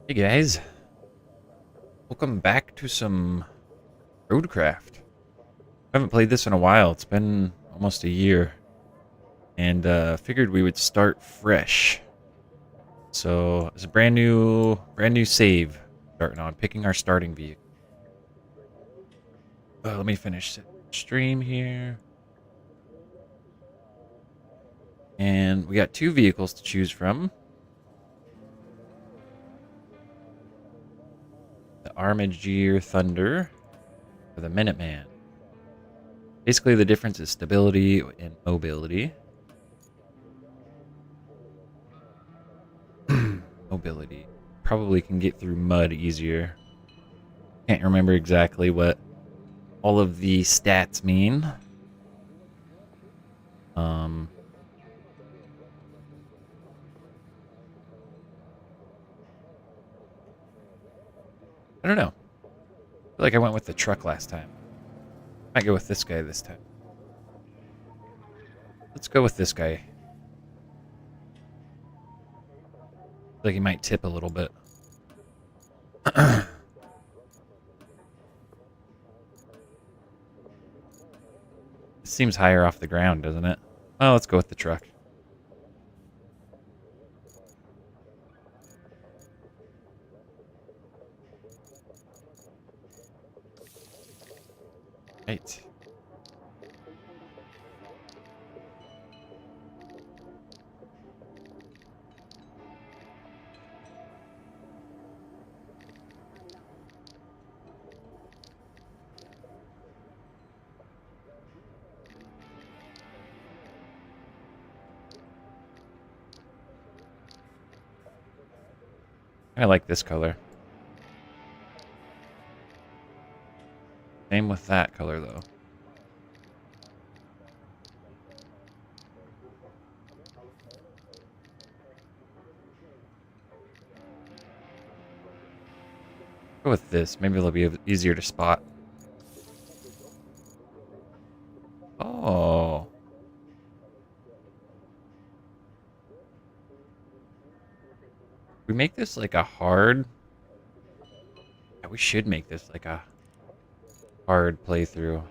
Hey guys, welcome back to some RoadCraft. I haven't played this in a while. It's been almost a year, and figured we would start fresh. So it's a brand new save starting on picking our starting vehicle. Let me finish stream here, and we got two vehicles to choose from: the Armiger Thunder or the Minuteman. Basically, the difference is stability and mobility. Mobility. Probably can get through mud easier. Can't remember exactly what all of the stats mean. Um, I don't know. I feel like I went with the truck last time. Might go with this guy this time. Let's go with this guy. I feel like he might tip a little bit. It seems higher off the ground, doesn't it? Oh, let's go with the truck. Right. I like this color. Same with that color, though. Go with this. Maybe it'll be easier to spot. Oh. We make this like a hard... Yeah, we should make this like a hard playthrough.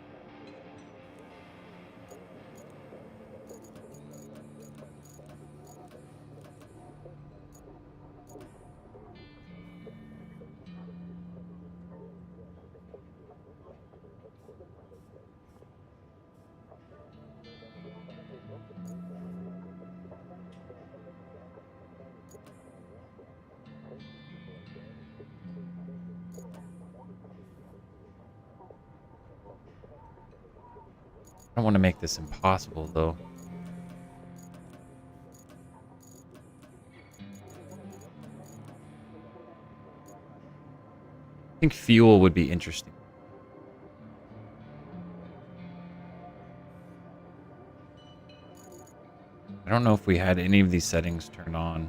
I don't want to make this impossible, though. I think fuel would be interesting. I don't know if we had any of these settings turned on.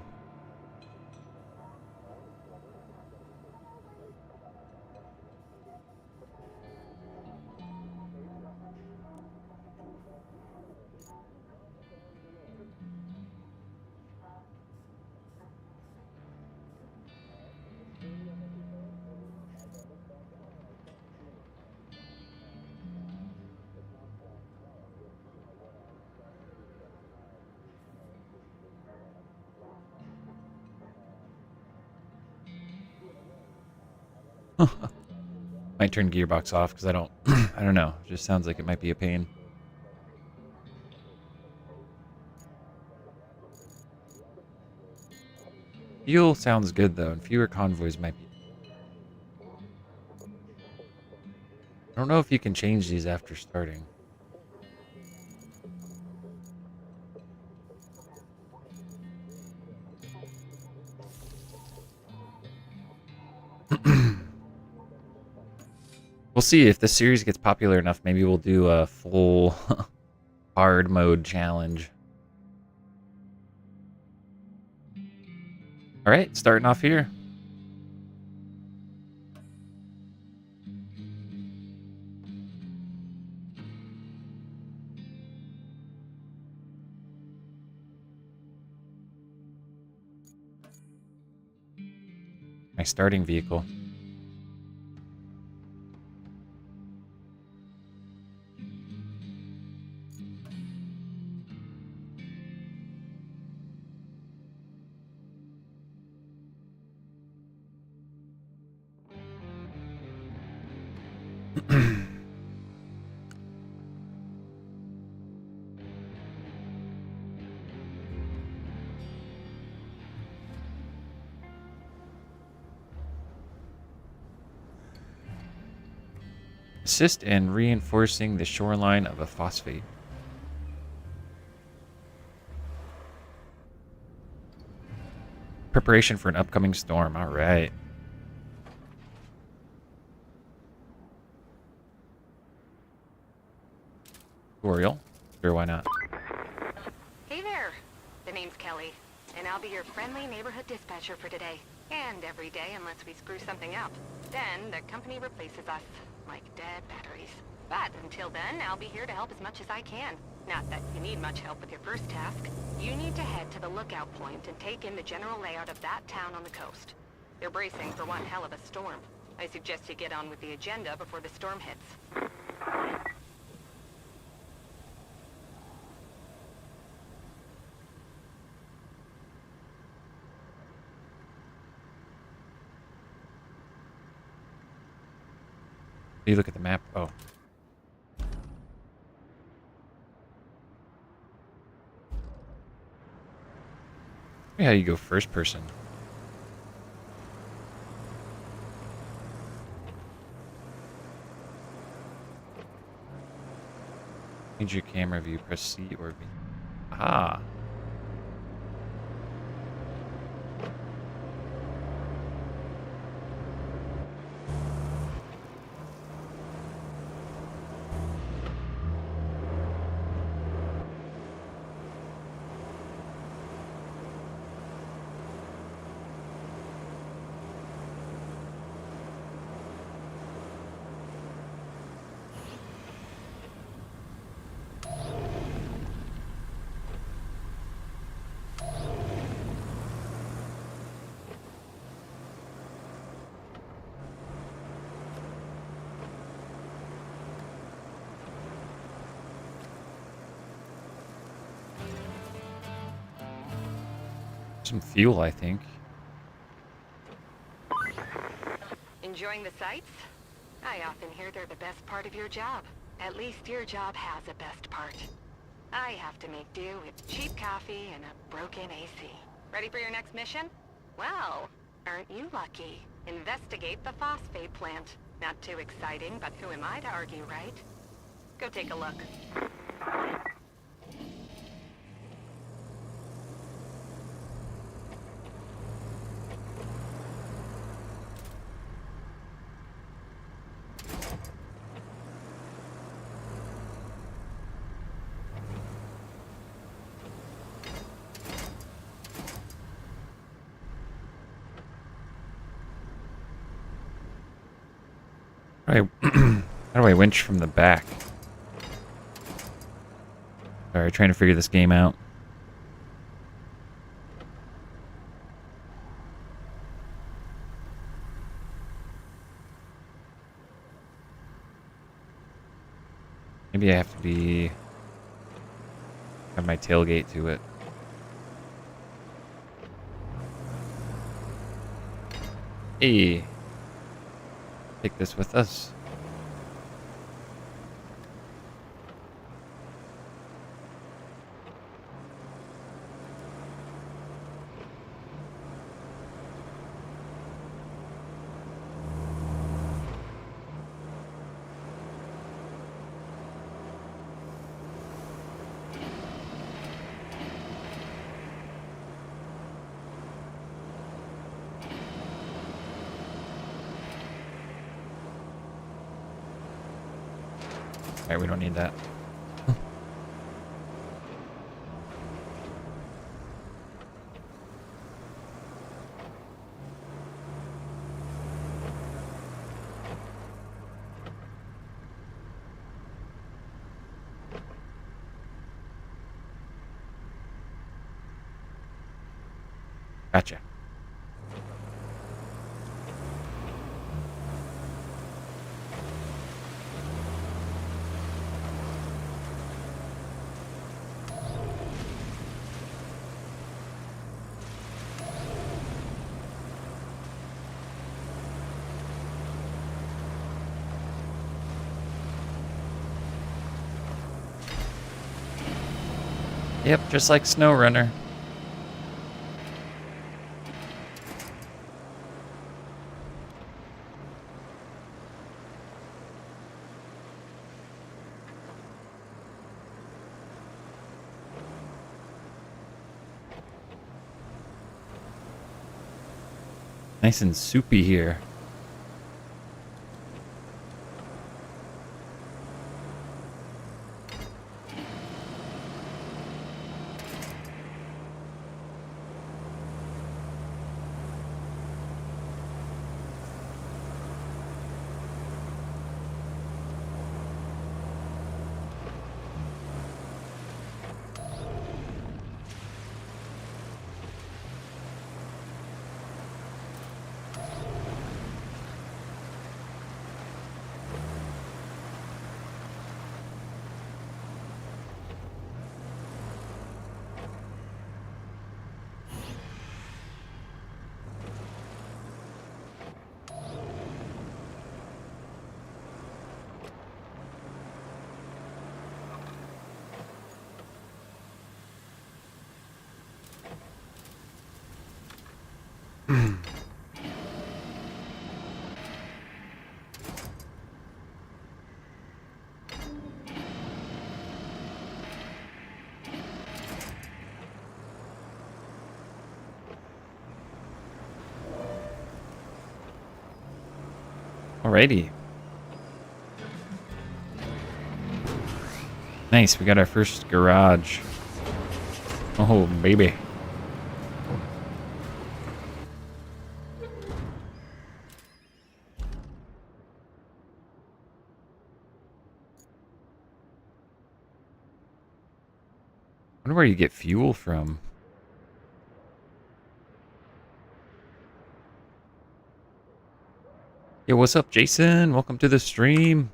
Might turn gearbox off because I don't I don't know. It just sounds like it might be a pain. Fuel sounds good though, and fewer convoys might be. I don't know if you can change these after starting. We'll see if the series gets popular enough. Maybe we'll do a full hard mode challenge. All right, starting off here. My starting vehicle. Assist in reinforcing the shoreline of a phosphate. Preparation for an upcoming storm. All right. Tutorial. Sure, why not? Hey there. The name's Kelly, and I'll be your friendly neighborhood dispatcher for today. And every day unless we screw something up. Then the company replaces us, like dead batteries. But until then, I'll be here to help as much as I can. Not that you need much help with your first task. You need to head to the lookout point and take in the general layout of that town on the coast. They're bracing for one hell of a storm. I suggest you get on with the agenda before the storm hits. You look at the map. Oh. Yeah, you go first person. Change your camera view. Press C or V. Ah. Some fuel, I think. Enjoying the sights? I often hear they're the best part of your job. At least your job has a best part. I have to make do with cheap coffee and a broken AC. Ready for your next mission? Well, aren't you lucky? Investigate the phosphate plant. Not too exciting, but who am I to argue, right? Go take a look. How do I winch from the back? Sorry, trying to figure this game out. Maybe I have to have my tailgate to it. Hey. Take this with us. Alright, we don't need that. Gotcha. Yep, just like SnowRunner. Nice and soupy here. Alrighty. Nice, we got our first garage. Oh, baby. I wonder where you get fuel from. Yo, what's up, Jason? Welcome to the stream.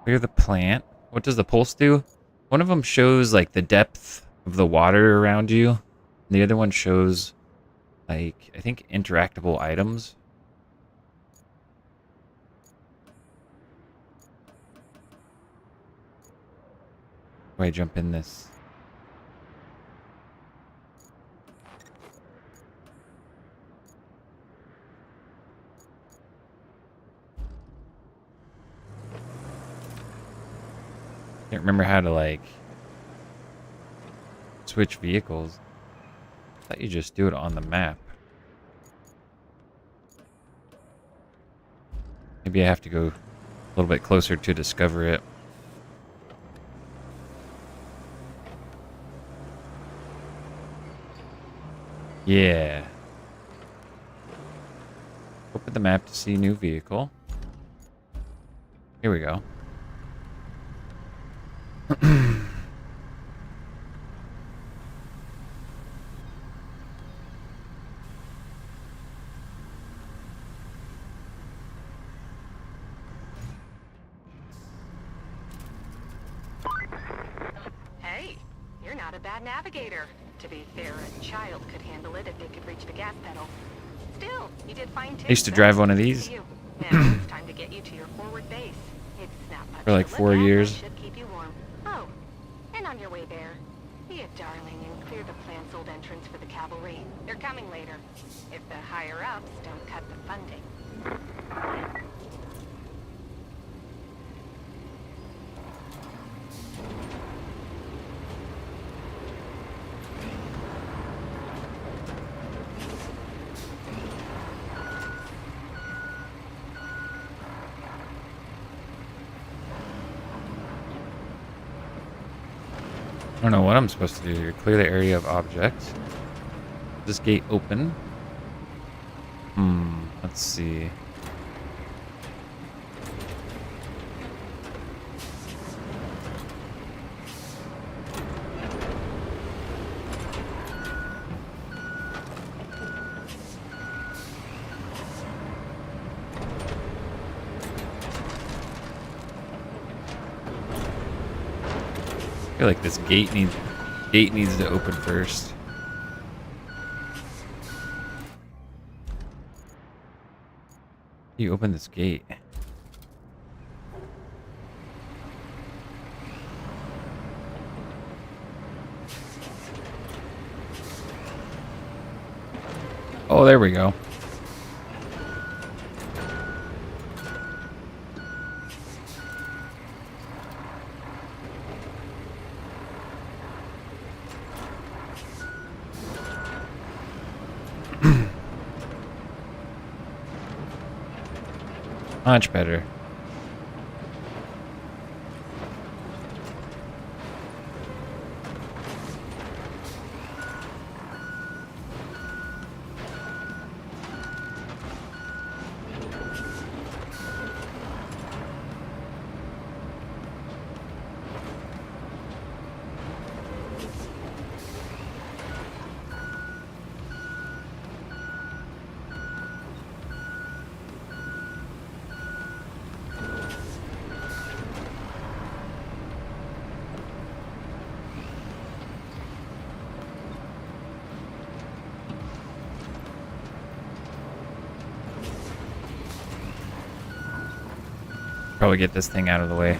Clear the plant. What does the pulse do? One of them shows like the depth of the water around you. And the other one shows like, I think, interactable items. Do I jump in this? Can't remember how to like switch vehicles. I thought you just do it on the map. Maybe I have to go a little bit closer to discover it. Yeah. Open the map to see new vehicle. Here we go. Hey, you're not a bad navigator. To be fair, a child could handle it if they could reach the gas pedal. Still, you did fine too. I used to drive one of these Now it's time to get you to your forward base. It's not much for like to 4 look at, but years. should keep you warm. Oh, and on your way there, be a darling and clear the plant's old entrance for the cavalry. They're coming later. If the higher-ups don't cut the funding. I don't know what I'm supposed to do here. Clear the area of objects. Is this gate open? Let's see. I feel like this gate needs to open first. You open this gate. Oh, there we go. Much better. Probably get this thing out of the way.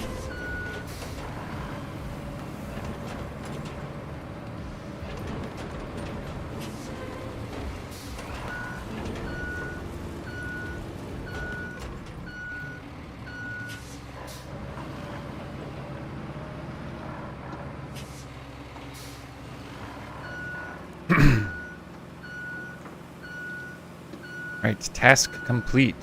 Right, task complete.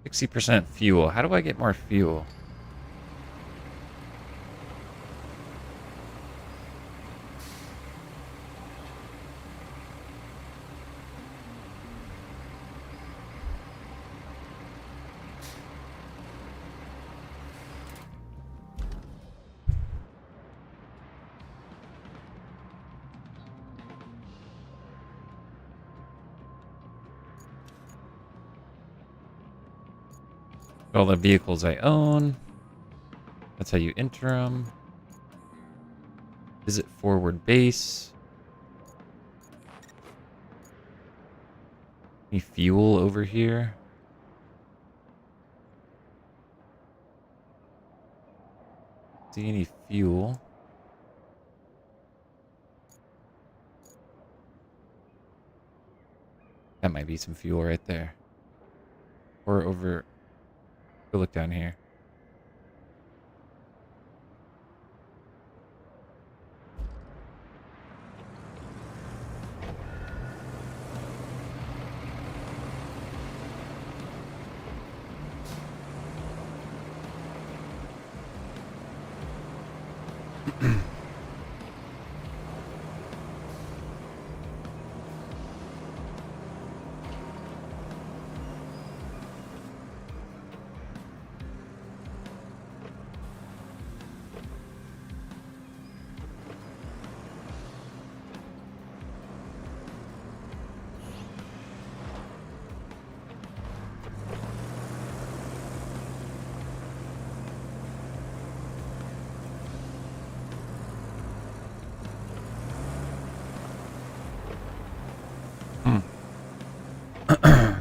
%60 fuel. How do I get more fuel? All the vehicles I own. That's how you enter them. Visit forward base. Any fuel over here? See any fuel? That might be some fuel right there. Or over. Go look down here.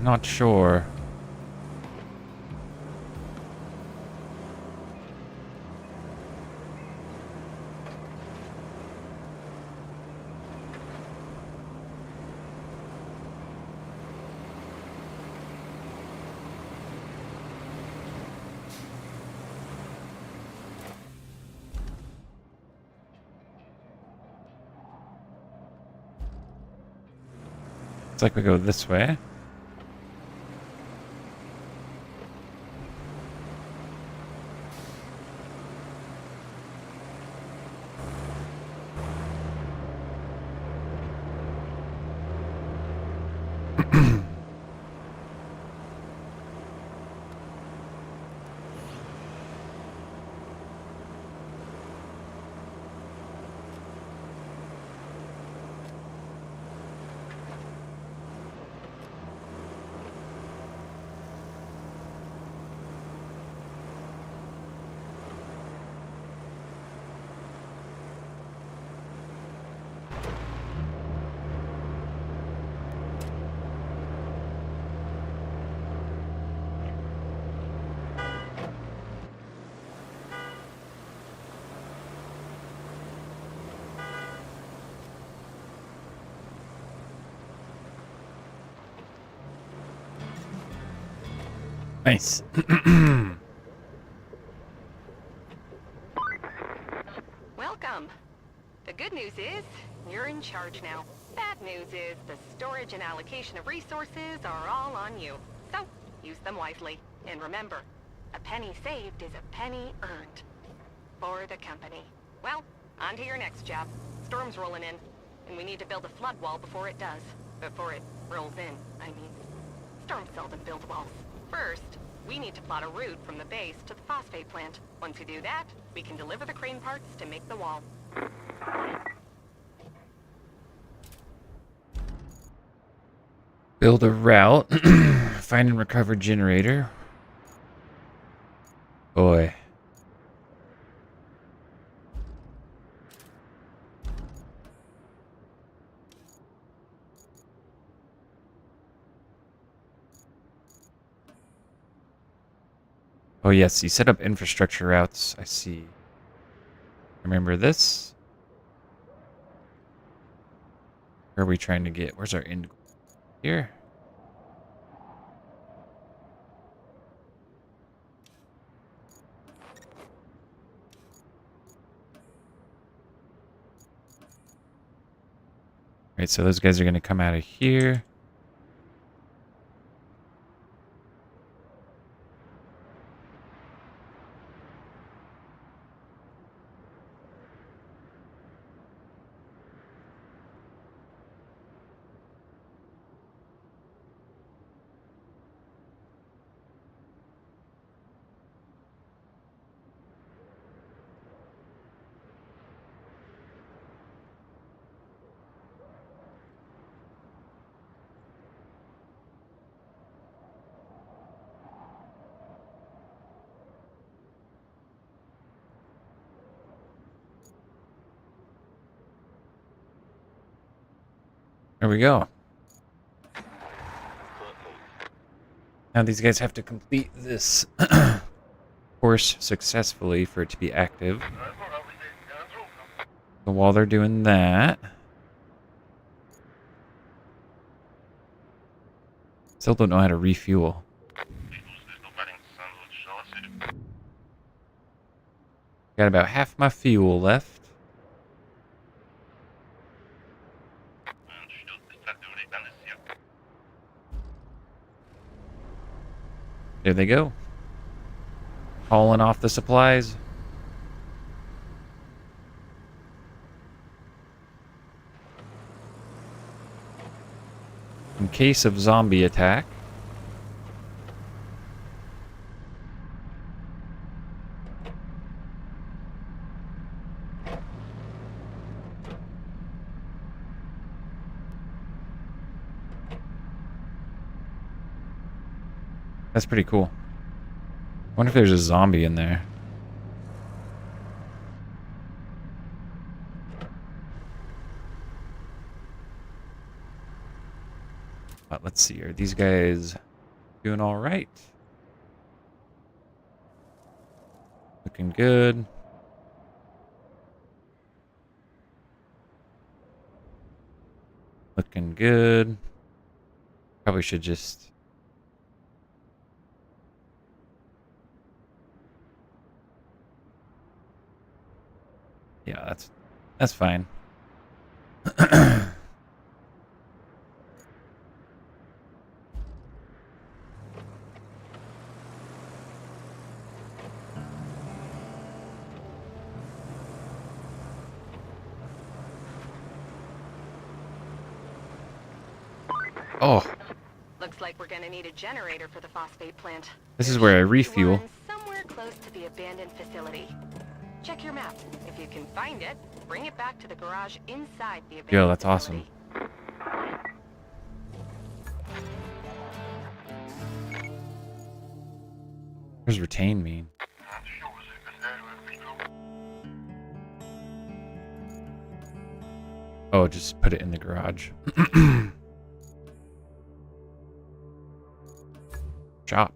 Not sure. It's like we go this way. Nice. Welcome. The good news is, you're in charge now. Bad news is, the storage and allocation of resources are all on you. So, use them wisely. And remember, a penny saved is a penny earned. For the company. Well, on to your next job. Storm's rolling in, and we need to build a flood wall before it does. Before it rolls in, I mean. Storms seldom build walls. First, we need to plot a route from the base to the phosphate plant. Once we do that, we can deliver the crane parts to make the wall. Build a route. Find and recover generator. Boy. Oh yes, you set up infrastructure routes. I see. Remember this? Where are we trying to get? Where's our end goal? Here. Right, so those guys are going to come out of here. There we go. Now these guys have to complete this course successfully for it to be active. So while they're doing that, still don't know how to refuel. Got about half my fuel left. There they go. Hauling off the supplies. In case of zombie attack. That's pretty cool. Wonder if there's a zombie in there. Let's see. Are these guys doing all right? Looking good. Looking good. Probably should just... Yeah, that's fine. Oh, Looks like we're gonna need a generator for the phosphate plant. this is where I There should be refuel. one somewhere close to the abandoned facility. Check your map. If you can find it, bring it back to the garage inside the abandoned Yo, that's awesome. facility. What does retain mean? Oh, just put it in the garage. Shop.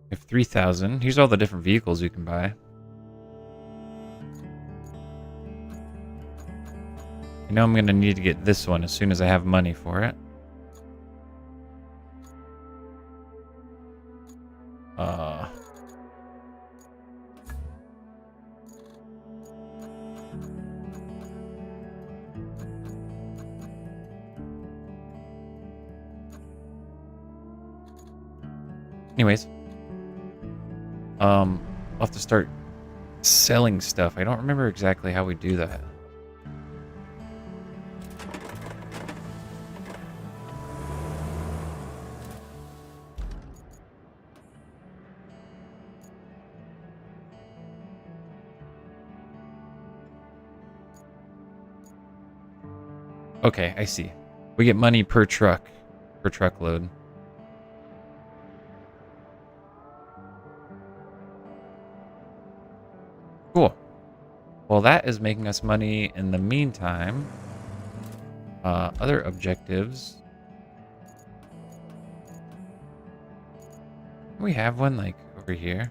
We have 3,000. Here's all the different vehicles you can buy. I know I'm going to need to get this one as soon as I have money for it. Uh, anyways, I'll have to start selling stuff. I don't remember exactly how we do that. Okay, I see. We get money per truck, per truckload. Cool. Well, that is making us money in the meantime. Other objectives. We have one, like, over here.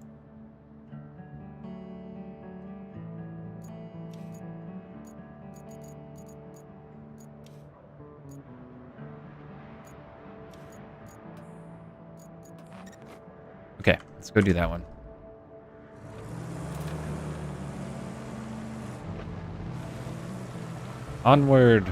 Okay, let's go do that one. Onward.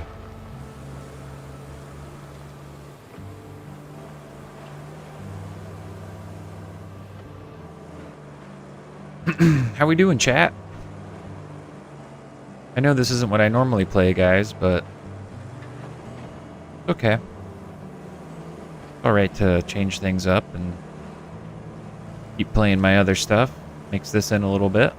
How we doing, chat? I know this isn't what I normally play, guys, but okay. Alright to change things up and keep playing my other stuff. Mix this in a little bit.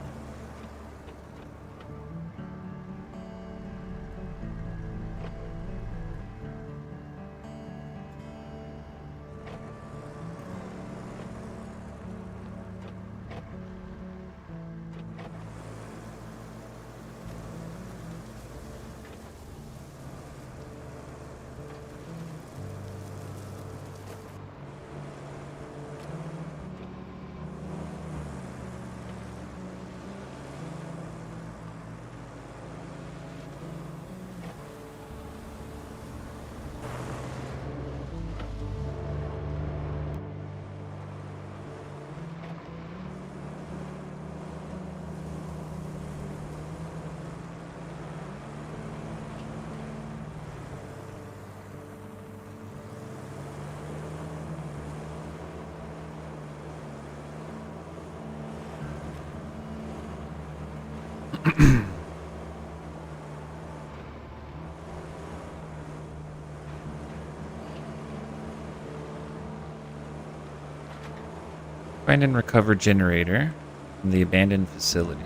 Find and recover generator from the abandoned facility.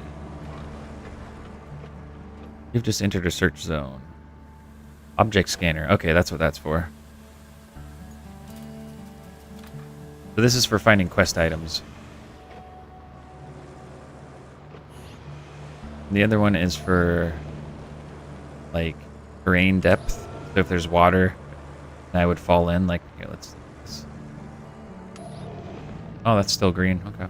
You've just entered a search zone. Object scanner. Okay, that's what that's for. So this is for finding quest items. And the other one is for, like, terrain depth. So if there's water, and I would fall in, like, here, let's... Oh, that's still green. Okay.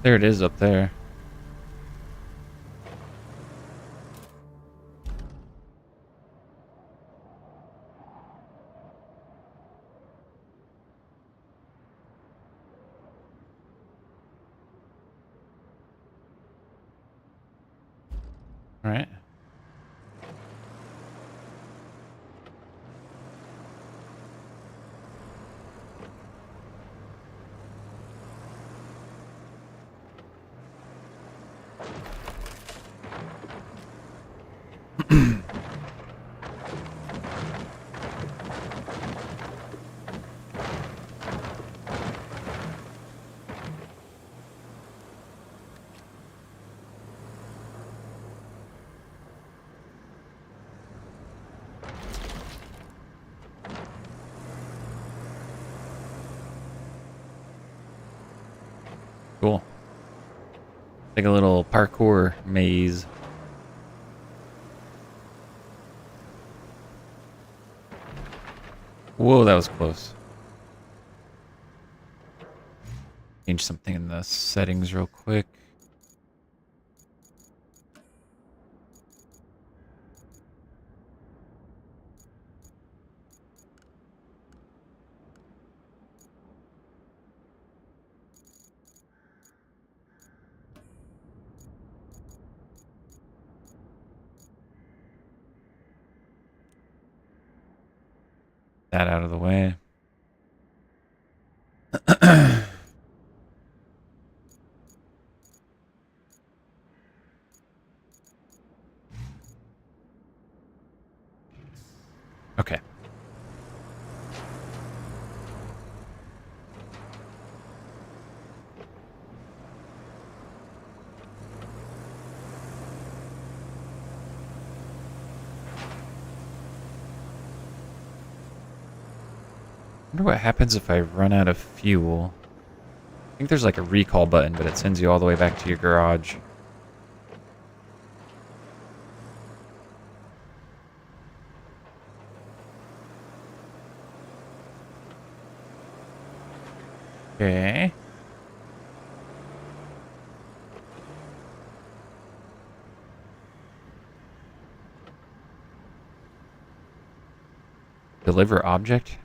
There it is up there. All right. Cool. Like a little parkour maze. Whoa, that was close. Change something in the settings real quick. That out of the way. Okay. Wonder what happens if I run out of fuel. I think there's like a recall button, but it sends you all the way back to your garage. Okay. Deliver object?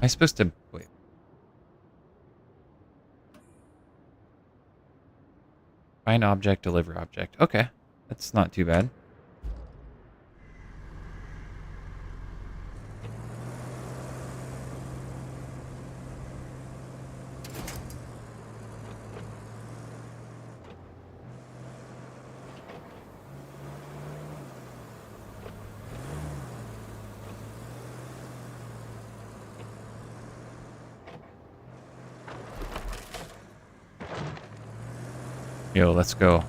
Am I supposed to... Wait. Find object, deliver object. Okay. That's not too bad. Yo, let's go.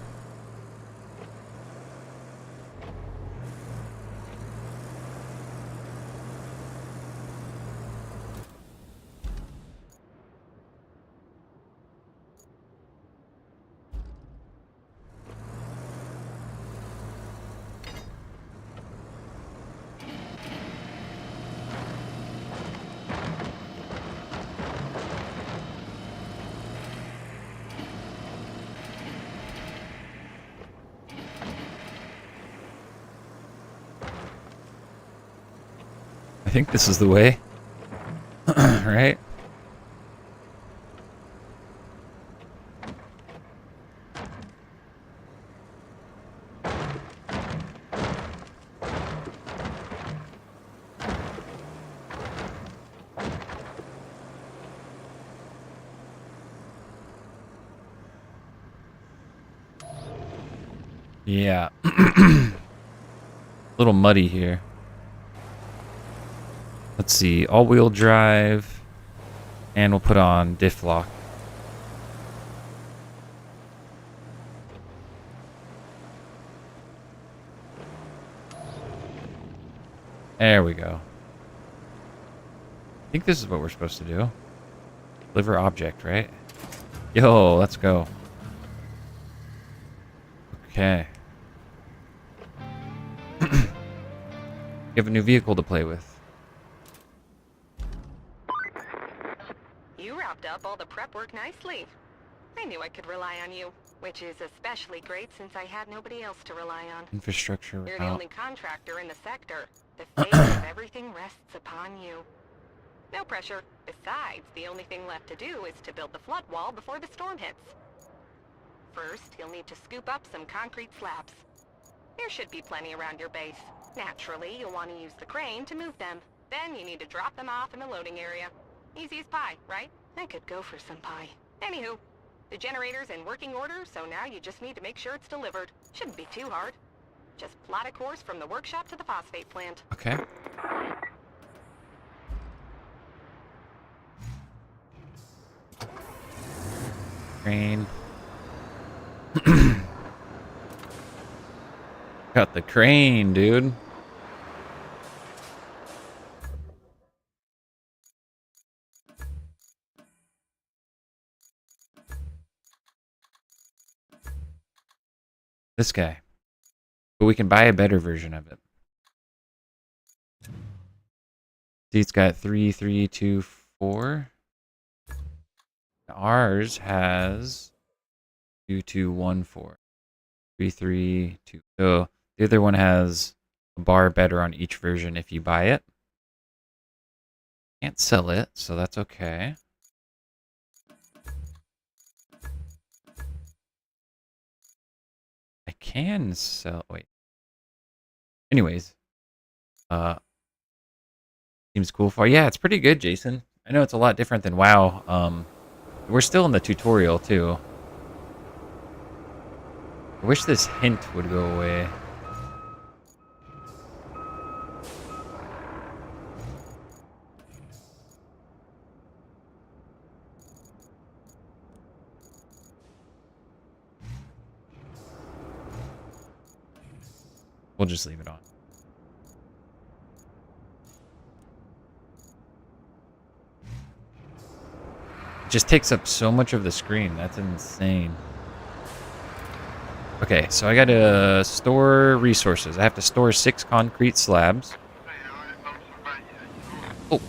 I think this is the way. Right? Yeah. Little muddy here. Let's see. All-wheel drive. And we'll put on diff lock. There we go. I think this is what we're supposed to do. Deliver object, right? Yo, let's go. Okay. You have a new vehicle to play with. You wrapped up all the prep work nicely. I knew I could rely on you, which is especially great since I had nobody else to rely on. Infrastructure. You're the only contractor in the sector. The fate of everything rests upon you. No pressure. Besides, the only thing left to do is to build the flood wall before the storm hits. First, you'll need to scoop up some concrete slabs. There should be plenty around your base. Naturally, you'll want to use the crane to move them. Then you need to drop them off in the loading area. Easy as pie, right? I could go for some pie. Anywho, the generator's in working order, so now you just need to make sure it's delivered. Shouldn't be too hard. Just plot a course from the workshop to the phosphate plant. Okay. Crane. Got the crane, dude. This guy. But we can buy a better version of it. See, it's got 3, 3, 2, 4. Ours has 2, 2, 1, 4. 3, 3, 2. So the other one has a bar better on each version if you buy it. Can't sell it, so that's okay. I can sell. Wait. Anyways, seems cool for. Yeah, it's pretty good, Jason. I know it's a lot different than WoW. We're still in the tutorial too. I wish this hint would go away. We'll just leave it on. It just takes up so much of the screen. That's insane. Okay, so I gotta store resources. I have to store 6 concrete slabs. Oh.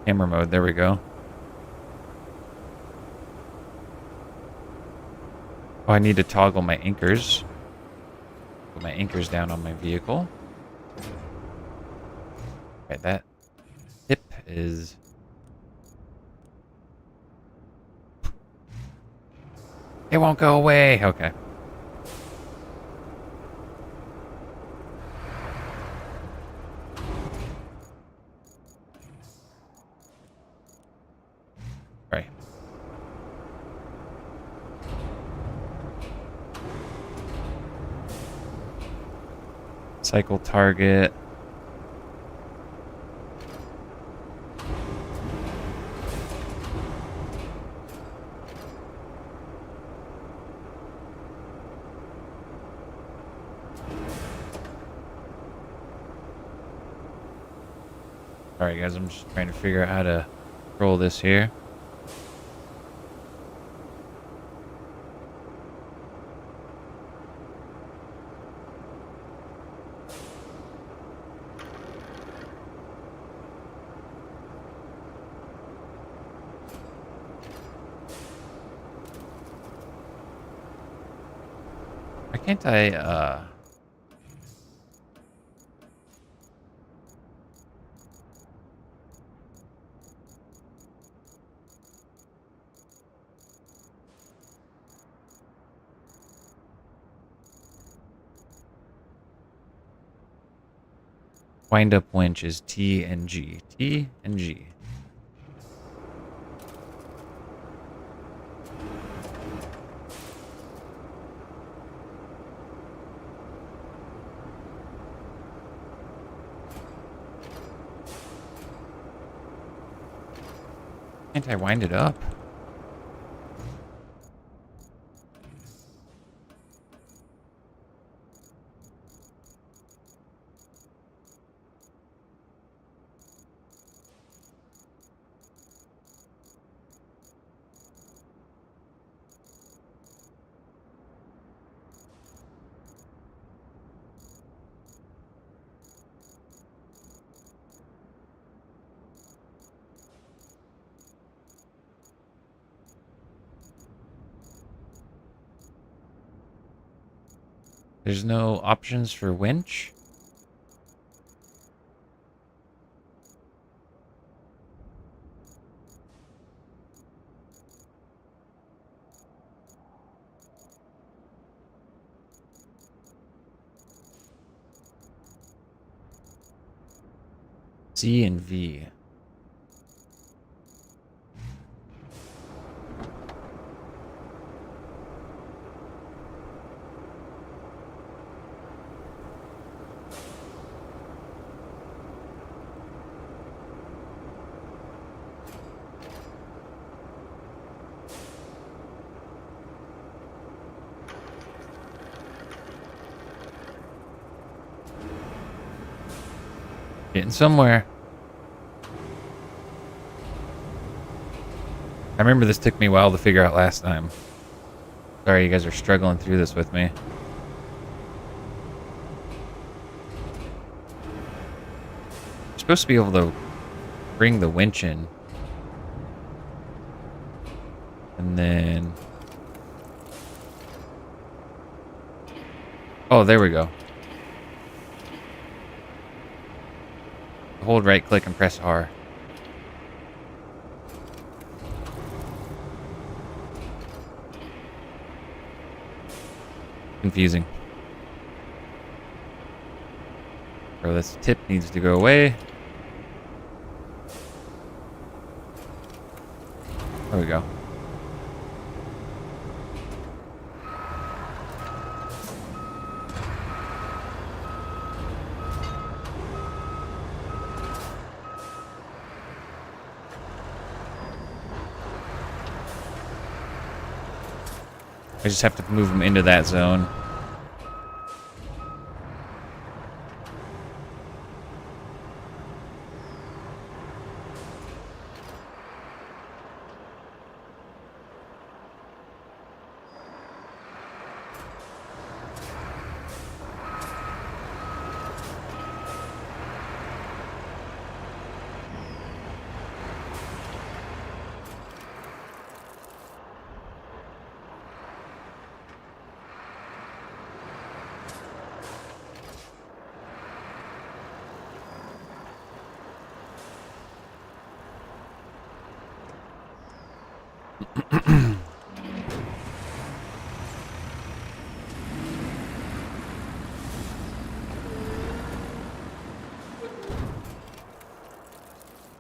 Camera mode, there we go. Oh, I need to toggle my anchors. Put my anchors down on my vehicle. Okay, that tip is... It won't go away! Okay. Right. Cycle target. Alright guys, I'm just trying to figure out how to control this here. Why can't I, wind up winch is T and G. T and G. Can't I wind it up? There's no options for winch? C and V. Getting somewhere. I remember this took me a while to figure out last time. Sorry you guys are struggling through this with me. You're supposed to be able to bring the winch in. And then... Oh, there we go. Hold right click and press R. Confusing. Bro, this tip needs to go away. There we go. I just have to move them into that zone.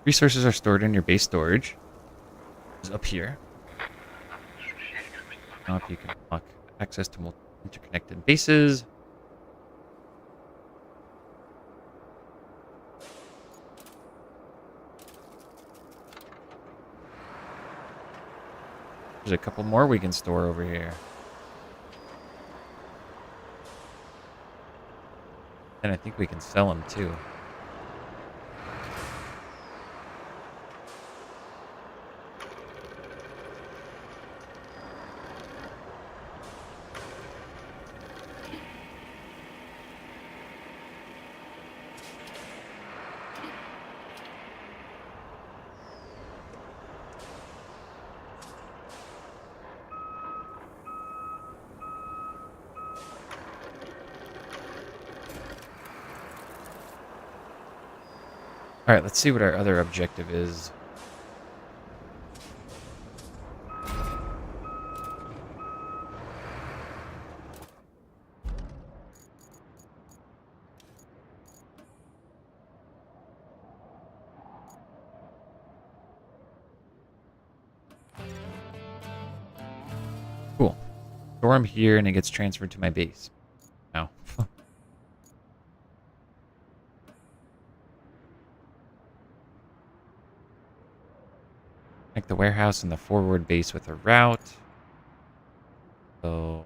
Resources are stored in your base storage. It's up here. Now if you can unlock access to multiple interconnected bases. There's a couple more we can store over here. And I think we can sell them too. All right, let's see what our other objective is. Cool. Store them here and it gets transferred to my base. Now. Connect the warehouse and the forward base with a route. So...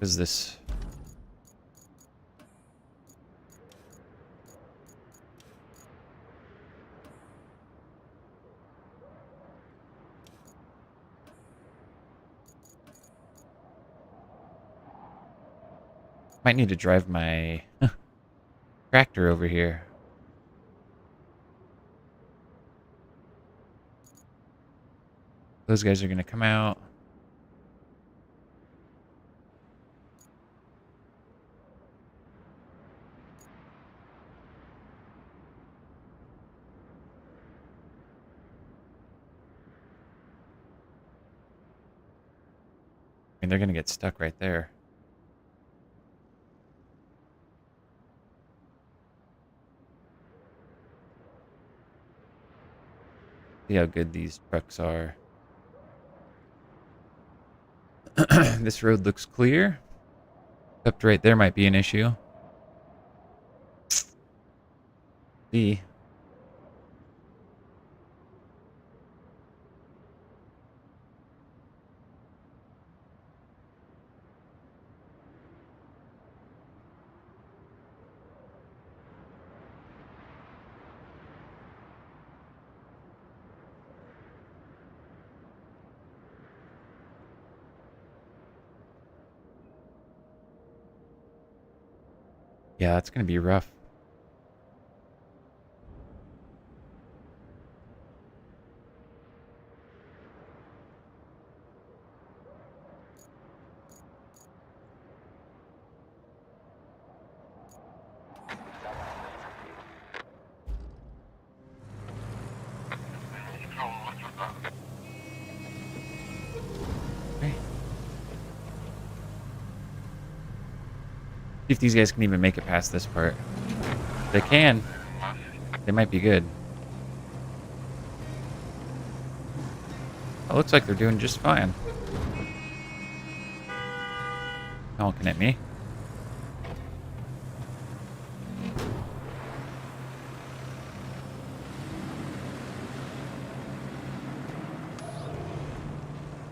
is this... Might need to drive my tractor over here. Those guys are going to come out. I mean, they're going to get stuck right there. See how good these trucks are. This road looks clear. Except right there might be an issue. See. Yeah, that's gonna be rough. Okay. See if these guys can even make it past this part. If they can. They might be good. It looks like they're doing just fine. Honking at me.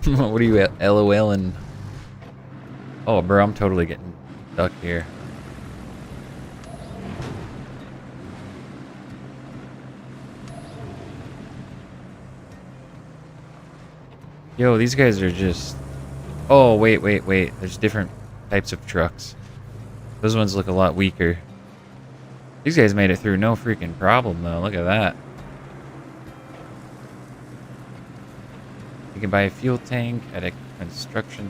What are you LOLing? Oh, bro, I'm totally getting stuck here. Yo, these guys are just... Oh, wait. There's different types of trucks. Those ones look a lot weaker. These guys made it through no freaking problem, though. Look at that. You can buy a fuel tank at a construction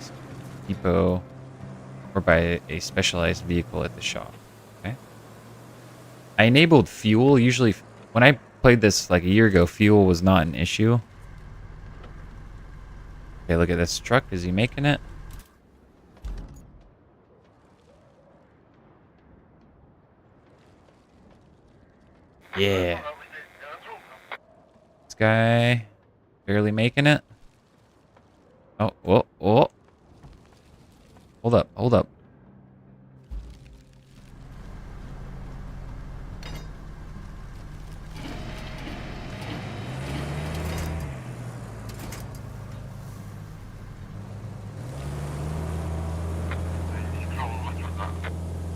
depot or buy a specialized vehicle at the shop. Okay. I enabled fuel. Usually, when I played this like a year ago, fuel was not an issue. Okay, look at this truck. Is he making it? Yeah. This guy barely making it. Oh, whoa, whoa. Hold up.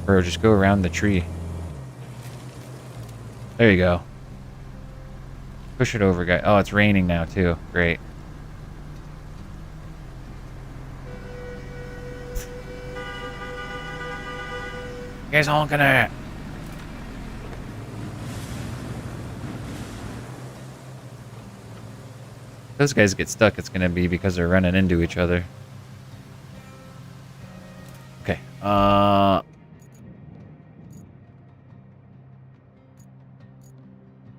Bro, just go around the tree. There you go. Push it over, guy. Oh, it's raining now, too. Great. You guys honking at? If those guys get stuck, it's gonna be because they're running into each other. Okay.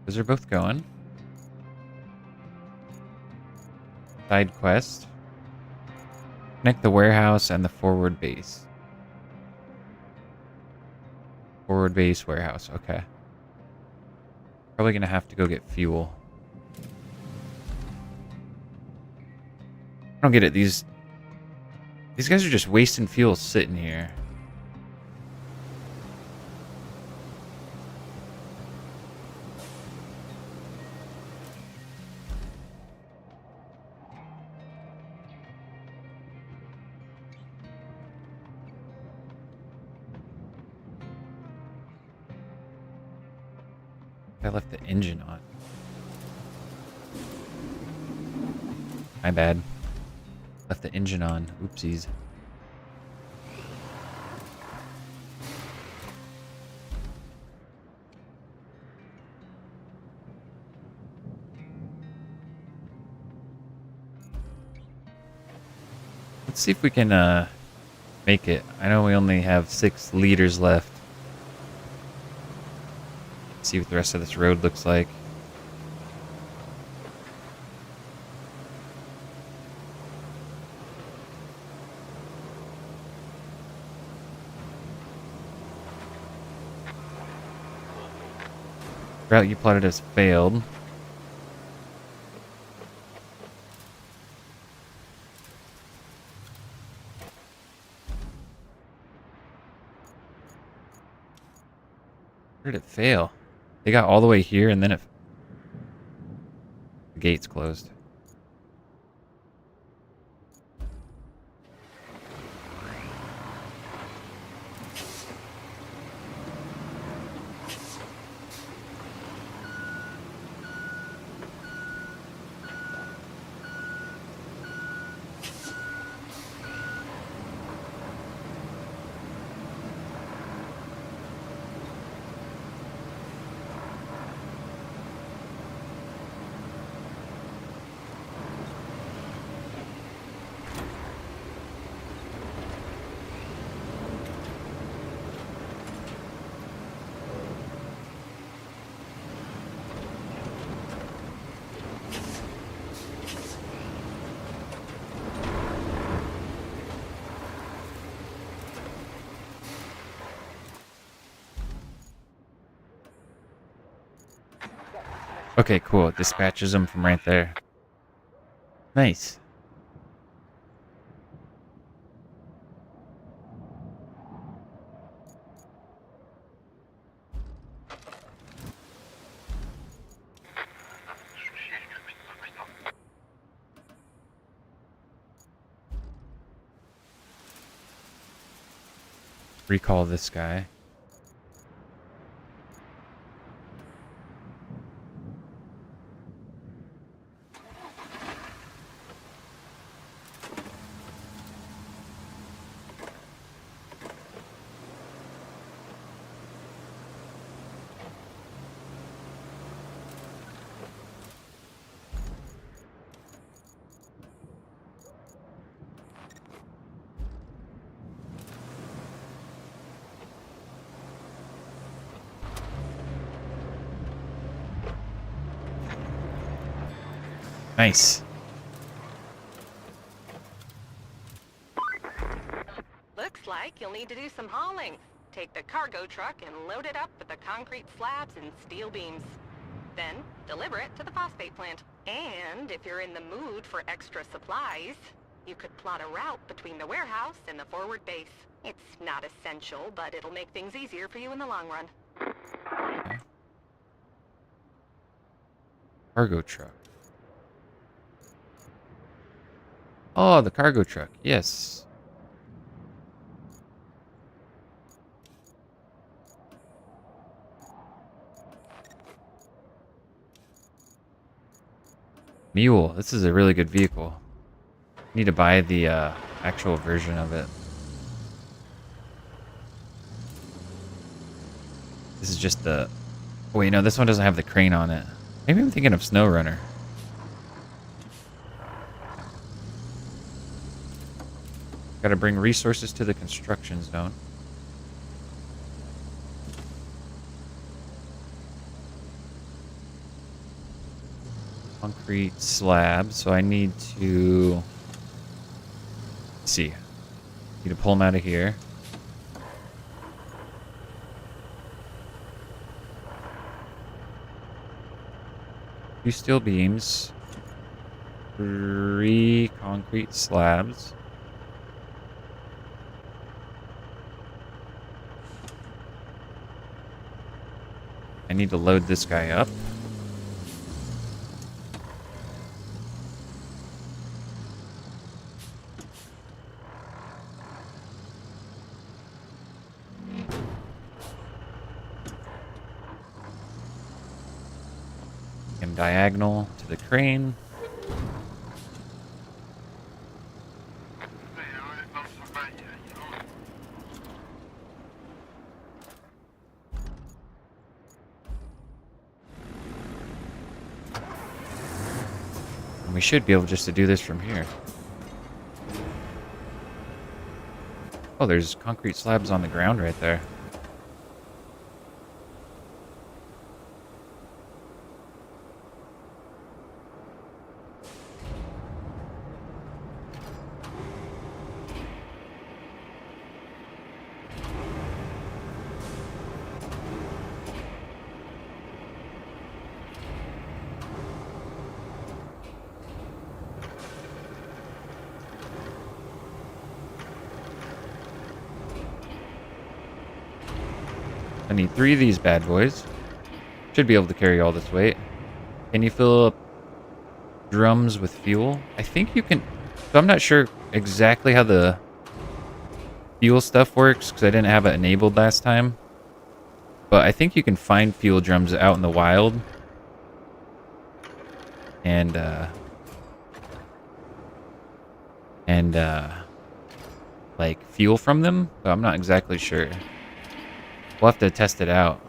Those are both going. Side quest. Connect the warehouse and the forward base. Forward base, warehouse. Okay. Probably gonna have to go get fuel. I don't get it. These guys are just wasting fuel sitting here. I left the engine on. My bad. Left the engine on. Oopsies. Let's see if we can make it. I know we only have 6 liters left. See what the rest of this road looks like. Route you plotted has failed. Where did it fail? They got all the way here and then the gate's closed. Okay, cool. It dispatches them from right there. Nice. Recall this guy. Nice. Looks like you'll need to do some hauling. Take the cargo truck and load it up with the concrete slabs and steel beams. Then, deliver it to the phosphate plant. And if you're in the mood for extra supplies, you could plot a route between the warehouse and the forward base. It's not essential, but it'll make things easier for you in the long run. Okay. Cargo truck. Oh, the cargo truck. Yes. Mule. This is a really good vehicle. Need to buy the actual version of it. This is just the... Oh, wait, no, this one doesn't have the crane on it. Maybe I'm thinking of SnowRunner. Gotta bring resources to the construction zone. Concrete slab, so I need to... Let's see. Need to pull them out of here. Two steel beams. 3 concrete slabs. I need to load this guy up. And diagonal to the crane. And we should be able just to do this from here. Oh, there's concrete slabs on the ground right there. I need 3 of these bad boys. Should be able to carry all this weight. Can you fill up drums with fuel? I think you can. So I'm not sure exactly how the fuel stuff works because I didn't have it enabled last time. But I think you can find fuel drums out in the wild. And like fuel from them, but I'm not exactly sure. We'll have to test it out.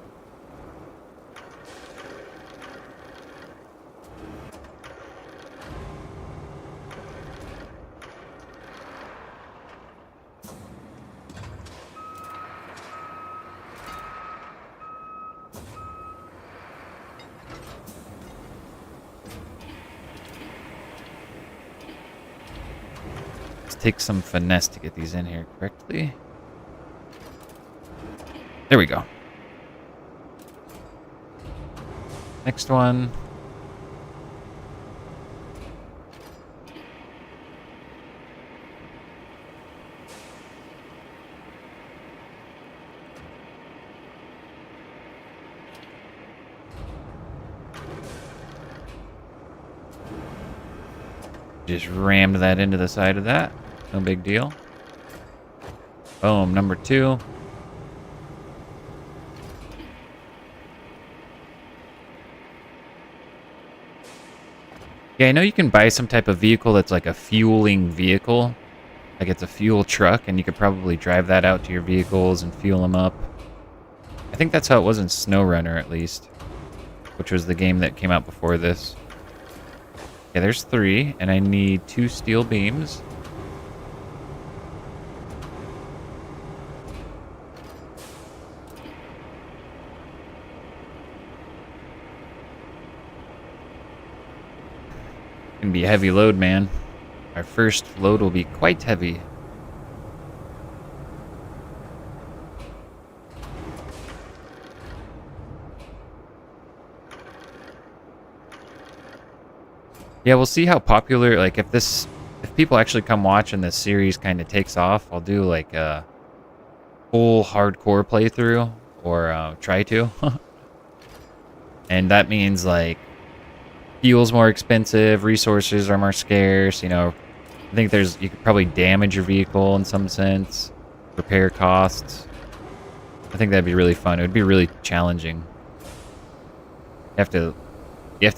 Let's take some finesse to get these in here correctly. There we go. Next one. Just rammed that into the side of that. No big deal. Boom, number 2. Yeah, I know you can buy some type of vehicle that's like a fueling vehicle. Like it's a fuel truck, and you could probably drive that out to your vehicles and fuel them up. I think that's how it was in SnowRunner, at least. Which was the game that came out before this. Okay, there's 3, and I need 2 steel beams. Gonna be a heavy load, man. Our first load will be quite heavy. Yeah, we'll see how popular, like, if people actually come watch and this series kind of takes off, I'll do, like, a full hardcore playthrough, or try to. And that means, like, fuel's more expensive, resources are more scarce, you know. I think you could probably damage your vehicle in some sense, repair costs. I think that'd be really fun. It would be really challenging. You have to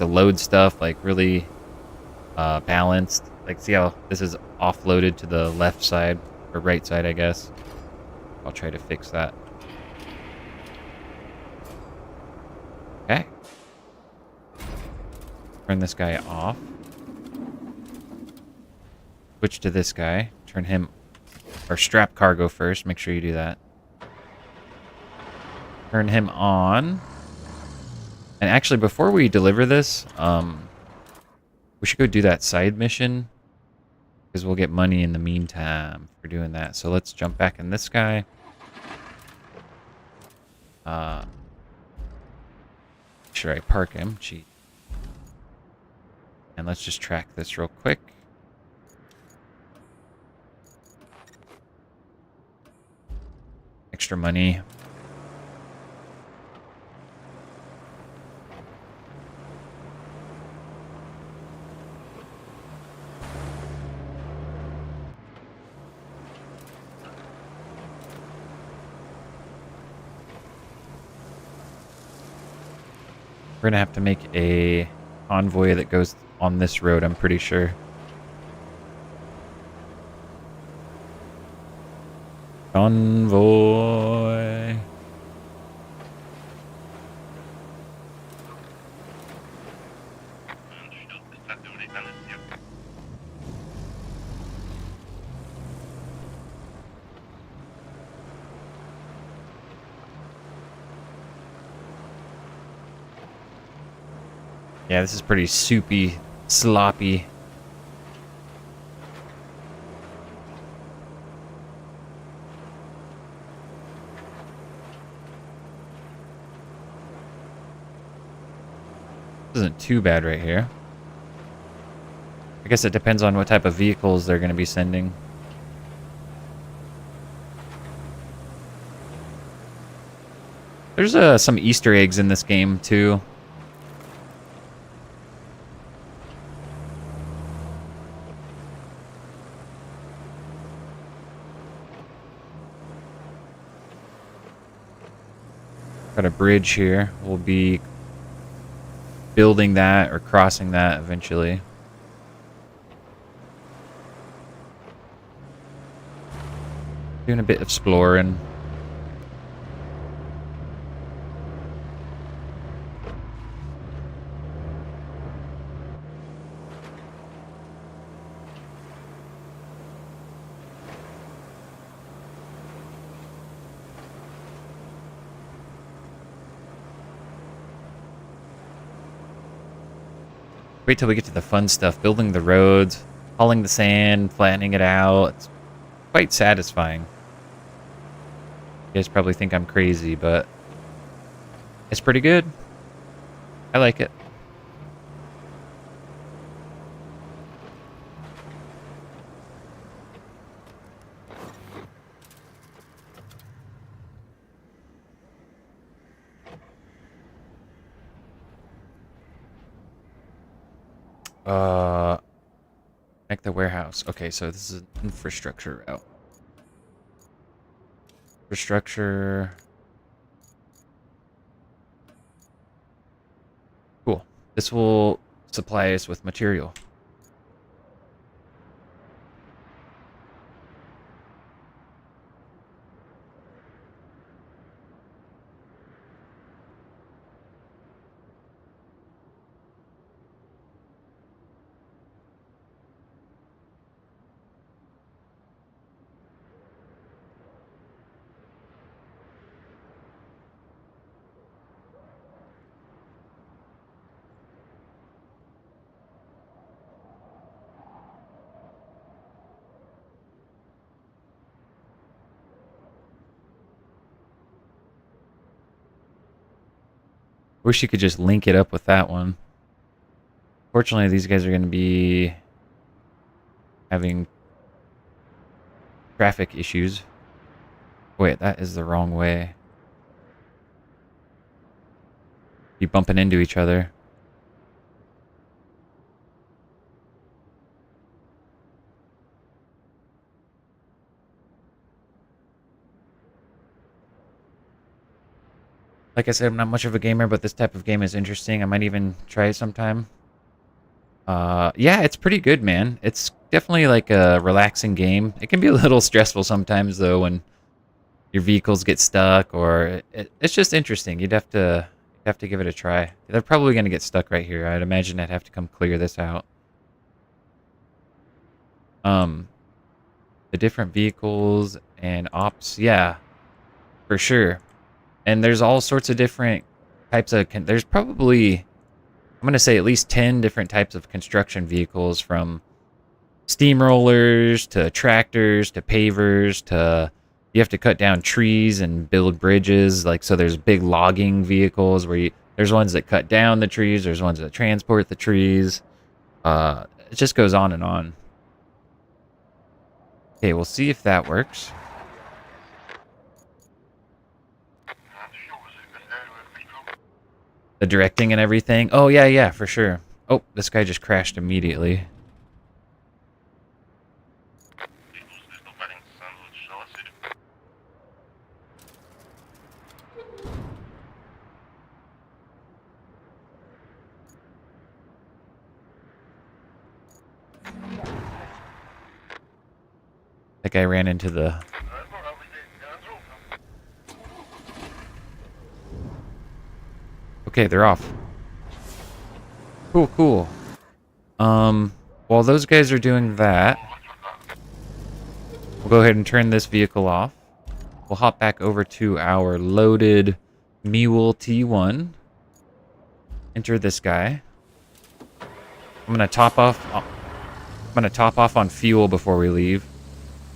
load stuff, like, really balanced. Like, see how this is offloaded to the left side, or right side, I guess. I'll try to fix that. Okay. Turn this guy off. Switch to this guy. Turn him... Or strap cargo first. Make sure you do that. Turn him on. And actually, before we deliver this, we should go do that side mission. Because we'll get money in the meantime for doing that. So let's jump back in this guy. Make sure I park him. Gee. And let's just track this real quick. Extra money. We're gonna have to make a convoy that goes on this road, I'm pretty sure. Convoy. Yeah, this is pretty soupy, sloppy. This isn't too bad right here. I guess it depends on what type of vehicles they're going to be sending. There's some Easter eggs in this game, too. Got a bridge here. We'll be building that or crossing that eventually. Doing a bit of exploring. Wait till we get to the fun stuff. Building the roads, hauling the sand, flattening it out. It's quite satisfying. You guys probably think I'm crazy, but it's pretty good. I like it. Connect the warehouse. Okay, so this is an infrastructure route. Infrastructure. Cool. This will supply us with material. Wish you could just link it up with that one. Fortunately, these guys are going to be having traffic issues. Wait, that is the wrong way. Be bumping into each other. Like I said, I'm not much of a gamer, but this type of game is interesting. I might even try it sometime. Yeah, it's pretty good, man. It's definitely like a relaxing game. It can be a little stressful sometimes, though, when your vehicles get stuck, or it's just interesting. You'd have to give it a try. They're probably gonna get stuck right here. I'd imagine I'd have to come clear this out. Um, the different vehicles and ops, yeah, for sure. And there's all sorts of different types of. There's probably I'm gonna say at least 10 different types of construction vehicles, from steamrollers to tractors to pavers to you have to cut down trees and build bridges. Like, so there's big logging vehicles where there's ones that cut down the trees, there's ones that transport the trees. It just goes on and on. Okay, we'll see if that works. The directing and everything. Oh yeah, yeah, for sure. Oh, this guy just crashed immediately. That guy ran into the... Okay, they're off. Cool, cool. While those guys are doing that, we'll go ahead and turn this vehicle off. We'll hop back over to our loaded Mule T1. Enter this guy. I'm gonna top off on fuel before we leave.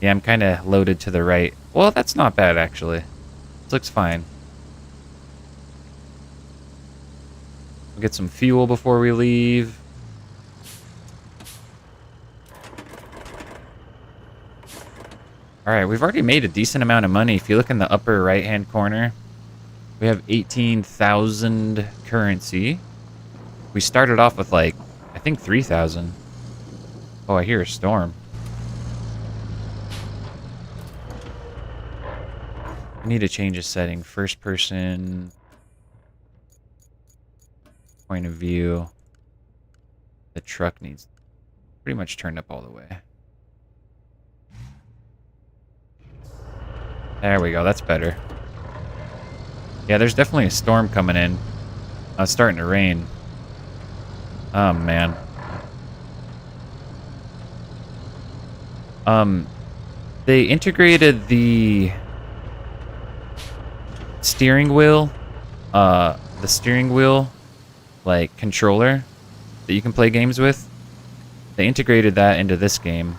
Yeah, I'm kind of loaded to the right. Well, that's not bad, actually. This looks fine. We'll get some fuel before we leave. Alright, we've already made a decent amount of money. If you look in the upper right-hand corner, we have 18,000 currency. We started off with, like, I think 3,000. Oh, I hear a storm. I need to change a setting. First person point of view. The truck needs pretty much turned up all the way. There we go. That's better. Yeah, there's definitely a storm coming in. It's starting to rain. Oh, man. They integrated the steering wheel, like, controller that you can play games with. They integrated that into this game.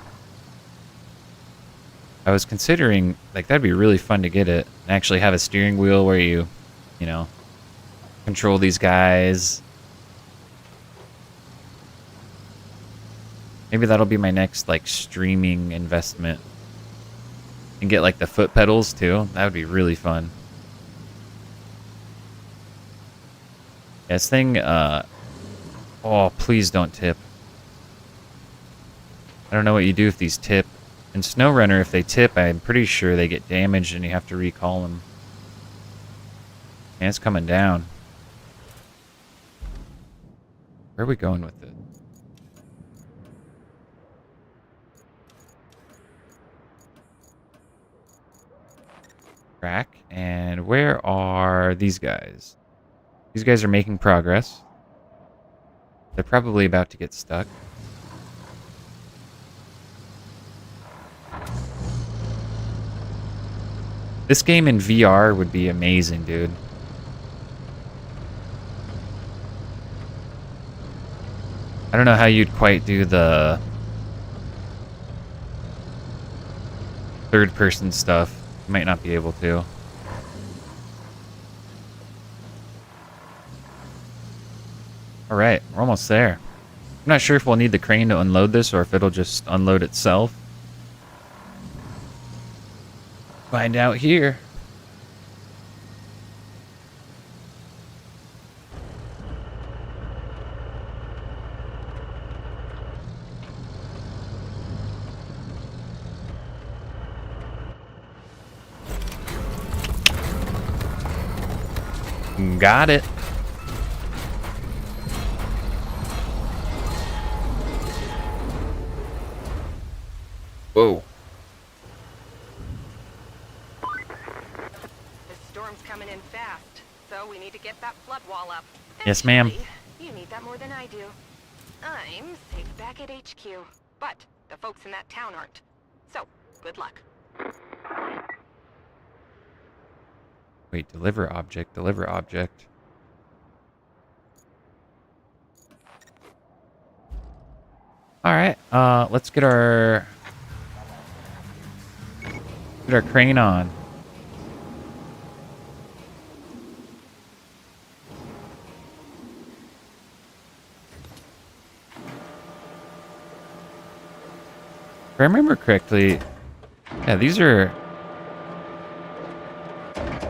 I was considering, like, that'd be really fun to get it and actually have a steering wheel where you know, control these guys. Maybe that'll be my next, like, streaming investment. And get, like, the foot pedals, too. That would be really fun. Yeah, this thing, oh, please don't tip. I I don't know what you do if these tip. In SnowRunner, if they tip, I'm pretty sure they get damaged and you have to recall them. And it's coming down. Where are we going with it? Track. And where are these guys? These guys are making progress. They're probably about to get stuck. This game in VR would be amazing, dude. I don't know how you'd quite do the third-person stuff. You might not be able to. Alright, we're almost there. I'm not sure if we'll need the crane to unload this or if it'll just unload itself. Find out here. Got it. Whoa. The storm's coming in fast, so we need to get that flood wall up. Yes, ma'am. Actually, you need that more than I do. I'm safe back at HQ, but the folks in that town aren't. So, good luck. Wait, deliver object, deliver object. Alright, let's get our crane on. If I remember correctly, yeah, these are...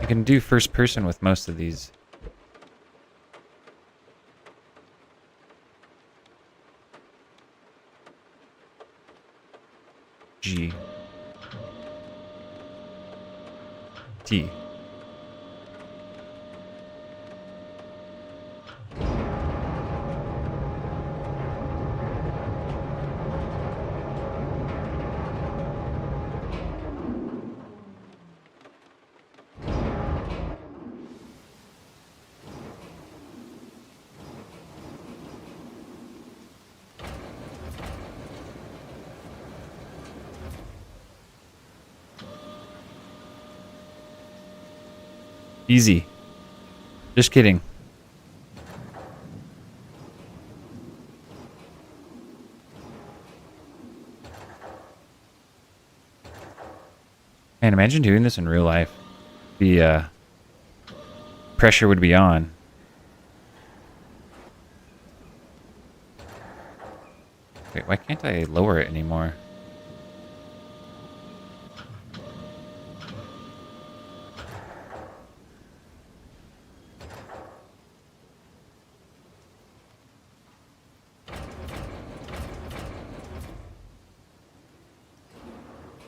You can do first person with most of these. G. T. Easy. Just kidding. Man, imagine doing this in real life. The pressure would be on. Wait, why can't I lower it anymore?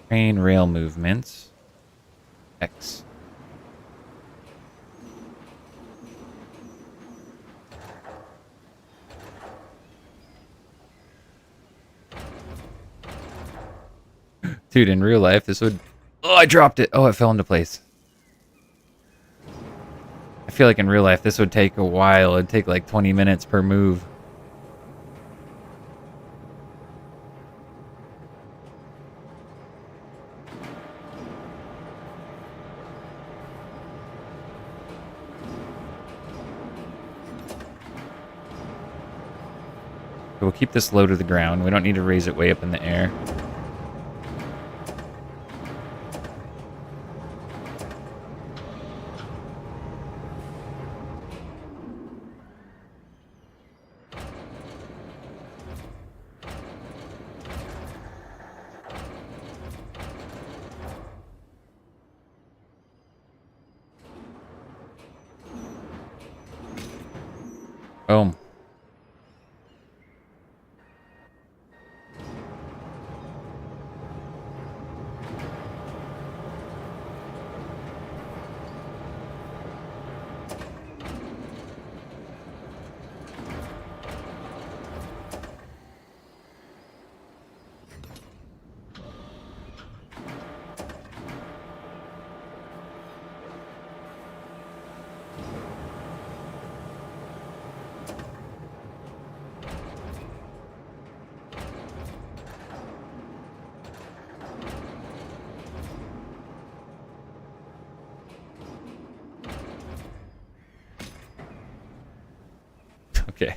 Train rail movements. X. Dude, in real life, this would... Oh, I dropped it. Oh, it fell into place. I feel like in real life, this would take a while. It'd take like 20 minutes per move. We'll keep this low to the ground. We don't need to raise it way up in the air. Boom. Okay.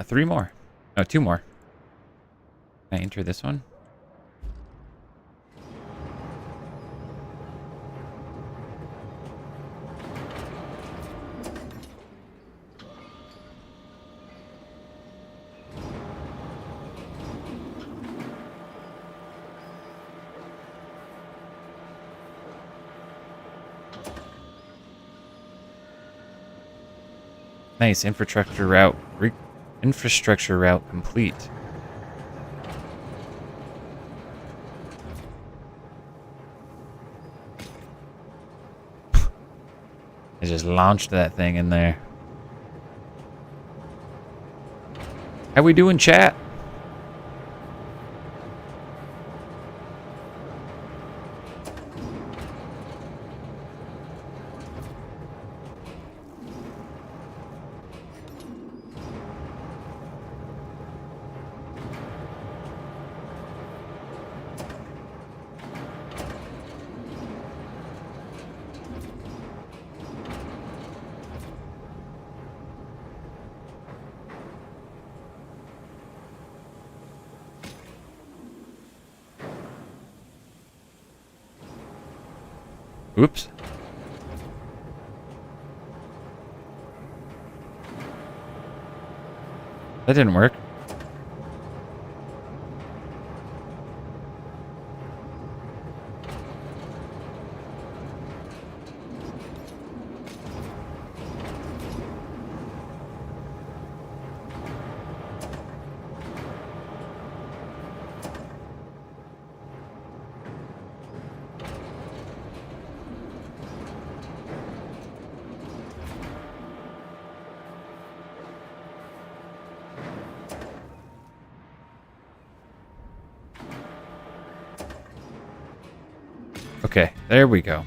3 more. No, 2 more. Can I enter this one? Nice. Infrastructure route. Infrastructure route complete. I just launched that thing in there. How we doing, chat? Oops. That didn't work. Okay, there we go.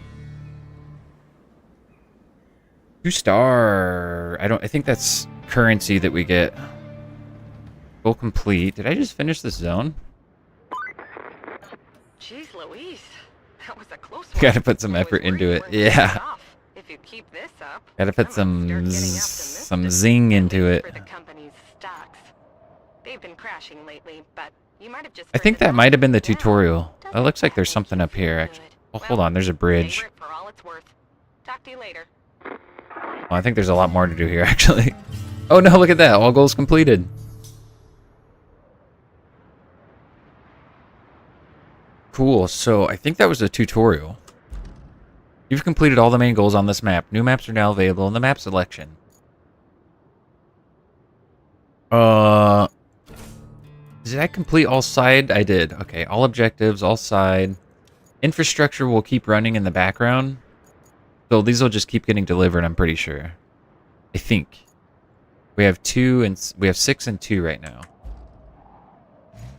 2-star. I think that's currency that we get. Goal complete. Did I just finish this zone? Jeez Louise, that was a close one. Gotta put some I was effort worried into you it. weren't gonna Yeah. get off. If you keep this up, Gotta put I might start getting some optimistic, zing at into least it. for the company's stocks. They've been crashing lately, but you might have just I heard think the that might have been the news. Now, tutorial. It doesn't looks like that there's make something you up here, feel actually. good? Oh, Well, hold on. There's a bridge. savor it for all it's worth. Talk to you later. Oh, I think there's a lot more to do here, actually. Oh, no, look at that. All goals completed. Cool. So I think that was a tutorial. You've completed all the main goals on this map. New maps are now available in the map selection. Did I complete all side? I did. Okay, all objectives, all side. Infrastructure will keep running in the background. So these will just keep getting delivered, I'm pretty sure. I think. We have 6 and 2 right now.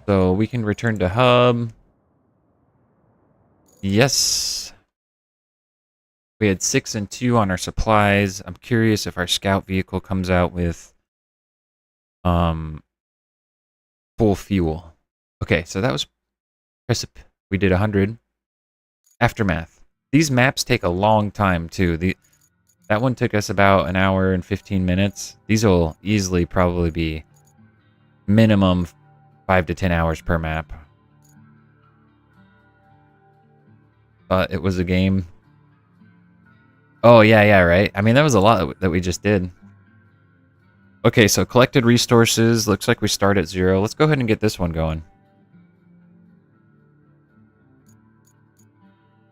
So we can return to hub. Yes. We had 6 and 2 on our supplies. I'm curious if our scout vehicle comes out with full fuel. Okay, so that was we did 100. Aftermath. These maps take a long time too. That one took us about an hour and 15 minutes. These will easily probably be minimum 5 to 10 hours per map. But it was a game. Oh, yeah, right. I mean, that was a lot that we just did. Okay, so collected resources. Looks like we start at 0. Let's go ahead and get this one going.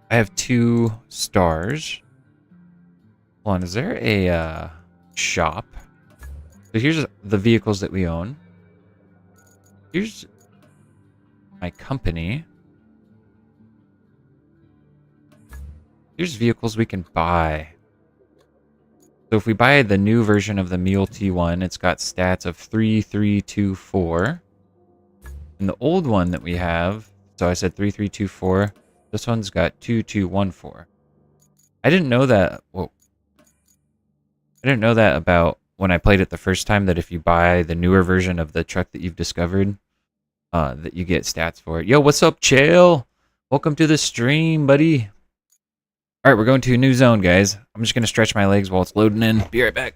I have 2 stars. Hold on, is there a shop? So here's the vehicles that we own. Here's my company. Here's vehicles we can buy. So if we buy the new version of the Mule T1, it's got stats of 3324. And the old one that we have, so I said 3324, this one's got 2214. I didn't know that. Whoa. I didn't know that about when I played it the first time, that if you buy the newer version of the truck that you've discovered, that you get stats for it. Yo, what's up, Chael? Welcome to the stream, buddy. All right, we're going to a new zone, guys. I'm just going to stretch my legs while it's loading in. Be right back.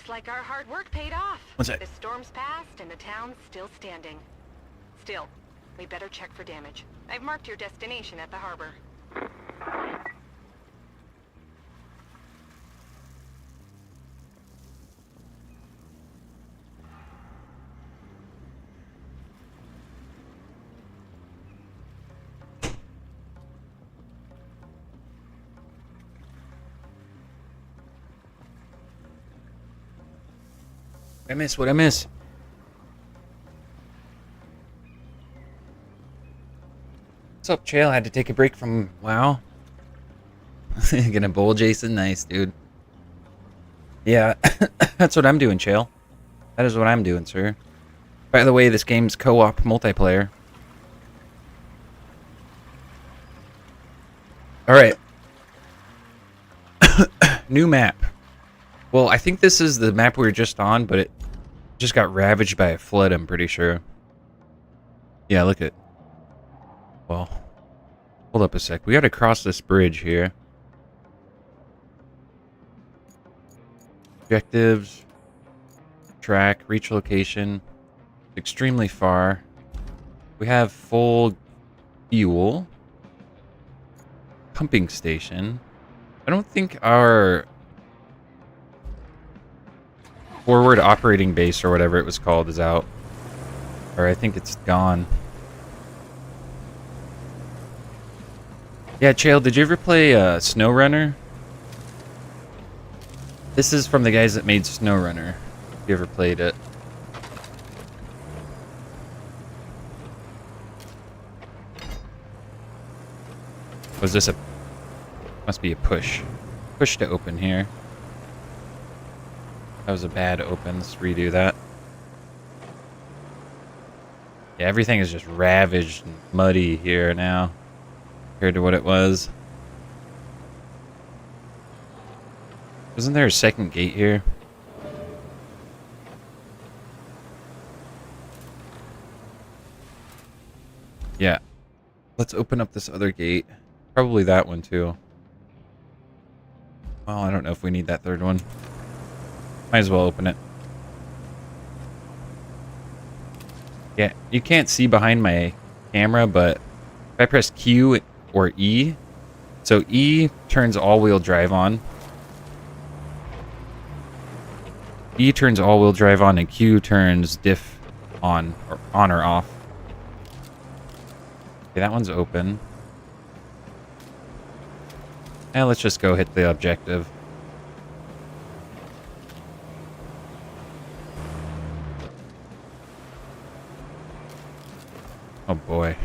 like our hard work paid off. What's that? The storm's passed and the town's still standing. Still, we better check for damage. I've marked your destination at the harbor. I miss what I miss. What's up, Chael? Had to take a break from WoW. Gonna bowl Jason. Nice, dude. Yeah, that's what I'm doing, Chael. That is what I'm doing, sir. By the way, this game's co-op multiplayer. Alright. New map. Well, I think this is the map we were just on, but it just got ravaged by a flood, I'm pretty sure. Yeah, look at... Well, hold up a sec. We gotta cross this bridge here. Objectives. Track. Reach location. Extremely far. We have full fuel. Pumping station. I don't think our forward operating base or whatever it was called is out. Or I think it's gone. Yeah, Chael, did you ever play SnowRunner? This is from the guys that made SnowRunner. If you ever played it. Was this a... Must be a push. Push to open here. That was a bad open. Let's redo that. Yeah, everything is just ravaged and muddy here now. Compared to what it was. Wasn't there a second gate here? Yeah. Let's open up this other gate. Probably that one too. Well, I don't know if we need that third one. Might as well open it. Yeah, you can't see behind my camera, but if I press Q or E, so E turns all-wheel drive on. E turns all-wheel drive on, and Q turns diff on or off. Okay, that one's open. And let's just go hit the objective. Oh boy.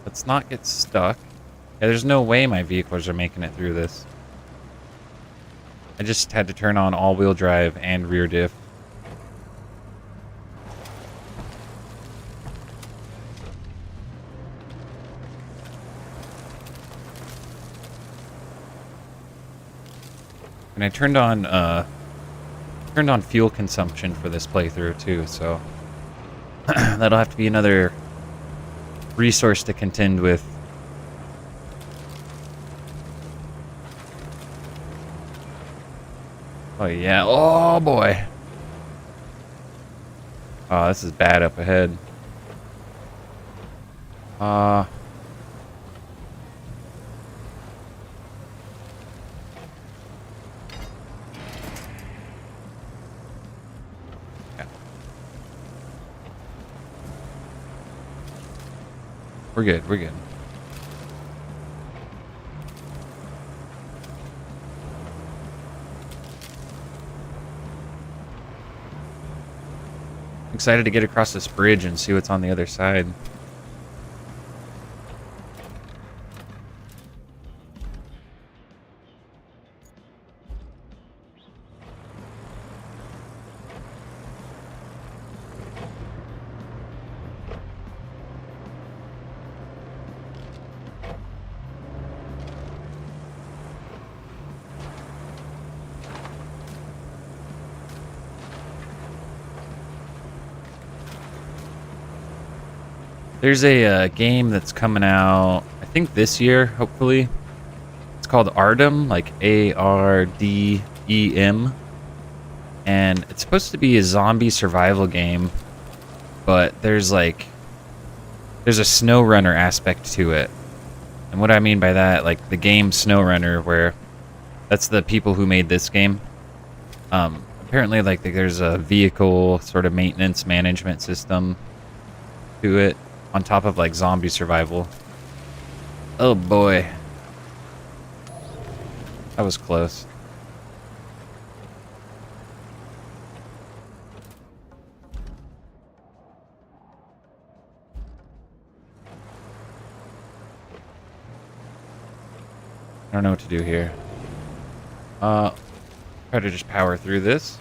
Let's not get stuck. Yeah, there's no way my vehicles are making it through this. I just had to turn on all-wheel drive and rear diff. And I turned on fuel consumption for this playthrough too, so that'll have to be another resource to contend with. Oh yeah, oh boy. Oh, this is bad up ahead. Yeah. We're good, we're good. Excited to get across this bridge and see what's on the other side. There's a game that's coming out, I think this year, hopefully. It's called Ardem, like Ardem, and it's supposed to be a zombie survival game, but there's a SnowRunner aspect to it. And what I mean by that, like the game SnowRunner, where that's the people who made this game. Apparently, like there's a vehicle sort of maintenance management system to it on top of like zombie survival. Oh boy, that was close. I don't know what to do here. Try to just power through this.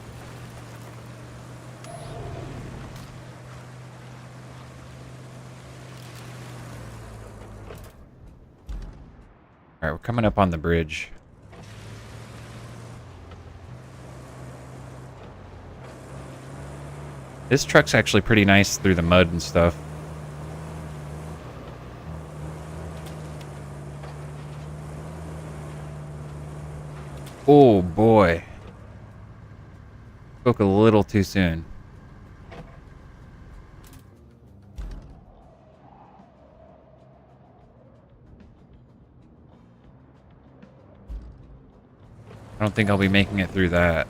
All right, we're coming up on the bridge. This truck's actually pretty nice through the mud and stuff. Oh boy. Spoke a little too soon. I don't think I'll be making it through that.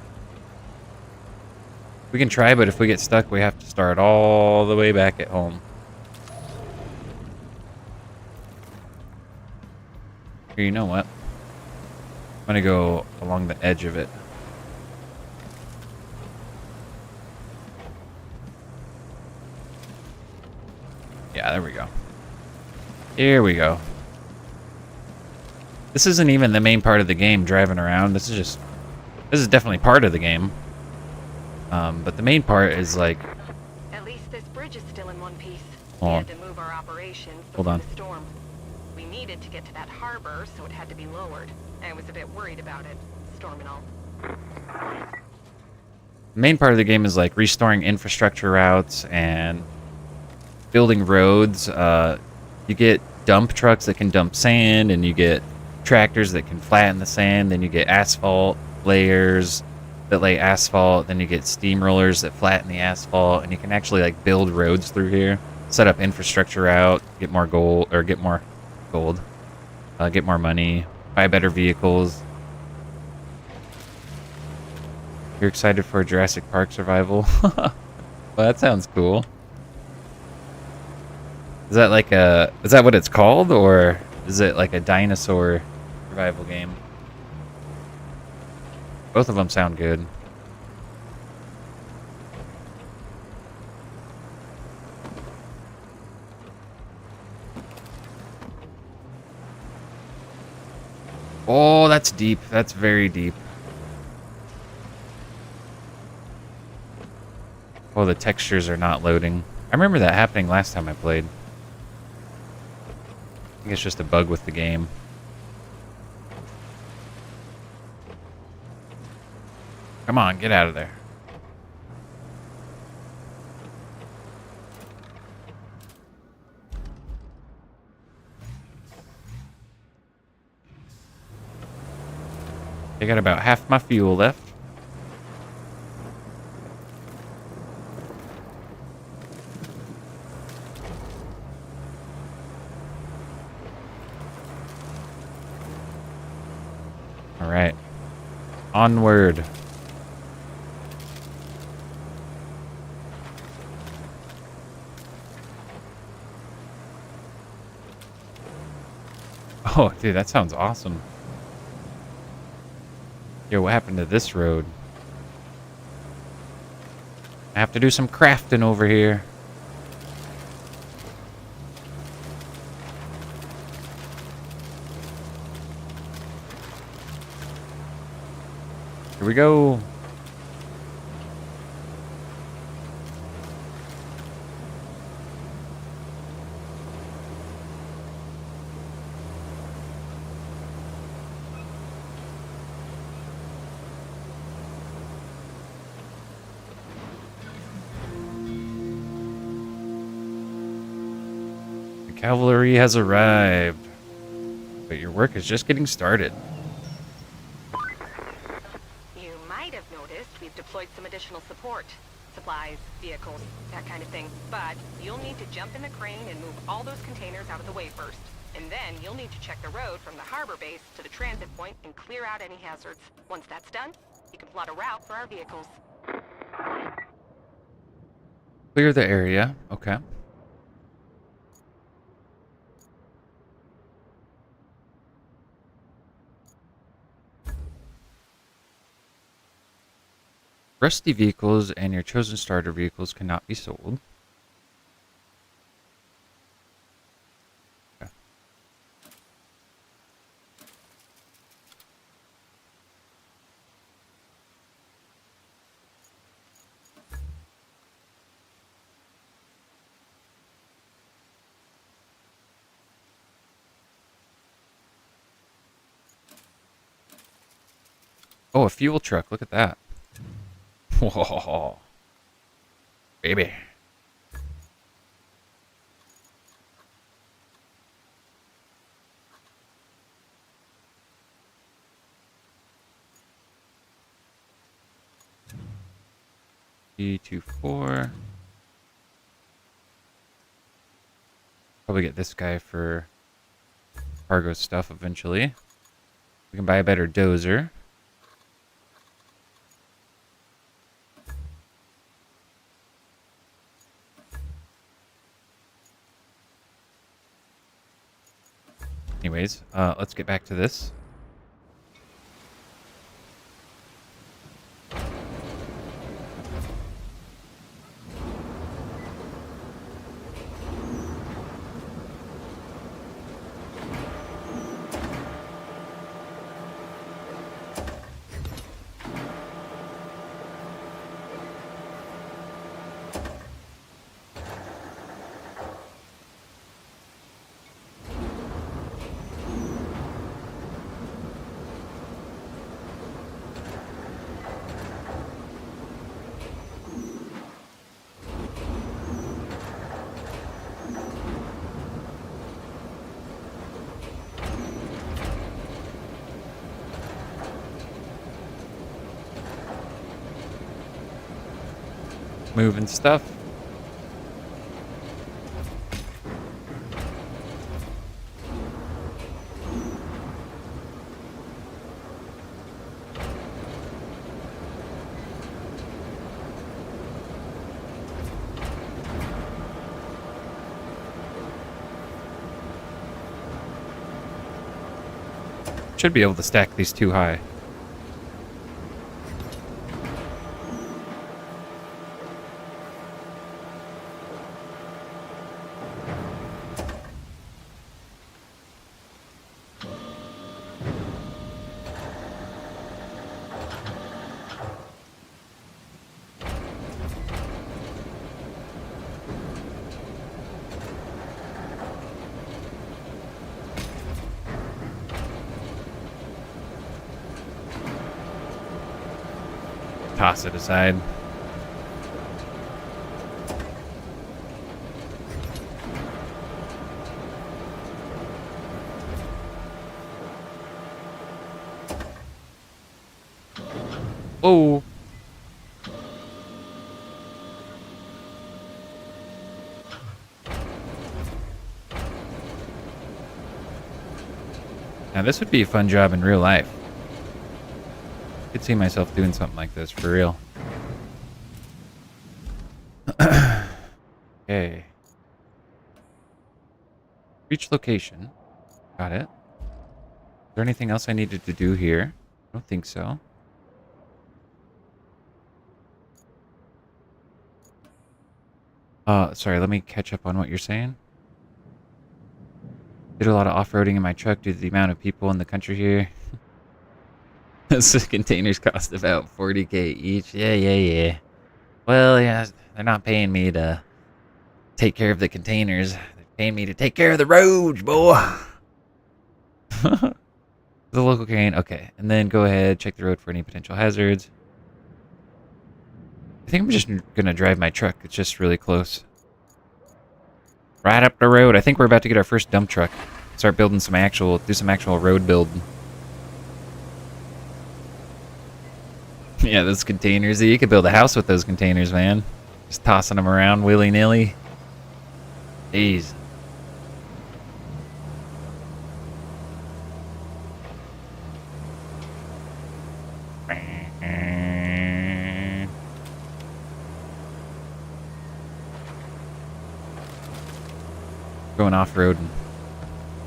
We can try, but if we get stuck, we have to start all the way back at home. Here, you know what? I'm gonna go along the edge of it. Yeah, there we go. Here we go. This isn't even the main part of the game, driving around. This is definitely part of the game. But the main part is like... At least this bridge is still in one piece. Hold on. We had to move our operations Hold before on. the storm. We needed to get to that harbor, so it had to be lowered. I was a bit worried about it, storm and all. The main part of the game is like restoring infrastructure routes and building roads. You get dump trucks that can dump sand, and you get tractors that can flatten the sand. Then you get asphalt layers that lay asphalt. Then you get steamrollers that flatten the asphalt, and you can actually like build roads through here, set up infrastructure out, get more gold, get more money, buy better vehicles. You're excited for Jurassic Park survival? Well, that sounds cool. Is that what it's called, or is it like a dinosaur survival game? Both of them sound good. Oh, that's deep. That's very deep. Oh, the textures are not loading. I remember that happening last time I played. I think it's just a bug with the game. Come on, get out of there. I got about half my fuel left. All right. Onward. Oh, dude, that sounds awesome. Yo, what happened to this road? I have to do some crafting over here. Here we go. cavalry has arrived. But your work is just getting started. You might have noticed we've deployed some additional support. Supplies, vehicles, that kind of thing. But you'll need to jump in the crane and move all those containers out of the way first. And then you'll need to check the road from the harbor base to the transit point and clear out any hazards. Once that's done, you can plot a route for our vehicles. Clear the area. Okay. Rusty vehicles and your chosen starter vehicles cannot be sold. Okay. Oh, a fuel truck. Look at that. Whoa. Baby. E24. Probably get this guy for cargo stuff eventually. We can buy a better dozer. Anyways, let's get back to this. Moving stuff. Should be able to stack these too high. Toss it aside. Whoa. Now this would be a fun job in real life. Could see myself doing something like this for real. Okay. Reach location. Got it. Is there anything else I needed to do here? I don't think so. Sorry, let me catch up on what you're saying. Did a lot of off-roading in my truck due to the amount of people in the country here. So containers cost about 40K each. Yeah. Well, yeah, they're not paying me to take care of the containers. They're paying me to take care of the roads, boy. The local crane. Okay, and then go ahead, check the road for any potential hazards. I think I'm just gonna drive my truck. It's just really close Right up the road. I think we're about to get our first dump truck. Start building some actual, do some actual road build. Yeah, those containers. You could build a house with those containers, man. Just tossing them around willy-nilly. Jeez. Going off-roading.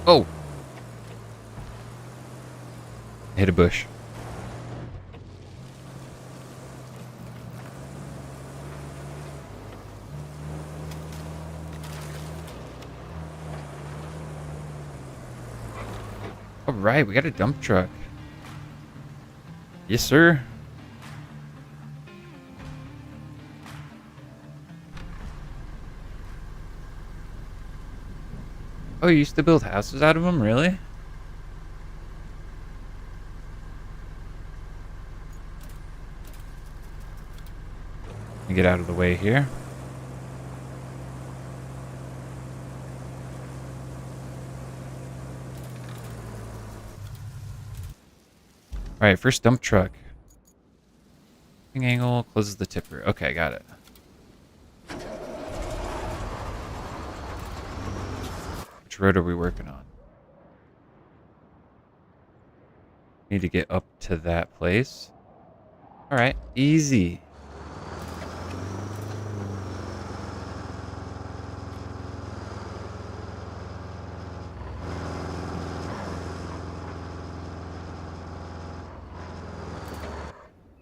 Oh! Hit a bush. Alright, we got a dump truck. Yes, sir. Oh, you used to build houses out of them? Really? Let me get out of the way here. Alright, first dump truck. Angle closes the tipper. Okay, got it. Which road are we working on? Need to get up to that place. Alright, easy.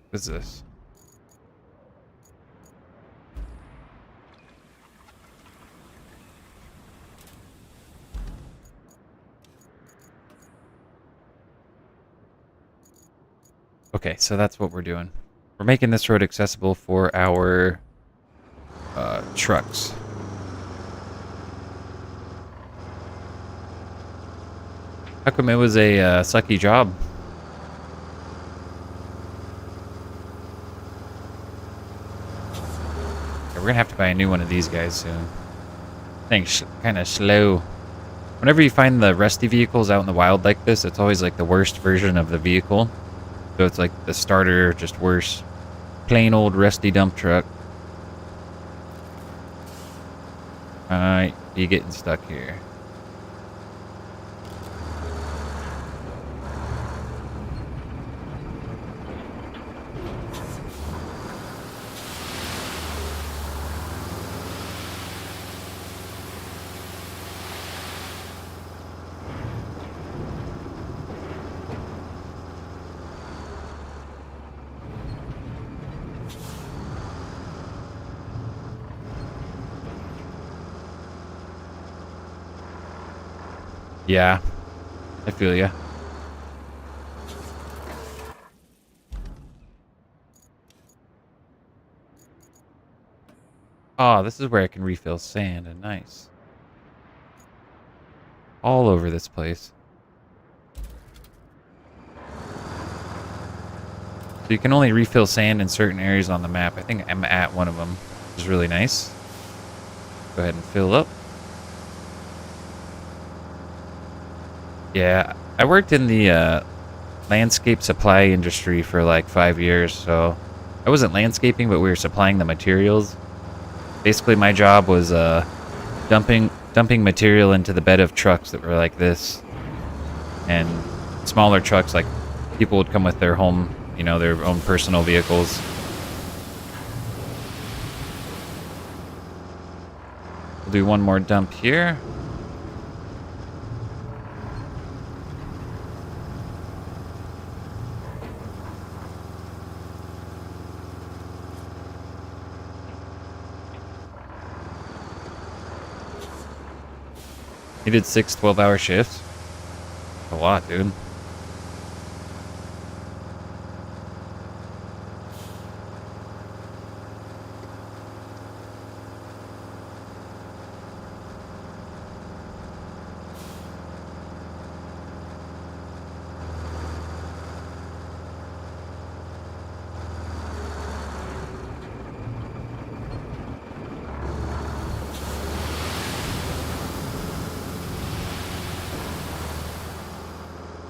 What's this? Okay, so that's what we're doing. We're making this road accessible for our trucks. How come it was a sucky job? Yeah, we're gonna have to buy a new one of these guys soon. Thing's kind of slow. Whenever you find the rusty vehicles out in the wild like this, it's always like the worst version of the vehicle. So it's like the starter, just worse. Plain old rusty dump truck. Alright, you getting stuck here. Yeah, I feel ya. Oh, this is where I can refill sand, and nice. All over this place. So you can only refill sand in certain areas on the map. I think I'm at one of them, which is really nice. Go ahead and fill up. Yeah, I worked in the landscape supply industry for like 5 years, so I wasn't landscaping, but we were supplying the materials. Basically, my job was dumping material into the bed of trucks that were like this, and smaller trucks, like people would come with their home, you know, their own personal vehicles. We'll do one more dump here. He did 6 12-hour shifts. A lot, dude.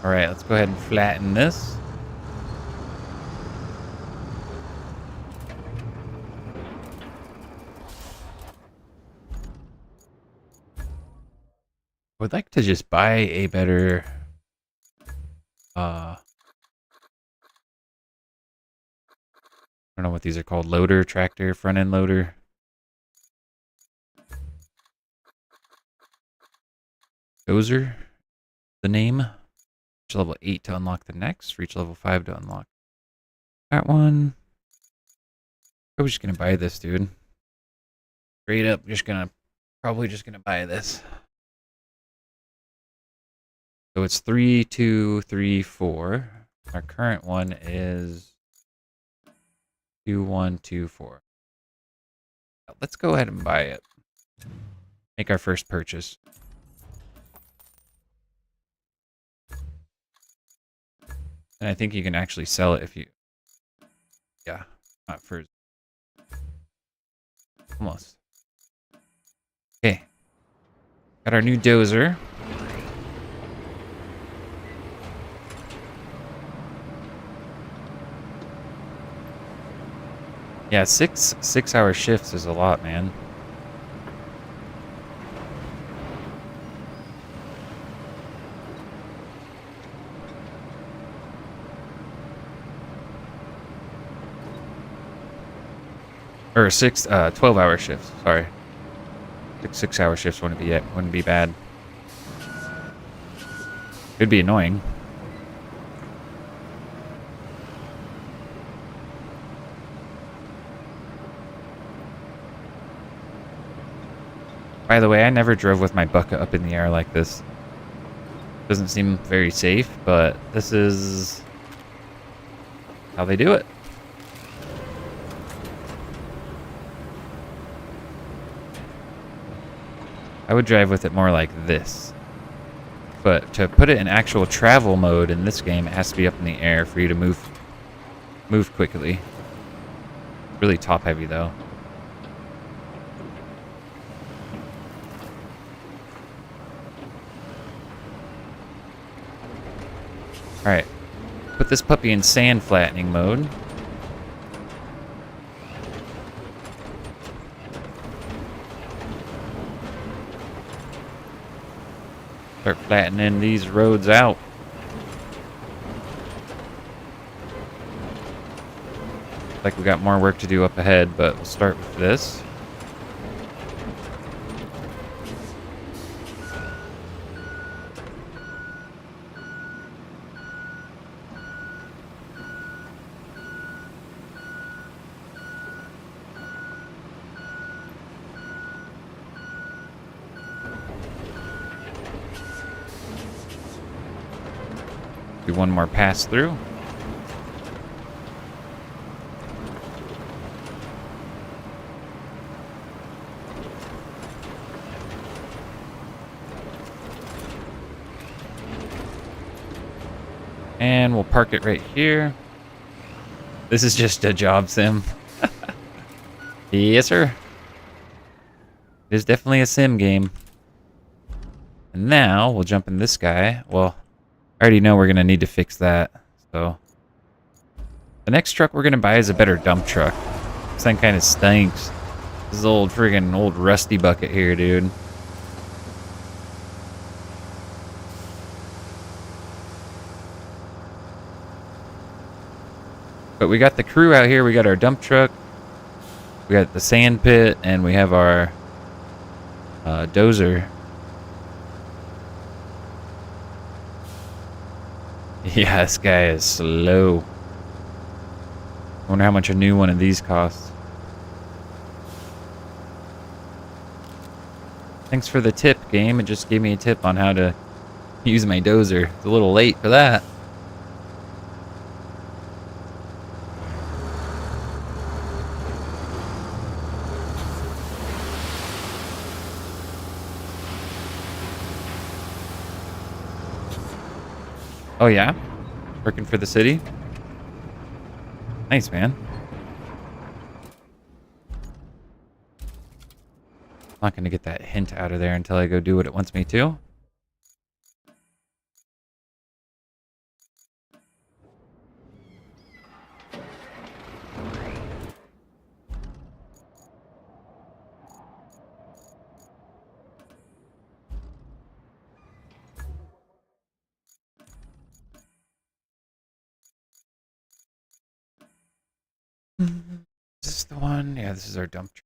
Alright, let's go ahead and flatten this. I would like to just buy a better I don't know what these are called. Loader, tractor, front end loader. Dozer, the name. Reach level 8 to unlock the next. Reach level 5 to unlock that one. I was just gonna buy this, dude. Straight up, probably just gonna buy this. So it's 3, 2, 3, 4. Our current one is 2, 1, 2, 4. Let's go ahead and buy it. Make our first purchase. And I think you can actually sell it if you... Yeah, not for... Almost. Okay. Got our new dozer. Yeah, six-hour shifts is a lot, man. Or 12-hour shifts. Sorry, 6-hour shifts wouldn't be bad. Could be annoying. By the way, I never drove with my bucket up in the air like this. Doesn't seem very safe, but this is how they do it. I would drive with it more like this. But to put it in actual travel mode in this game, it has to be up in the air for you to move quickly. Really top heavy though. Alright. Put this puppy in sand flattening mode. Start flattening these roads out. Like we got more work to do up ahead, but we'll start with this. Do one more pass through. And we'll park it right here. This is just a job sim. Yes, sir. It is definitely a sim game. And now we'll jump in this guy. Well, I already know we're going to need to fix that. So the next truck we're going to buy is a better dump truck. This thing kind of stinks. This is old friggin' old rusty bucket here, dude. But we got the crew out here. We got our dump truck. We got the sand pit. And we have our dozer. Yeah, this guy is slow. I wonder how much a new one of these costs. Thanks for the tip, game. It just gave me a tip on how to use my dozer. It's a little late for that. Oh yeah? Working for the city? Nice, man. I'm not gonna get that hint out of there until I go do what it wants me to. the one? Yeah, this is our dump truck.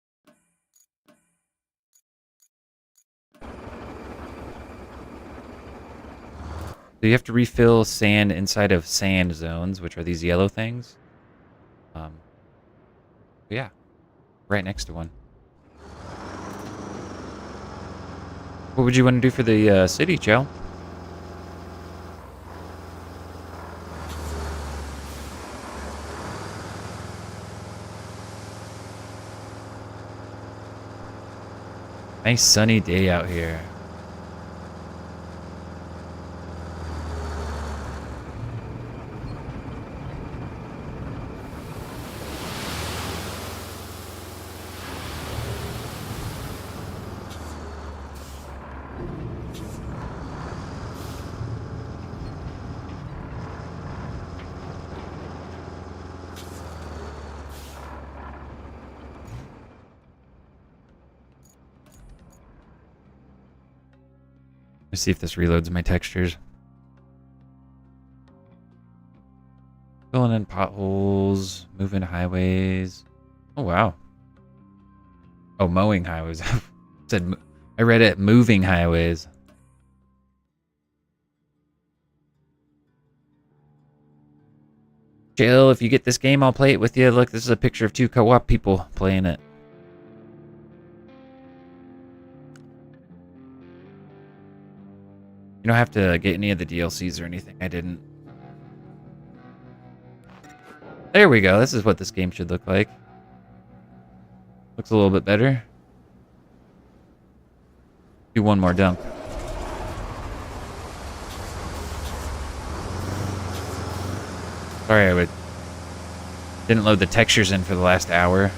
So you have to refill sand inside of sand zones, which are these yellow things. Yeah, right next to one. What would you want to do for the city, Joe? Nice sunny day out here. Let's see if this reloads my textures. Filling in potholes, moving highways. Oh, wow. Oh, mowing highways. I read it, moving highways. Jill, if you get this game, I'll play it with you. Look, this is a picture of two co-op people playing it. You don't have to get any of the DLCs or anything. I didn't. There we go. This is what this game should look like. Looks a little bit better. Do one more dump. Sorry, didn't load the textures in for the last hour.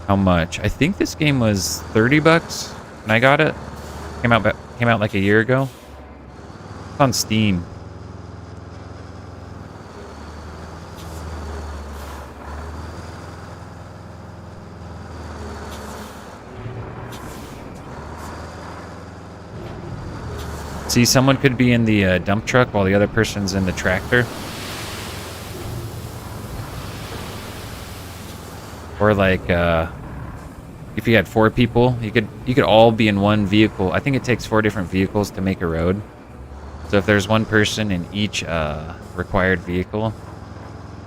How much? I think this game was $30 when I got it. Came out like a year ago. It's on Steam. See, someone could be in the dump truck while the other person's in the tractor. Or like, if you had 4 people, you could all be in one vehicle. I think it takes 4 different vehicles to make a road. So if there's one person in each required vehicle,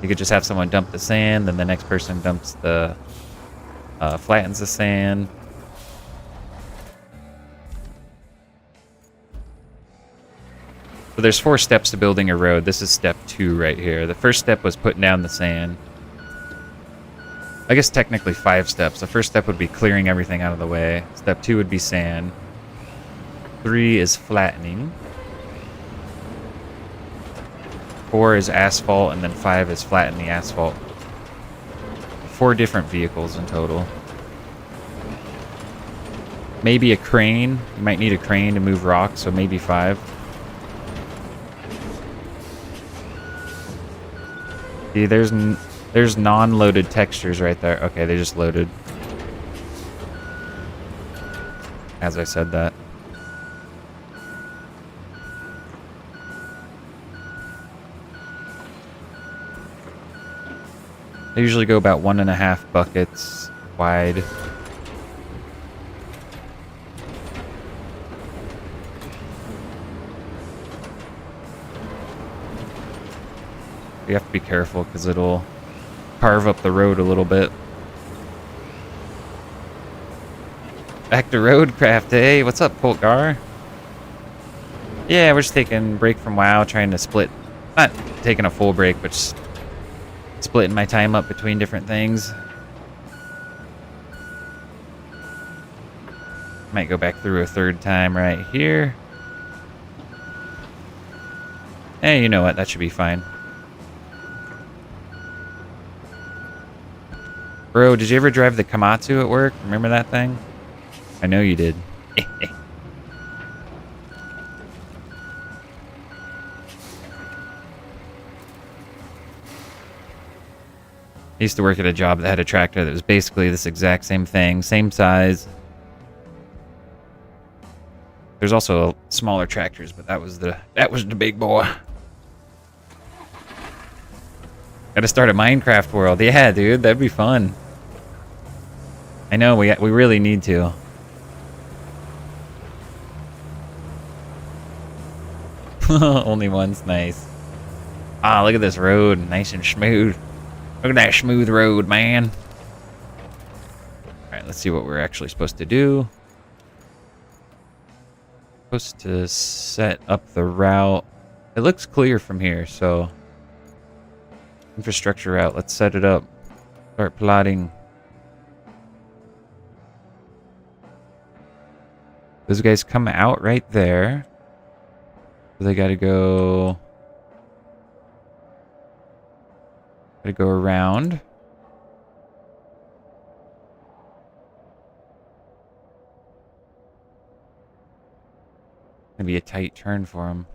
you could just have someone dump the sand, then the next person dumps the flattens the sand. So there's 4 steps to building a road. This is step 2 right here. The first step was putting down the sand. I guess technically 5 steps. The first step would be clearing everything out of the way. Step 2 would be sand. 3 is flattening. 4 is asphalt, and then 5 is flatten the asphalt. 4 different vehicles in total. Maybe a crane. You might need a crane to move rocks, so maybe 5. See, there's non-loaded textures right there. Okay, they just loaded. As I said that. They usually go about 1.5 buckets wide. You have to be careful because it'll carve up the road a little bit. Back to RoadCraft, hey? What's up, Polgar? Yeah, we're just taking a break from WoW, trying to split. Not taking a full break, but just splitting my time up between different things. Might go back through a 3rd time right here. Hey, you know what? That should be fine. Bro, did you ever drive the Komatsu at work? Remember that thing? I know you did. I used to work at a job that had a tractor that was basically this exact same thing, same size. There's also smaller tractors, but that was the big boy. Gotta start a Minecraft world. Yeah, dude, that'd be fun. I know, we really need to. Only one's nice. Ah, look at this road. Nice and smooth. Look at that smooth road, man. Alright, let's see what we're actually supposed to do. Supposed to set up the route. It looks clear from here, so... Infrastructure route. Let's set it up. Start plotting. Those guys come out right there. So they gotta go... Gotta go around. Gonna be a tight turn for them.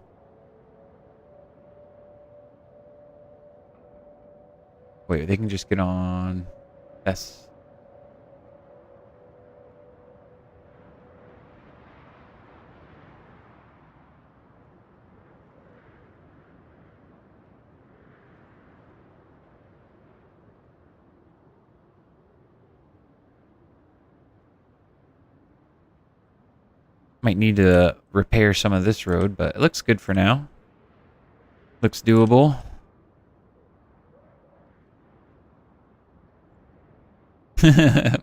Wait, they can just get on... S. Might need to repair some of this road, but it looks good for now. Looks doable.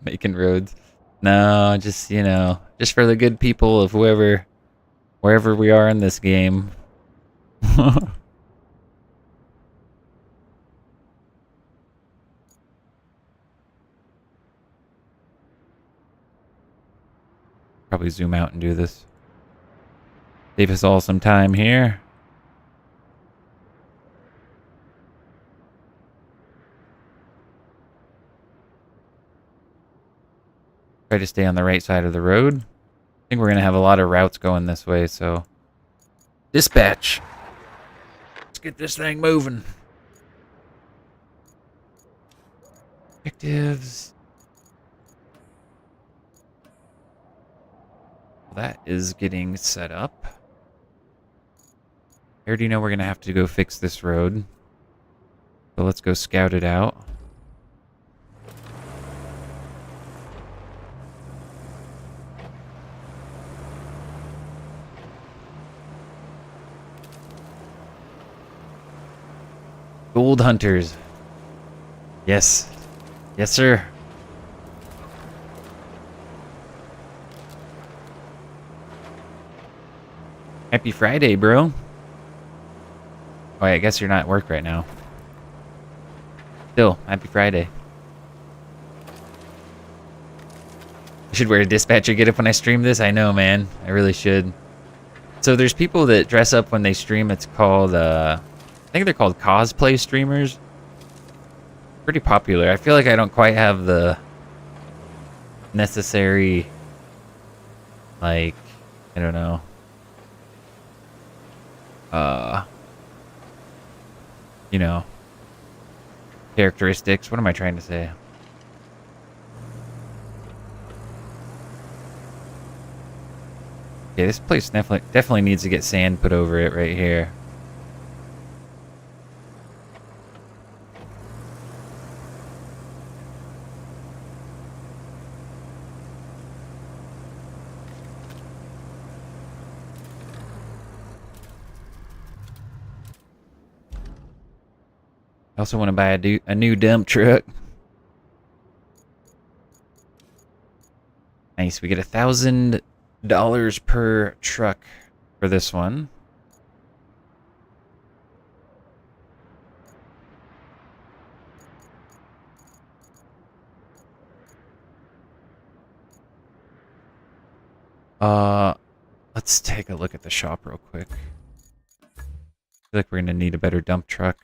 Making roads. No, just, you know, just for the good people of wherever we are in this game. Probably zoom out and do this. Save us all some time here. Try to stay on the right side of the road. I think we're going to have a lot of routes going this way, so... Dispatch! Let's get this thing moving. Objectives. That is getting set up. I already know we're going to have to go fix this road. So let's go scout it out. Gold hunters. Yes. Yes, sir. Happy Friday, bro. Oh, I guess you're not at work right now. Still, happy Friday. I should wear a dispatcher getup when I stream this. I know, man. I really should. So there's people that dress up when they stream. It's called, I think they're called cosplay streamers. Pretty popular. I feel like I don't quite have the necessary, like, I don't know. You know, characteristics. What am I trying to say? Okay, this place definitely needs to get sand put over it right here. I also want to buy a new dump truck. Nice. We get $1,000 per truck for this one. Let's take a look at the shop real quick. I feel like we're gonna need a better dump truck.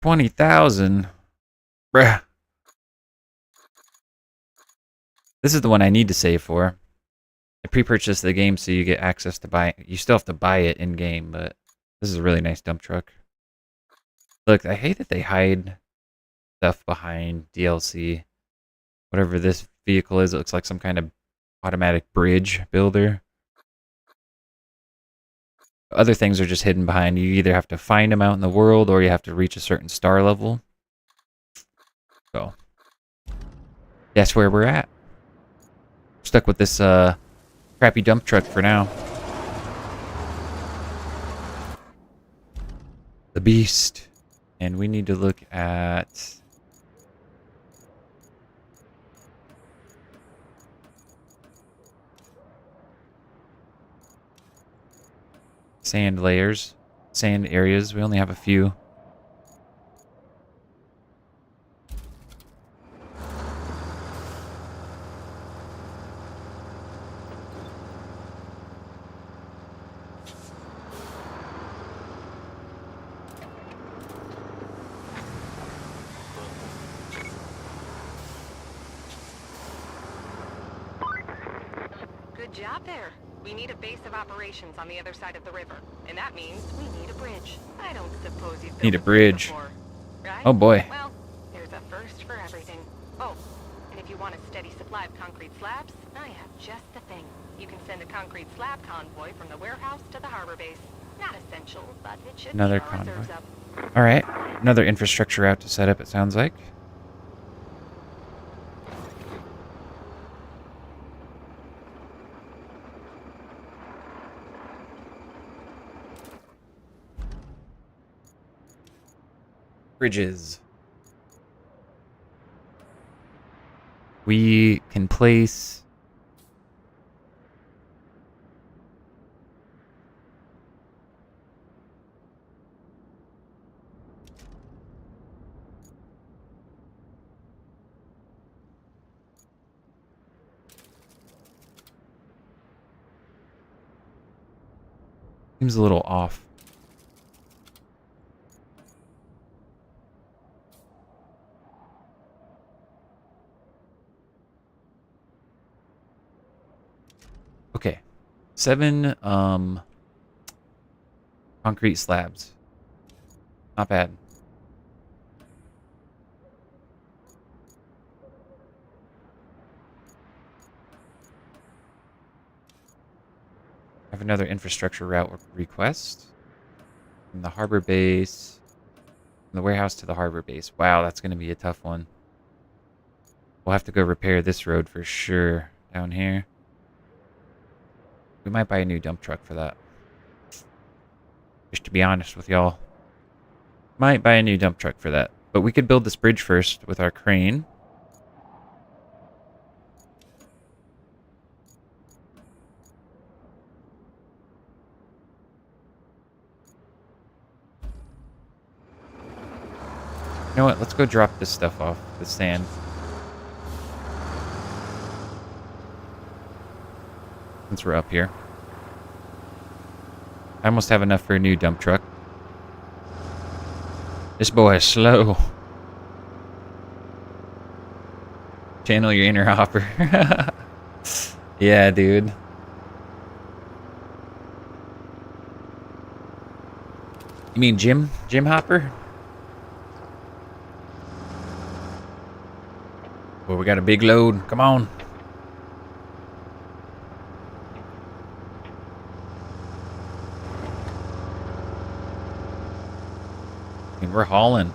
20,000. Bruh. This is the one I need to save for. I pre-purchased the game so you get access to buy it. You still have to buy it in-game, but this is a really nice dump truck. Look, I hate that they hide stuff behind DLC. Whatever this vehicle is, it looks like some kind of automatic bridge builder. Other things are just hidden behind. You either have to find them out in the world or you have to reach a certain star level. So that's where we're at. Stuck with this crappy dump truck for now. The beast. And we need to look at sand layers, sand areas. We only have a few. Good job there. We need a base of operations on the other side of the river, and that means we need a bridge. I don't suppose you've built Need a bridge. before, right? Oh boy. Well, there's a first for everything. Oh, and if you want a steady supply of concrete slabs, I have just the thing. You can send a concrete slab convoy from the warehouse to the harbor base. Not essential, but it should Another keep our reserves convoy. up. All right. Another infrastructure route to set up, it sounds like. Bridges. We can place seems a little off. Okay. 7 concrete slabs. Not bad. I have another infrastructure route request. From the harbor base. From the warehouse to the harbor base. Wow, that's going to be a tough one. We'll have to go repair this road for sure down here. We might buy a new dump truck for that. Just to be honest with y'all. Might buy a new dump truck for that. But we could build this bridge first with our crane. You know what? Let's go drop this stuff off. The sand. Since we're up here. I almost have enough for a new dump truck. This boy is slow. Channel your inner hopper. Yeah, dude. You mean Jim? Jim Hopper? Well, we got a big load. Come on. And we're hauling.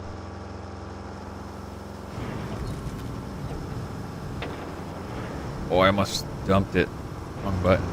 Oh, I almost dumped it. Wrong button.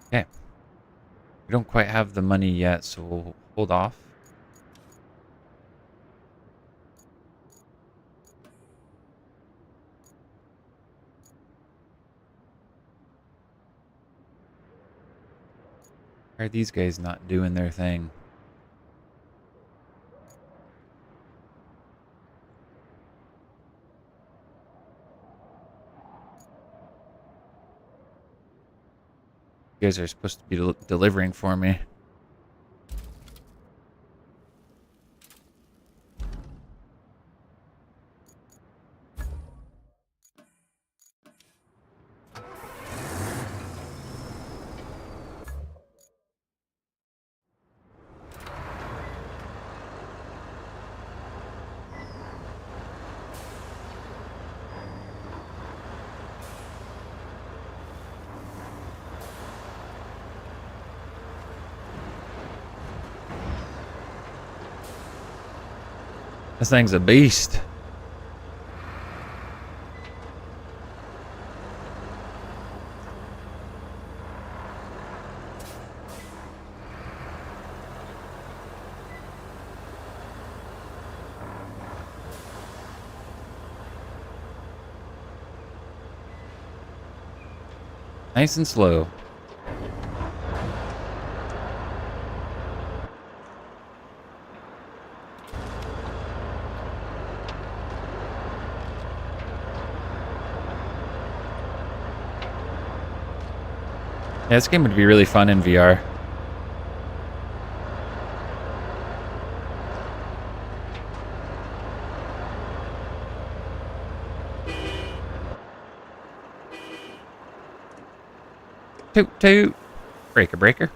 Okay. We don't quite have the money yet, so we'll hold off. Why are these guys not doing their thing? You guys are supposed to be delivering for me. This thing's a beast. Nice and slow. Yeah, this game would be really fun in VR. Toot toot. Breaker breaker.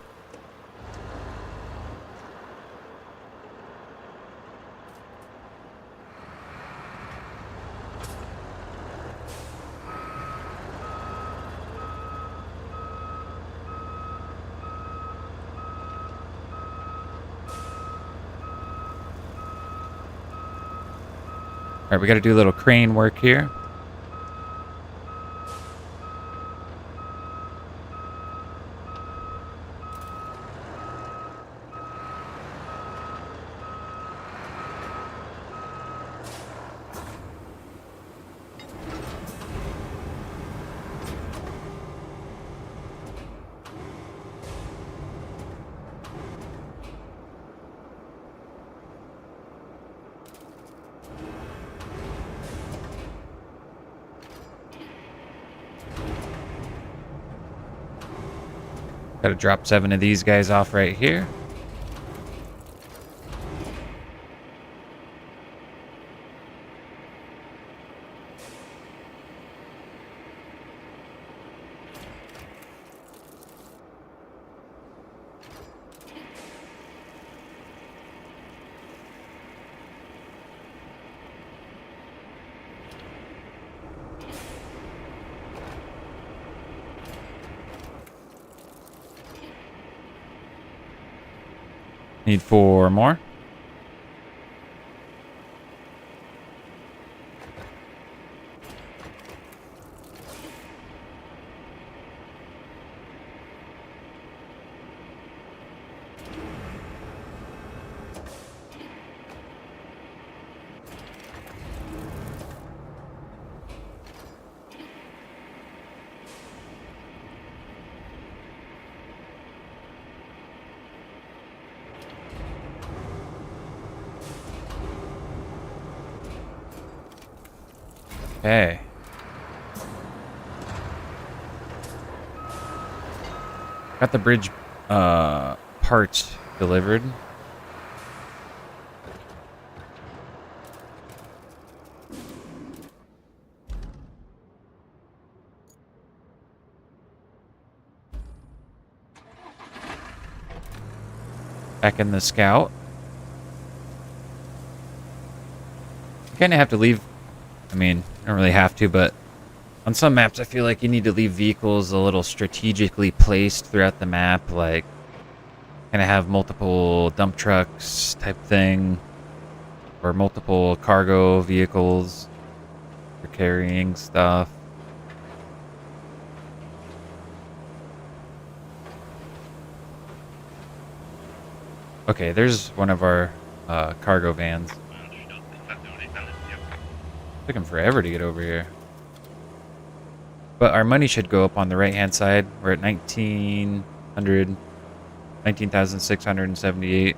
Alright, we gotta do a little crane work here. Gotta drop 7 of these guys off right here. Need 4 more. Okay. Got the bridge parts delivered. Back in the Scout. You kind of have to leave. I mean, I don't really have to, but on some maps I feel like you need to leave vehicles a little strategically placed throughout the map, like kind of have multiple dump trucks type thing, or multiple cargo vehicles for carrying stuff. Okay, there's one of our cargo vans. Took him forever to get over here. But our money should go up on the right hand side. We're at 1900. 19,678.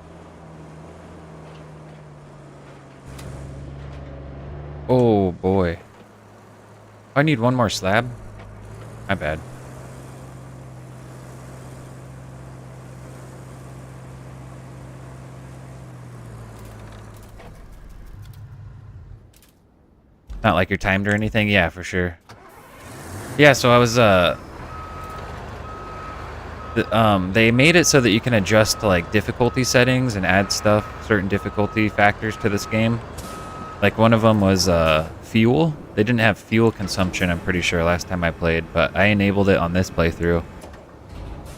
Oh boy. I need one more slab. My bad. Not like you're timed or anything? Yeah, for sure. Yeah, so I was, they made it so that you can adjust to, like, difficulty settings and add stuff, certain difficulty factors to this game. Like, one of them was, fuel. They didn't have fuel consumption, I'm pretty sure, last time I played, but I enabled it on this playthrough.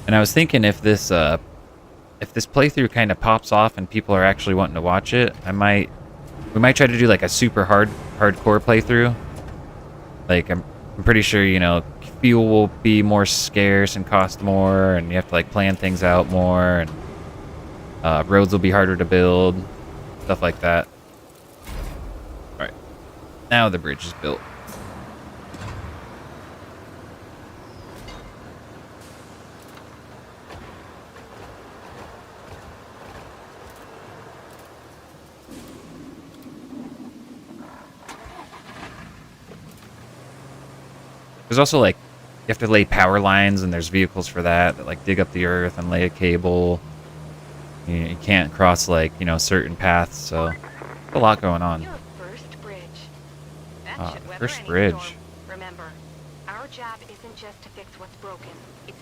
And I was thinking if this playthrough kind of pops off and people are actually wanting to watch it, we might try to do, like, a super hardcore playthrough. Like, I'm pretty sure, you know, fuel will be more scarce and cost more, and you have to, like, plan things out more, and roads will be harder to build, stuff like that. Alright. Now the bridge is built. There's also, like, you have to lay power lines, and there's vehicles for that like, dig up the earth and lay a cable. You can't cross, like, you know, certain paths, so there's a lot going on. Your first bridge. That should weather First any bridge. storm. Remember, our job isn't just to fix what's broken. It's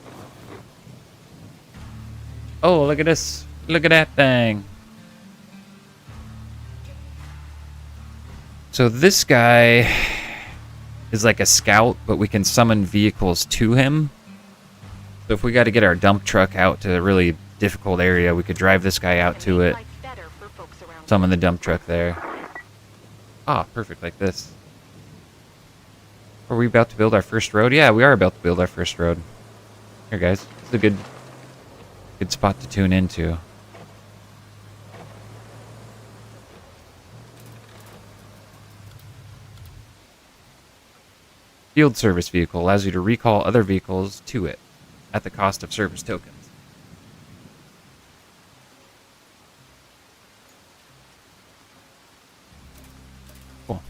Oh, look at this. Look at that thing. So this guy is like a scout, but we can summon vehicles to him. So if we got to get our dump truck out to a really difficult area, we could drive this guy out to it, life's better for folks around. summon the dump truck there. Ah, perfect, like this. Are we about to build our first road? Yeah, we are about to build our first road. Here, guys. It's a good spot to tune into. Field service vehicle allows you to recall other vehicles to it at the cost of service tokens. Cool.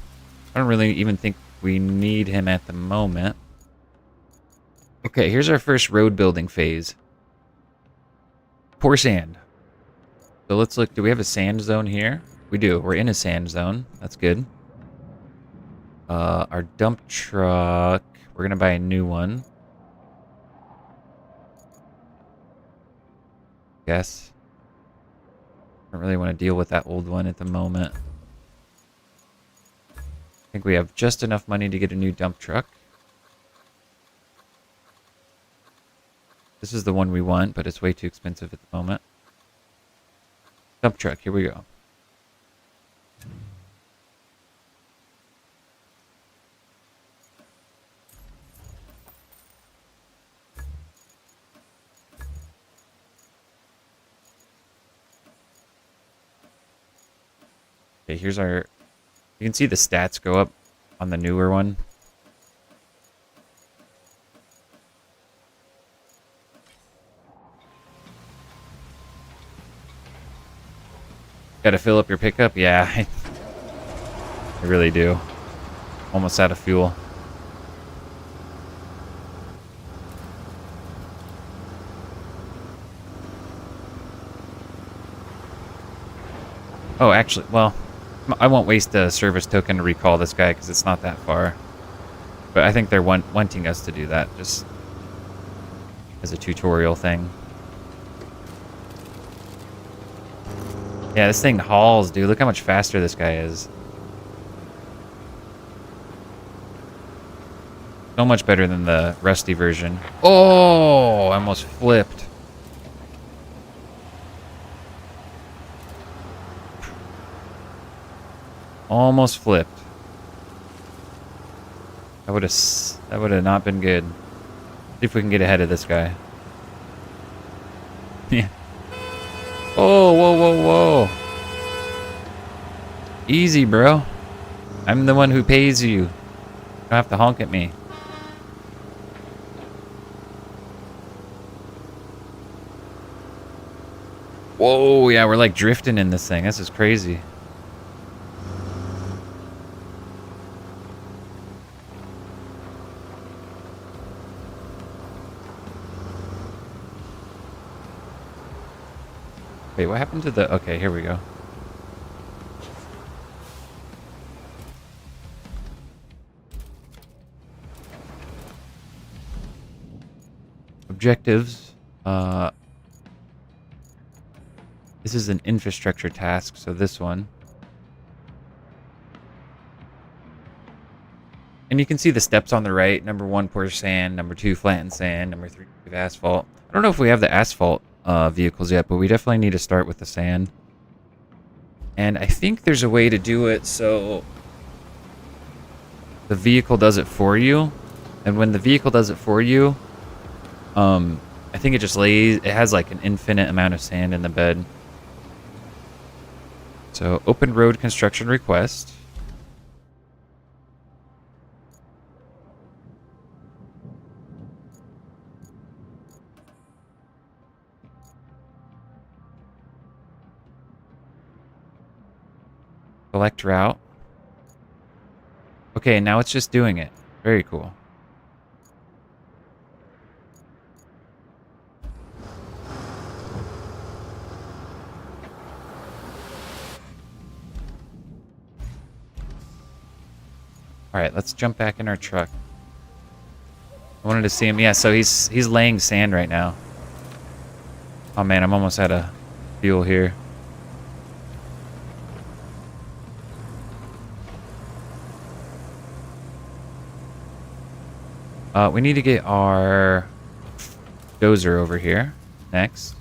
I don't really even think we need him at the moment. Okay, here's our first road building phase. Pour sand. So let's look. Do we have a sand zone here? We do. We're in a sand zone. That's good. Our dump truck. We're going to buy a new one. Guess. Don't really want to deal with that old one at the moment. I think we have just enough money to get a new dump truck. This is the one we want, but it's way too expensive at the moment. Dump truck, here we go. Okay, here's our... You can see the stats go up on the newer one. Gotta fill up your pickup? Yeah, I really do. Almost out of fuel. Oh, actually, well, I won't waste a service token to recall this guy because it's not that far. But I think they're wanting us to do that just as a tutorial thing. Yeah, this thing hauls, dude. Look how much faster this guy is. So much better than the rusty version. Oh, I almost flipped. Almost flipped. That would have not been good. See if we can get ahead of this guy. Yeah. Oh, whoa, whoa, whoa. Easy, bro. I'm the one who pays you. You don't have to honk at me. Whoa, yeah, we're like drifting in this thing. This is crazy. Wait, what happened to the... Okay, here we go. Objectives. This is an infrastructure task, so this one. And you can see the steps on the right. Number 1, pour sand. Number 2, flatten sand. Number 3, asphalt. I don't know if we have the asphalt vehicles yet, but we definitely need to start with the sand. And I think there's a way to do it so the vehicle does it for you. And when the vehicle does it for you, I think it just lays... It has like an infinite amount of sand in the bed. So, open road construction request. Select route. Okay, now it's just doing it. Very cool. Alright, let's jump back in our truck. I wanted to see him. Yeah, so he's laying sand right now. Oh man, I'm almost out of fuel here. We need to get our dozer over here next.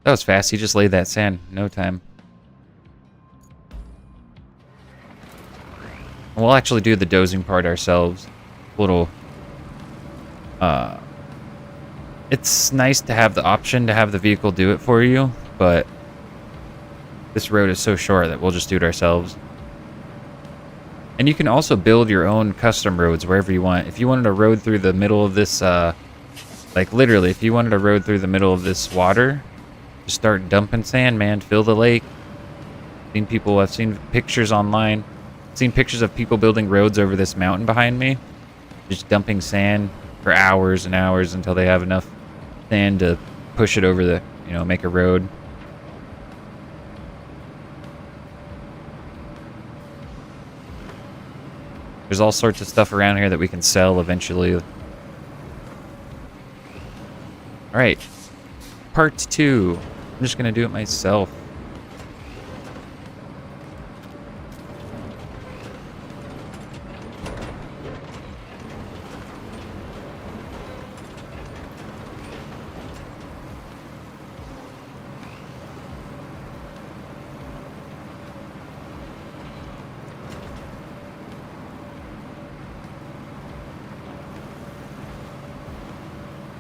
That was fast. He just laid that sand. No time. We'll actually do the dozing part ourselves. It's nice to have the option to have the vehicle do it for you, but this road is so short that we'll just do it ourselves. And you can also build your own custom roads wherever you want. If you wanted a road through the middle of this, like literally, if you wanted a road through the middle of this water, just start dumping sand, man. Fill the lake. I've seen pictures online. Seen pictures of people building roads over this mountain behind me. Just dumping sand for hours and hours until they have enough sand to push it over the, make a road. There's all sorts of stuff around here that we can sell eventually. Alright. Part 2. I'm just going to do it myself.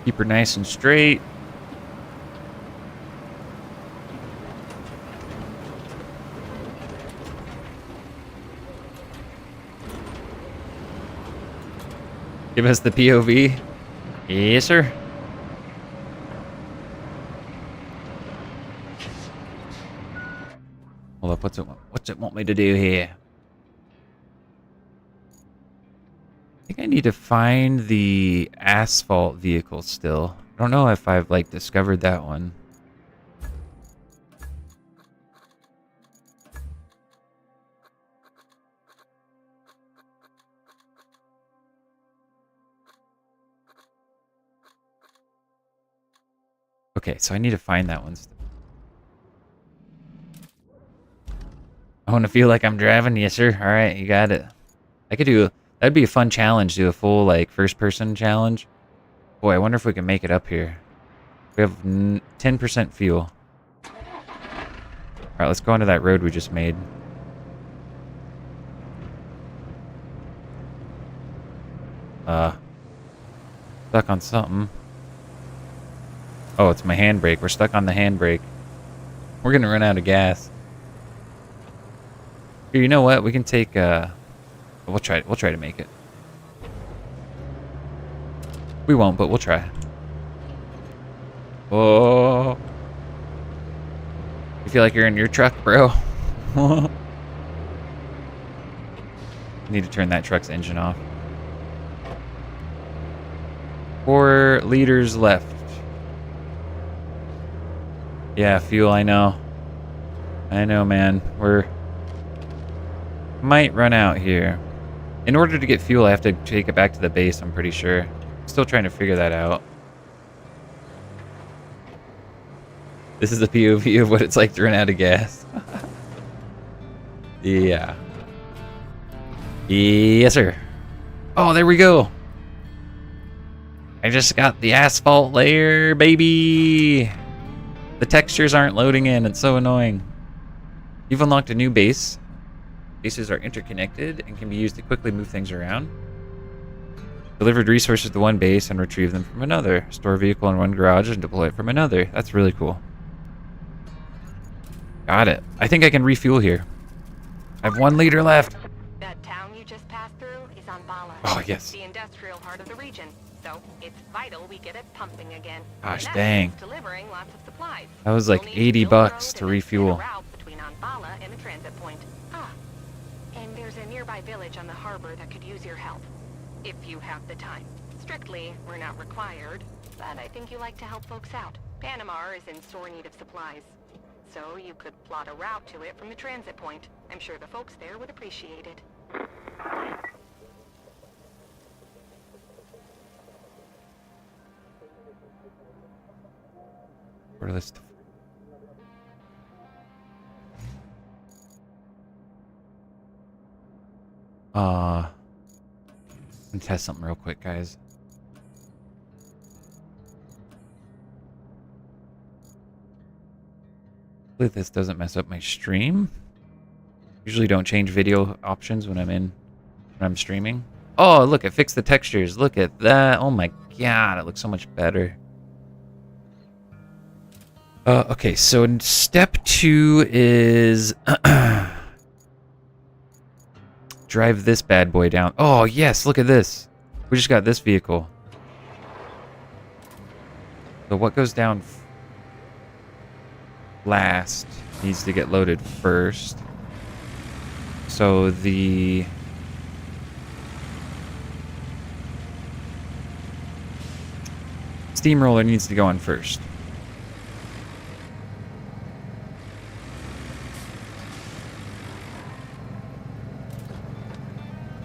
Keep her nice and straight. Give us the POV. Yes, sir. Hold up, what's it want me to do here? I think I need to find the asphalt vehicle still. I don't know if I've discovered that one. Okay, so I need to find that one still. I want to feel like I'm driving. Yes, sir. All right, you got it. That'd be a fun challenge, do a full, first-person challenge. Boy, I wonder if we can make it up here. We have 10% fuel. Alright, let's go onto that road we just made. Stuck on something. Oh, it's my handbrake. We're stuck on the handbrake. We're gonna run out of gas. Here, you know what? We can take, we'll try to make it. We won't, but we'll try. Oh. You feel like you're in your truck, bro? Need to turn that truck's engine off. 4 liters left. Yeah, fuel, I know. I know, man. We're... might run out here. In order to get fuel, I have to take it back to the base, I'm pretty sure. Still trying to figure that out. This is the POV of what it's like to run out of gas. Yeah. Yes, sir. Oh, there we go. I just got the asphalt layer, baby. The textures aren't loading in. It's so annoying. You've unlocked a new base. Bases are interconnected and can be used to quickly move things around. Delivered resources to one base and retrieve them from another. Store a vehicle in one garage and deploy it from another. That's really cool. Got it. I think I can refuel here. I have 1 liter left. That town you just passed through is on Bala. Oh, yes. The industrial heart of the region. So it's vital we get it pumping again. Gosh, And that dang. means delivering lots of supplies. That was like We'll need to 80 build bucks roads to and refuel. extend a route between Anbala and the transit point. And there's a nearby village on the harbor that could use your help. If you have the time. Strictly, we're not required, but I think you like to help folks out. Panamar is in sore need of supplies. So you could plot a route to it from the transit point. I'm sure the folks there would appreciate it. Order list. Let me test something real quick, guys. Hopefully this doesn't mess up my stream. Usually don't change video options when I'm streaming. Oh, look, it fixed the textures. Look at that. Oh my god, it looks so much better. Okay, so step 2 is drive this bad boy down. Oh, yes, look at this. We just got this vehicle. So what goes down last needs to get loaded first. So the steamroller needs to go on first.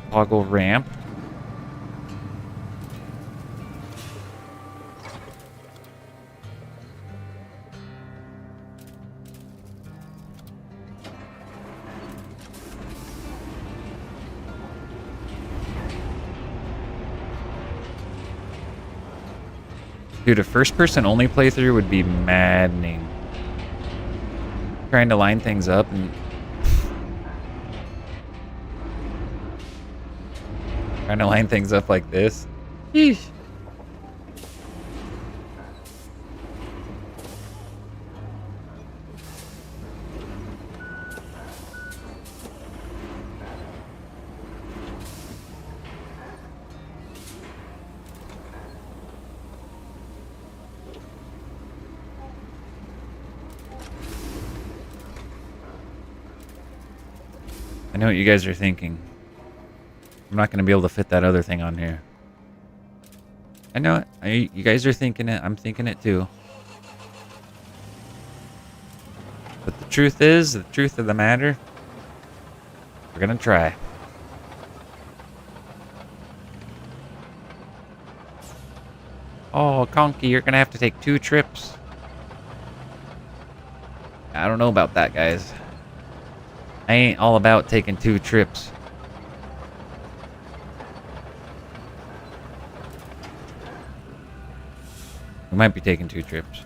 Toggle ramp. Dude, a first-person only playthrough would be maddening. Trying to line things up and trying to line things up like this. Yeesh. I know what you guys are thinking. I'm not going to be able to fit that other thing on here. I know it. You guys are thinking it. I'm thinking it too. But the truth is, the truth of the matter, we're going to try. Oh, Conky, you're going to have to take 2 trips. I don't know about that, guys. I ain't all about taking 2 trips. We might be taking 2 trips.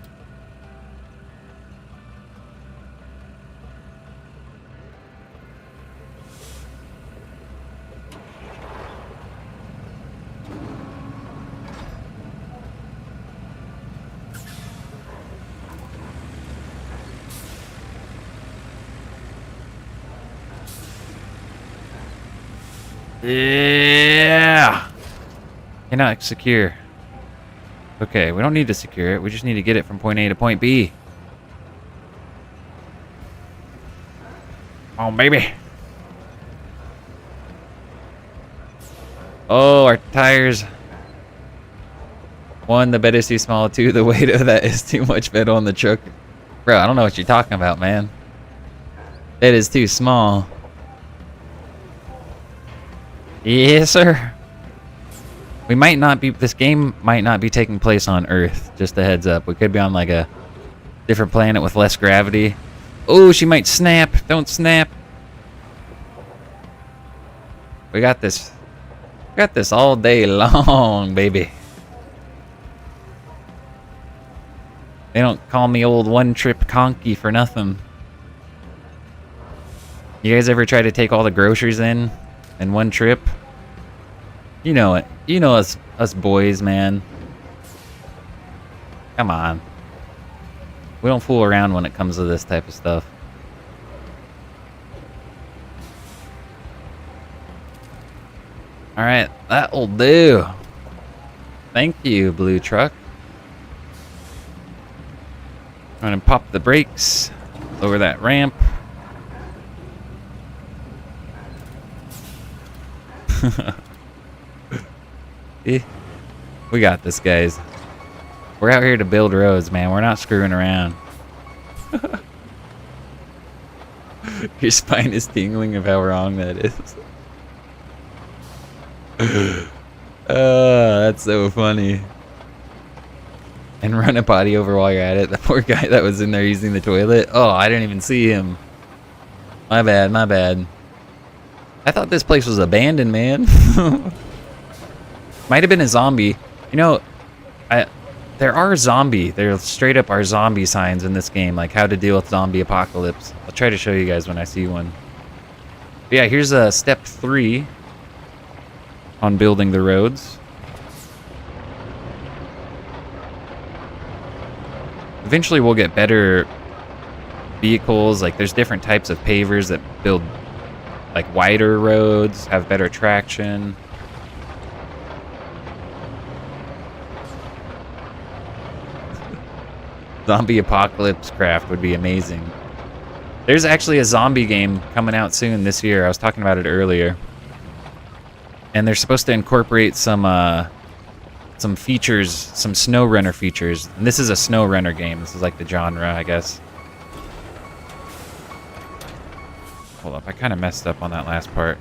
Yeah! Cannot secure. Okay, we don't need to secure it. We just need to get it from point A to point B. Oh, baby. Oh, our tires. One, the bed is too small. Two, the weight of that is too much bed on the truck. Bro, I don't know what you're talking about, man. Bed is too small. Yes, sir. We might not be, this game might not be taking place on Earth. Just a heads up. We could be on like a different planet with less gravity. Oh, she might snap. Don't snap. We got this. We got this all day long, baby. They don't call me old one-trip conky for nothing. You guys ever try to take all the groceries in one trip? You know it. You know us boys, man. Come on. We don't fool around when it comes to this type of stuff. Alright, that'll do. Thank you, blue truck. I'm gonna pop the brakes, lower that ramp. We got this, guys. We're out here to build roads, man. We're not screwing around. Your spine is tingling of how wrong that is. That's so funny. And run a potty over while you're at it. The poor guy that was in there using the toilet. Oh, I didn't even see him. My bad, my bad. I thought this place was abandoned, man. Might have been a zombie. You know, there straight up are zombie signs in this game, like how to deal with zombie apocalypse. I'll try to show you guys when I see one. But yeah, here's step 3 on building the roads. Eventually we'll get better vehicles. Like there's different types of pavers that build like wider roads, have better traction. Zombie apocalypse craft would be amazing. There's actually a zombie game coming out soon this year. I was talking about it earlier. And they're supposed to incorporate some features, some SnowRunner features. And this is a SnowRunner game. This is like the genre, I guess. Hold up, I kind of messed up on that last part.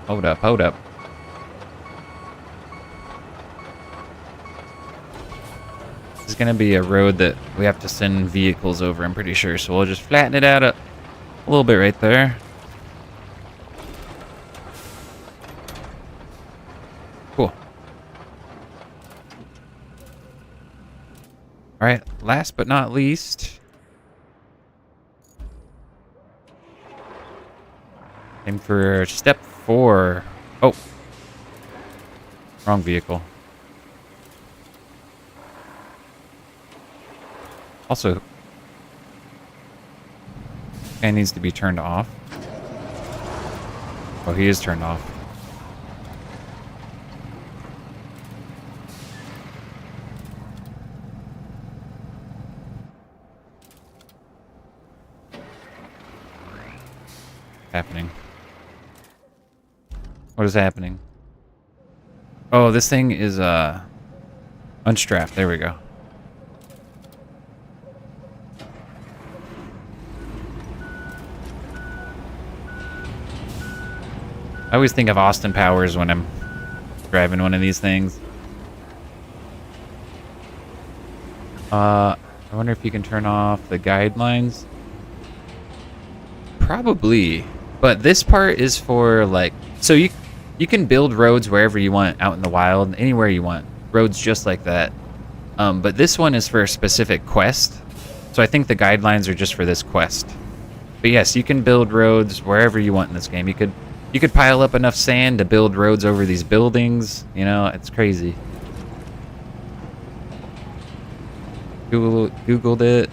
Hold up, hold up. This is gonna be a road that we have to send vehicles over, I'm pretty sure. So we'll just flatten it out a little bit right there. Cool. Alright, last but not least. Aim for step 4. Oh. Wrong vehicle. Also, guy needs to be turned off. Oh, he is turned off. Happening. What is happening? Oh, this thing is unstrapped. There we go. I always think of Austin Powers when I'm driving one of these things. I wonder if you can turn off the guidelines. Probably. But this part is for like, so you can build roads wherever you want out in the wild, anywhere you want. Roads just like that. But this one is for a specific quest. So I think the guidelines are just for this quest. But yes, you can build roads wherever you want in this game. You could pile up enough sand to build roads over these buildings. You know, it's crazy. Googled it.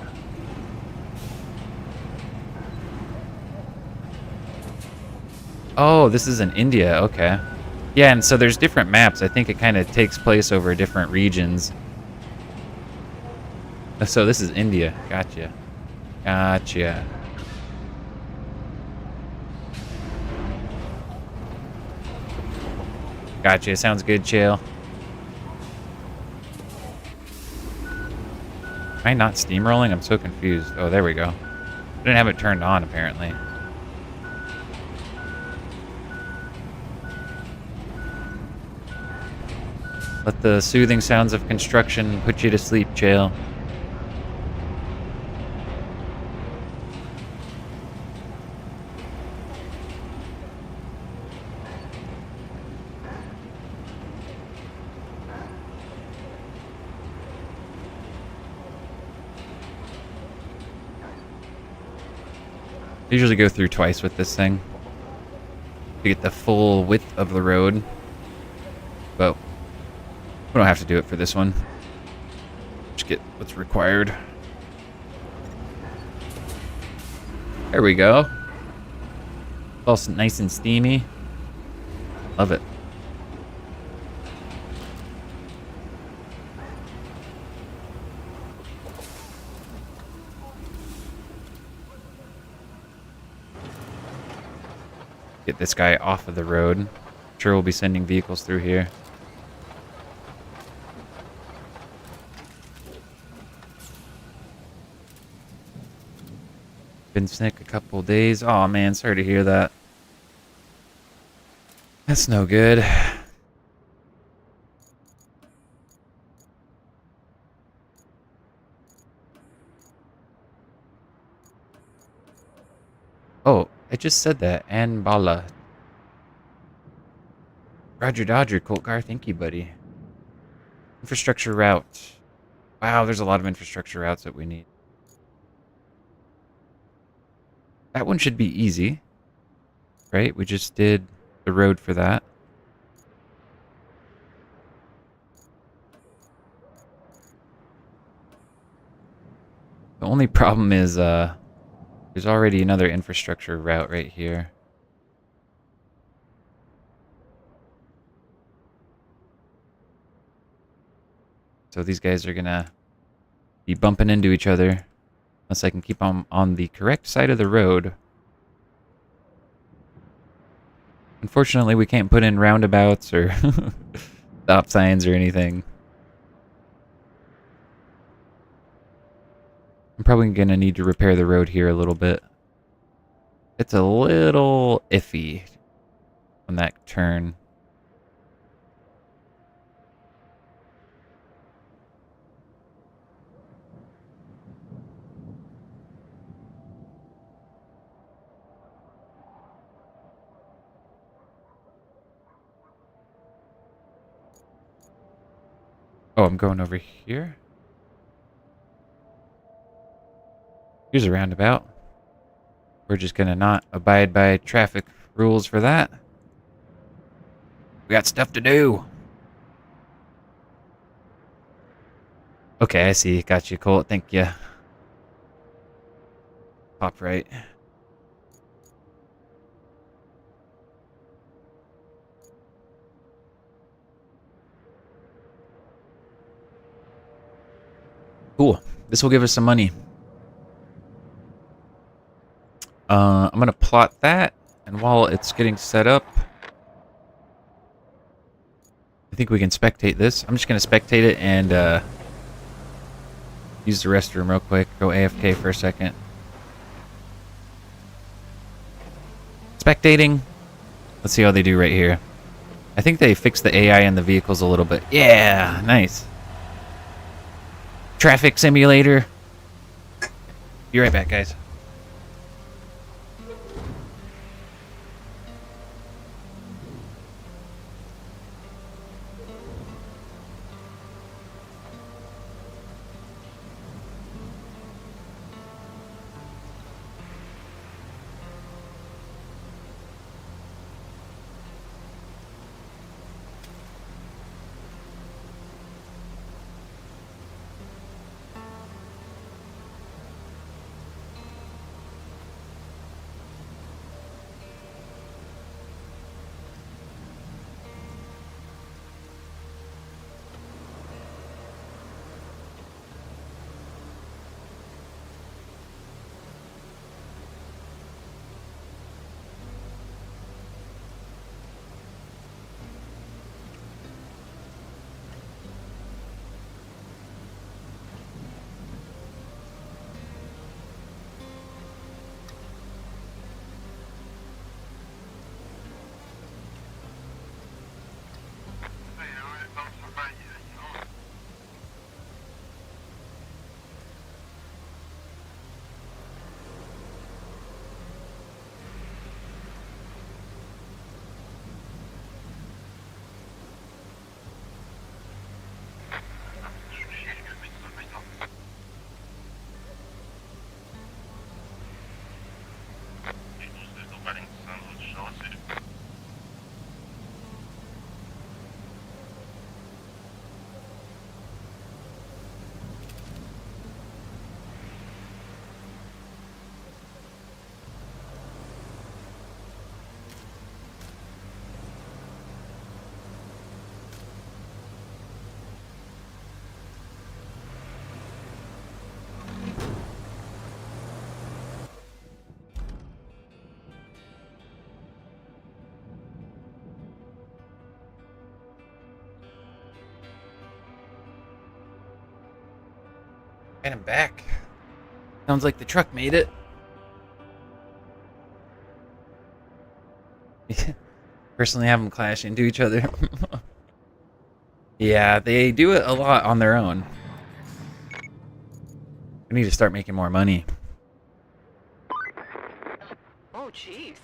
Oh, this is in India. Okay. Yeah, and so there's different maps. I think it kind of takes place over different regions. So this is India. Gotcha. Gotcha. Gotcha. Sounds good, chill. Am I not steamrolling? I'm so confused. Oh, there we go. I didn't have it turned on, apparently. Let the soothing sounds of construction put you to sleep, chill. I usually go through twice with this thing to get the full width of the road, but we don't have to do it for this one. Just get what's required. There we go. It's all nice and steamy. Love it. Get this guy off of the road. I'm sure we'll be sending vehicles through here. Been sick a couple days. Oh man, sorry to hear that. That's no good. Oh, I just said that. And Bala. Roger Dodger, Colt Car. Thank you, buddy. Infrastructure route. Wow, there's a lot of infrastructure routes that we need. That one should be easy. Right? We just did the road for that. The only problem is there's already another infrastructure route right here. So these guys are gonna be bumping into each other unless I can keep them on the correct side of the road. Unfortunately, we can't put in roundabouts or stop signs or anything. I'm probably going to need to repair the road here a little bit. It's a little iffy on that turn. Oh, I'm going over here. Here's a roundabout. We're just going to not abide by traffic rules for that. We got stuff to do. Okay, I see. Got you, Colt. Thank you. Pop right. Cool. This will give us some money. I'm going to plot that. And while it's getting set up, I think we can spectate this. I'm just going to spectate it and use the restroom real quick. Go AFK for a second. Spectating. Let's see how they do right here. I think they fixed the AI in the vehicles a little bit. Yeah, nice. Traffic simulator. Be right back, guys. And I'm back. Sounds like the truck made it. Personally have them clash into each other. Yeah, they do it a lot on their own. We need to start making more money. Oh, jeez.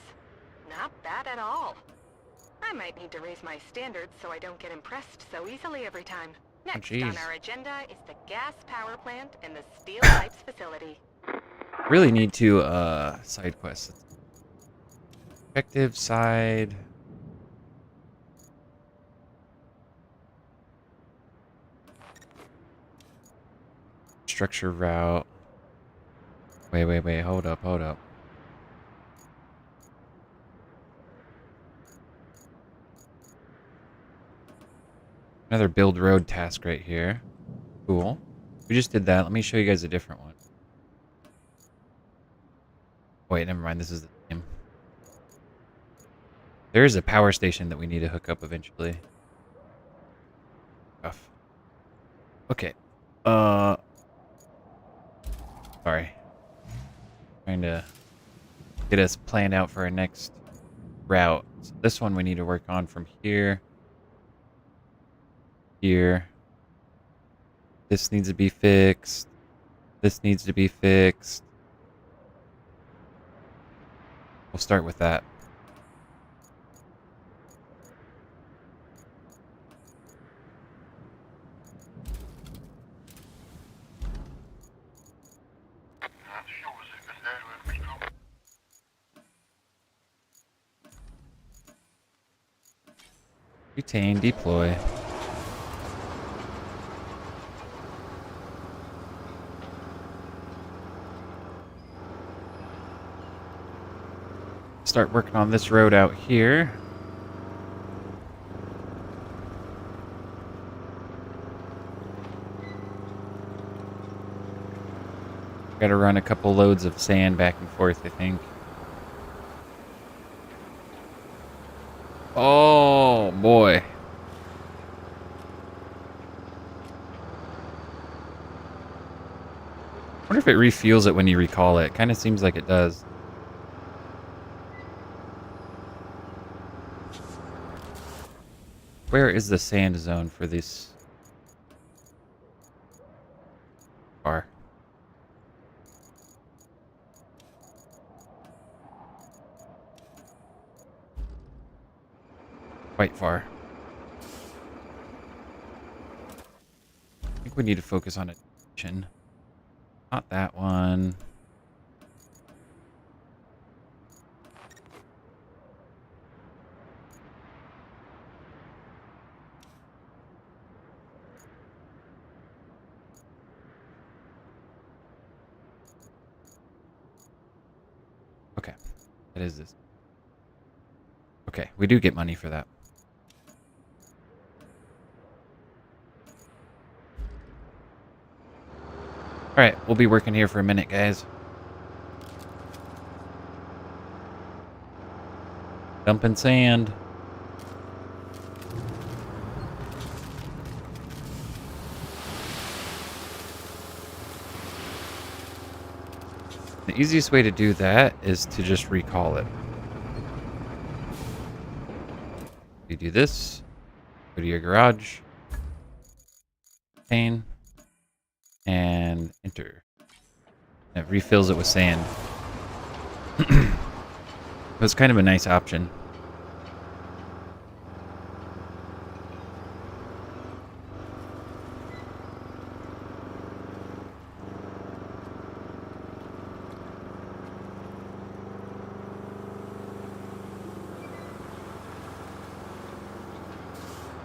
Not bad at all. I might need to raise my standards so I don't get impressed so easily every time. Next on our agenda is the gas power plant and the steel pipes facility. Really need to, side quests. Effective side. Structure route. Wait. Hold up. Another build road task right here. Cool. We just did that. Let me show you guys a different one. Wait, never mind. This is the same. There is a power station that we need to hook up eventually. Rough. Okay. Sorry. Trying to get us planned out for our next route. So this one we need to work on from here. Here. This needs to be fixed. This needs to be fixed. We'll start with that. Retain, deploy. Start working on this road out here. Got to run a couple loads of sand back and forth, I think. Oh, boy. I wonder if it refuels it when you recall it. Kind of seems like it does. Where is the sand zone for this bar? Quite far. I think we need to focus on attention. Not that one. Okay. What is this? Okay, we do get money for that. Alright, we'll be working here for a minute, guys. Dumping sand. The easiest way to do that is to just recall it. You do this, go to your garage, pane, and enter. And it refills it with sand. It's kind of a nice option.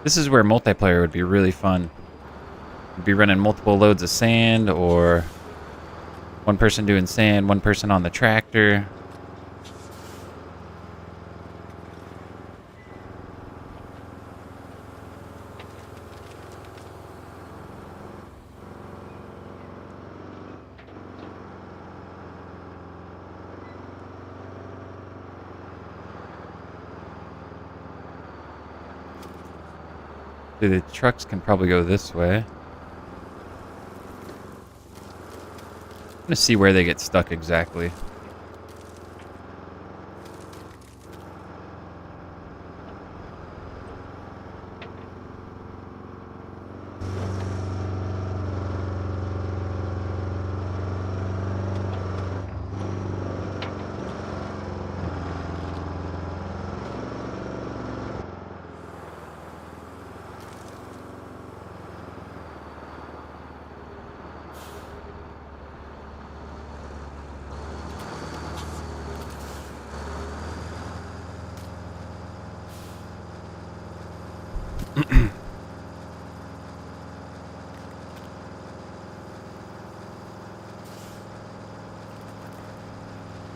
This is where multiplayer would be really fun. You'd be running multiple loads of sand, or one person doing sand, one person on the tractor. The trucks can probably go this way. gonna see where they get stuck exactly.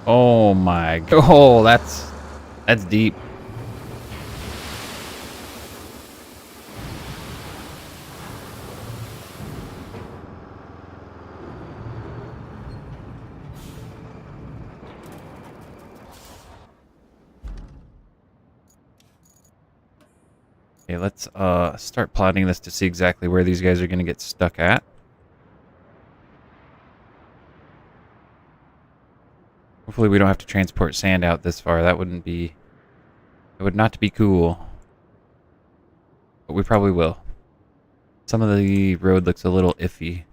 Oh my god. Oh, that's deep. Okay, let's start plotting this to see exactly where these guys are gonna get stuck at. Hopefully we don't have to transport sand out this far. That would not be cool. But we probably will. Some of the road looks a little iffy.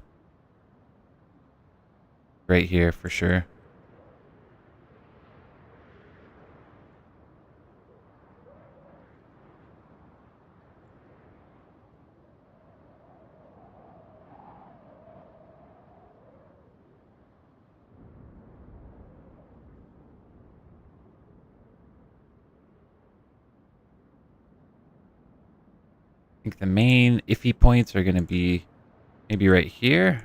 Right here for sure. I think the main iffy points are gonna be maybe right here.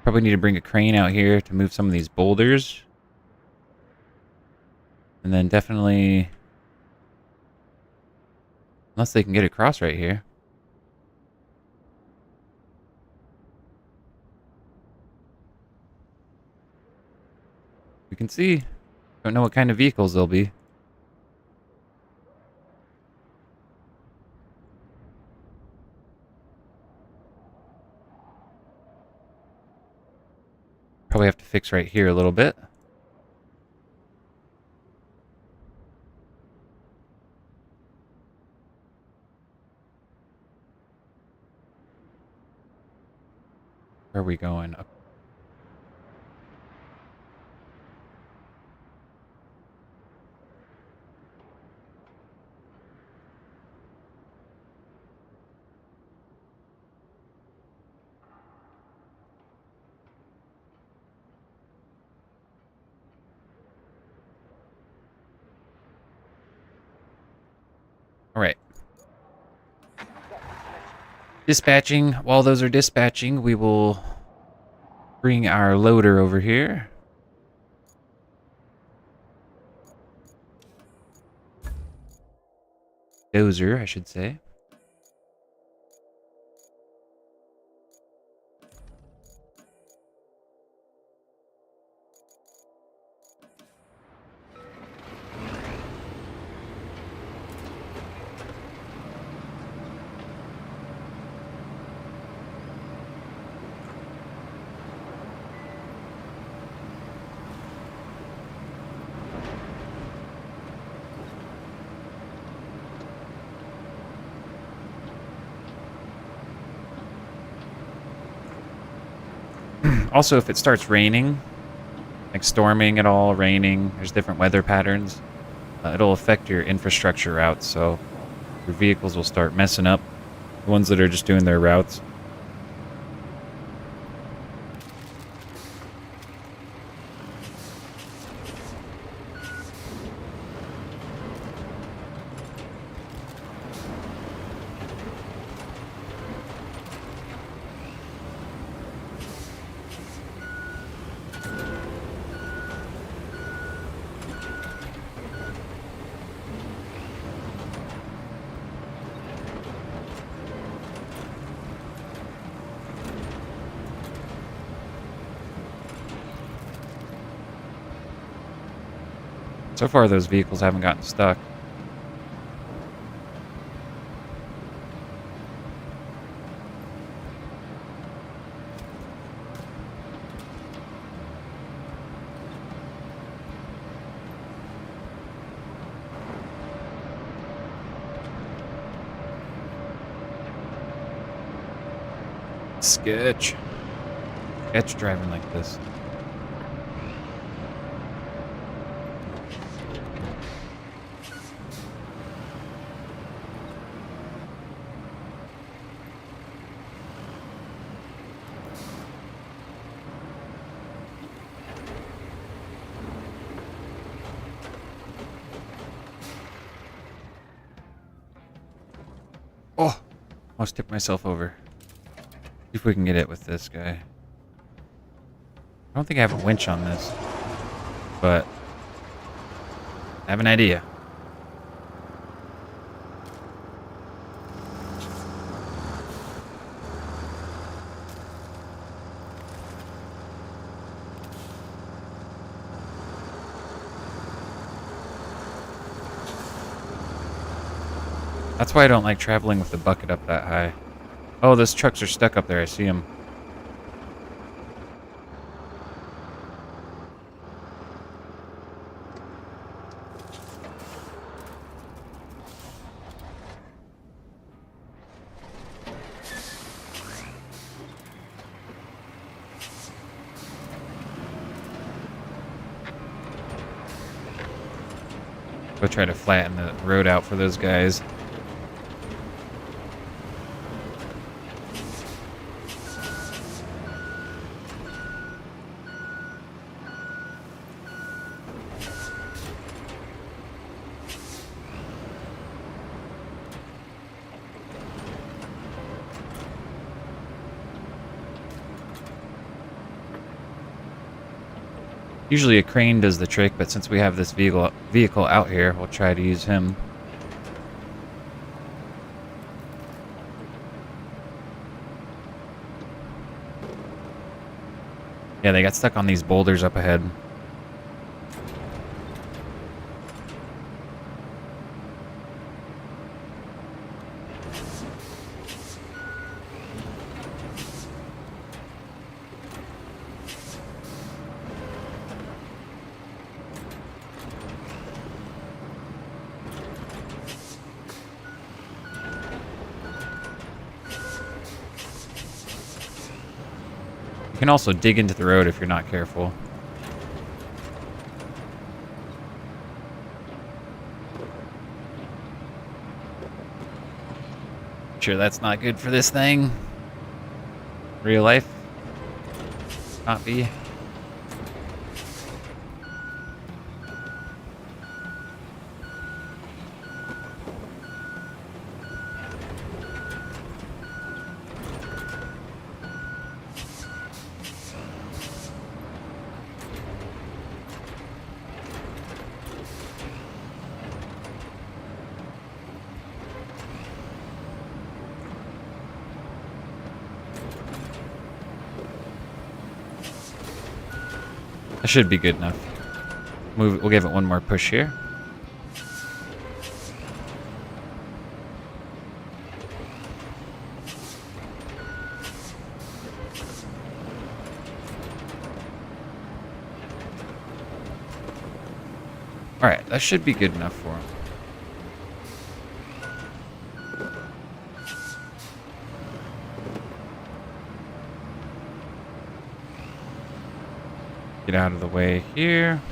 Probably need to bring a crane out here to move some of these boulders. And then definitely, unless they can get across right here. We can see. Don't know what kind of vehicles they'll be. Probably have to fix right here a little bit. Where are we going? Up. All right. Dispatching. While those are dispatching, we will bring our loader over here. Dozer, I should say. Also, if it starts raining, like storming at all, raining, there's different weather patterns, it'll affect your infrastructure routes, so your vehicles will start messing up. The ones that are just doing their routes. So far, those vehicles haven't gotten stuck. Sketch. Sketch driving like this. Oh, almost tipped myself over. See if we can get it with this guy. I don't think I have a winch on this, but I have an idea. That's why I don't like traveling with the bucket up that high. Oh, those trucks are stuck up there. I see them. Go try to flatten the road out for those guys. Usually a crane does the trick, but since we have this vehicle out here, we'll try to use him. Yeah, they got stuck on these boulders up ahead. You can also dig into the road if you're not careful. Sure, that's not good for this thing. Real life. Not be. That should be good enough. We'll give it one more push here. Alright, that should be good enough for him. Get out of the way here.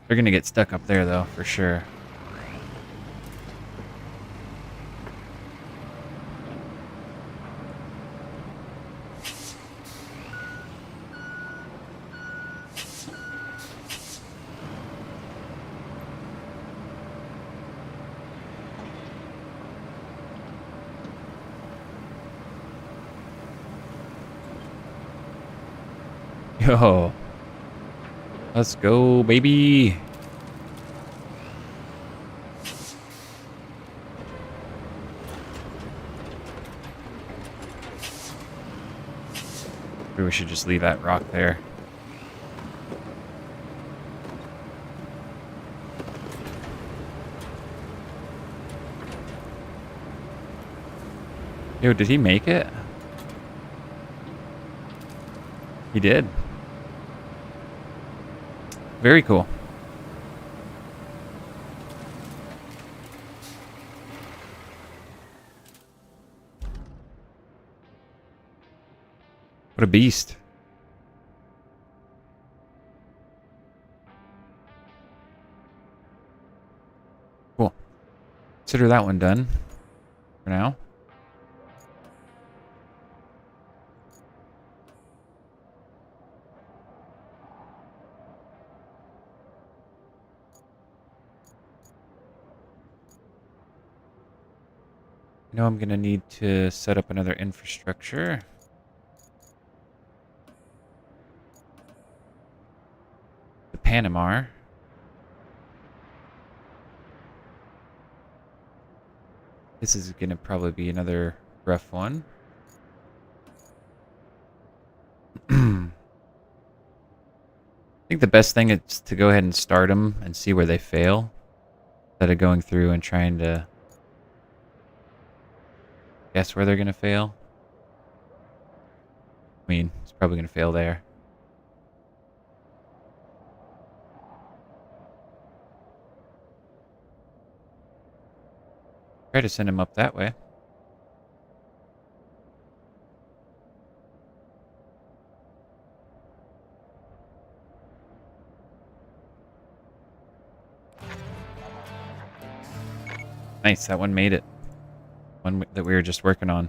They're gonna get stuck up there though, for sure. Yo. Let's go, baby. Maybe we should just leave that rock there. Yo, did he make it? He did. Very cool. What a beast. Cool. Consider that one done for now. I know I'm going to need to set up another infrastructure. The Panama. This is going to probably be another rough one. I think the best thing is to go ahead and start them and see where they fail, instead of going through and trying to guess where they're going to fail. I mean, it's probably going to fail there. Try to send him up that way. Nice, that one made it. One that we were just working on.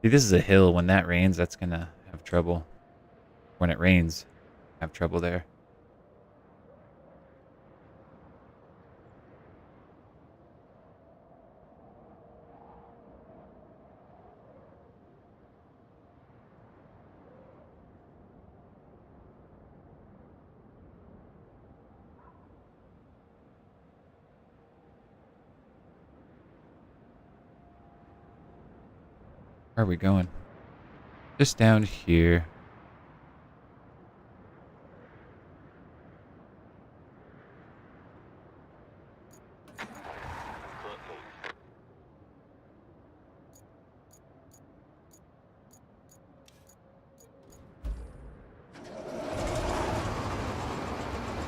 See, this is a hill. When that rains, that's gonna have trouble. When it rains, have trouble there. Where are we going? Just down here.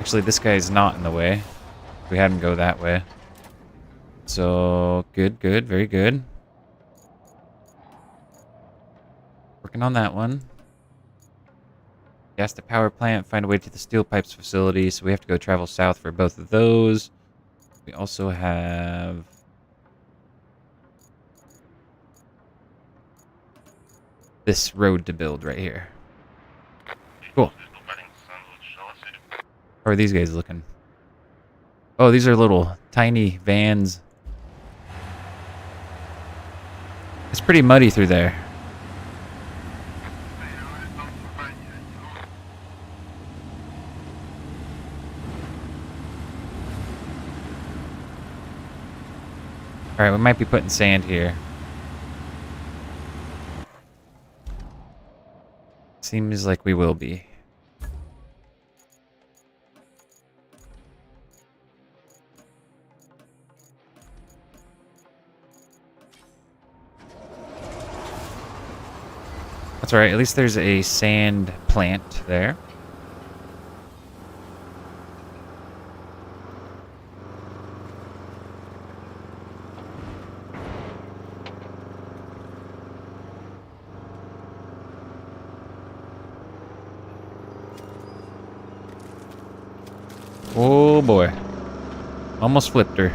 Actually, this guy's not in the way. We had him go that way. So, good, good, very good. Working on that one. Gas to power plant, find a way to the steel pipes facility, so we have to go travel south for both of those. We also have this road to build right here. Cool. How are these guys looking? Oh, these are little tiny vans. It's pretty muddy through there. Alright, we might be putting sand here. Seems like we will be. That's alright, at least there's a sand plant there. Oh boy. Almost flipped her.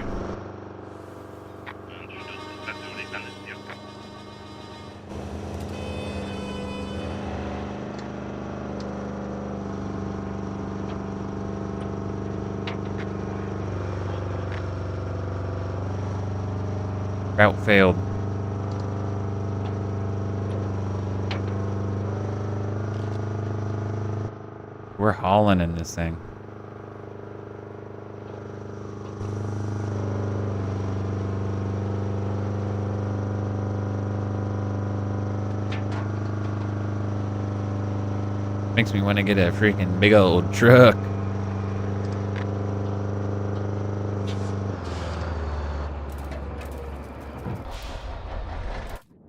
Route failed. We're hauling in this thing. Makes me want to get a freaking big old truck.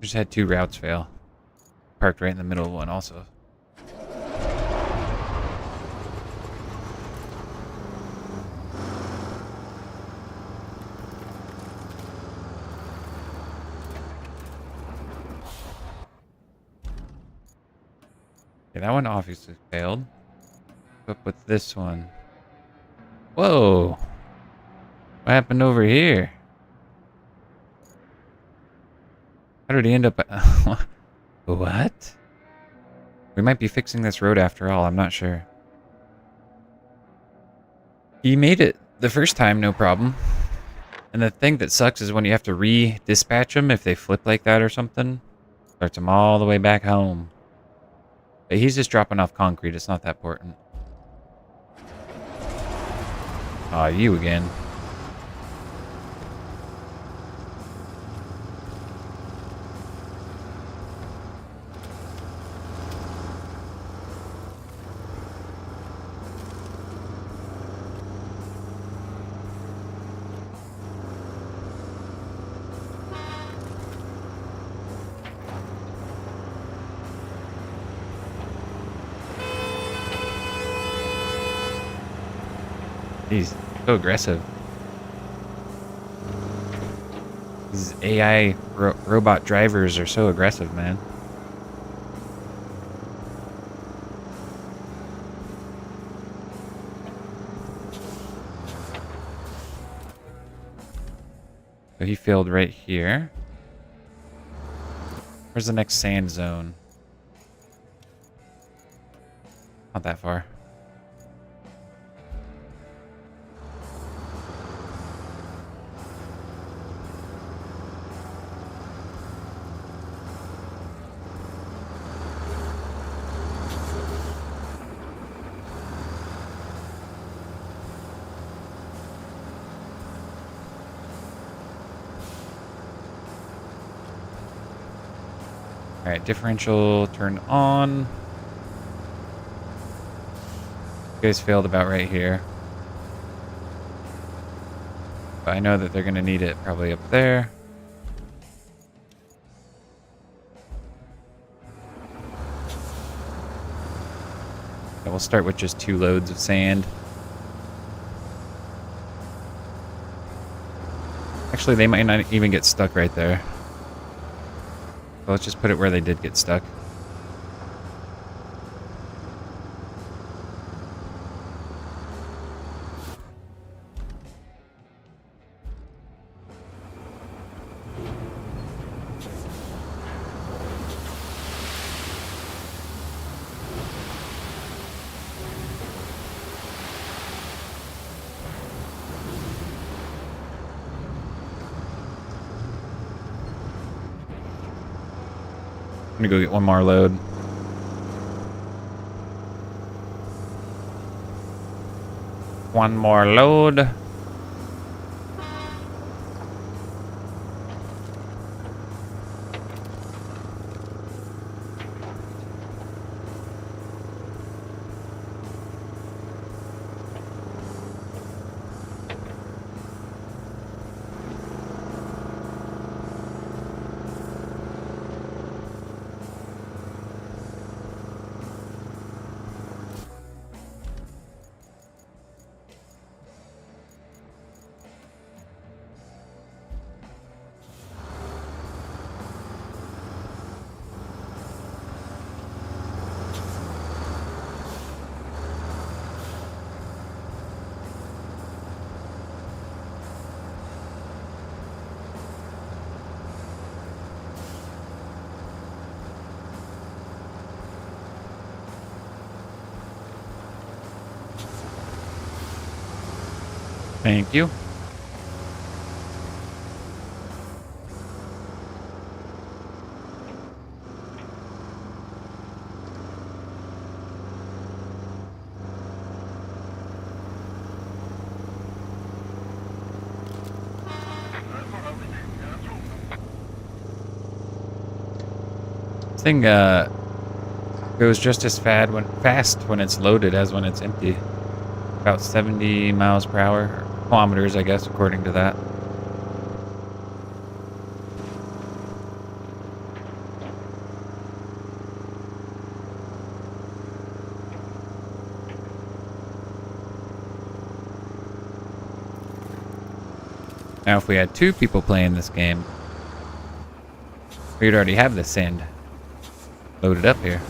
Just had 2 routes fail. Parked right in the middle of one also. Okay, that one obviously failed. But with this one. Whoa! What happened over here? How did he end up... What? We might be fixing this road after all, I'm not sure. He made it the first time, no problem. And the thing that sucks is when you have to re-dispatch them if they flip like that or something. Starts them all the way back home. But he's just dropping off concrete, it's not that important. Aw, you again. He's so aggressive. These AI robot drivers are so aggressive, man. So he failed right here. Where's the next sand zone? Not that far. Alright, differential turn on. You guys failed about right here. But I know that they're going to need it probably up there. And we'll start with just 2 loads of sand. Actually, they might not even get stuck right there. So let's just put it where they did get stuck. I'm gonna go get one more load. One more load. Thank you. This thing, Goes just as fast when it's loaded as when it's empty. About 70 miles per hour, or kilometers, I guess, according to that. Now, if we had 2 people playing this game, we'd already have the sand loaded up here.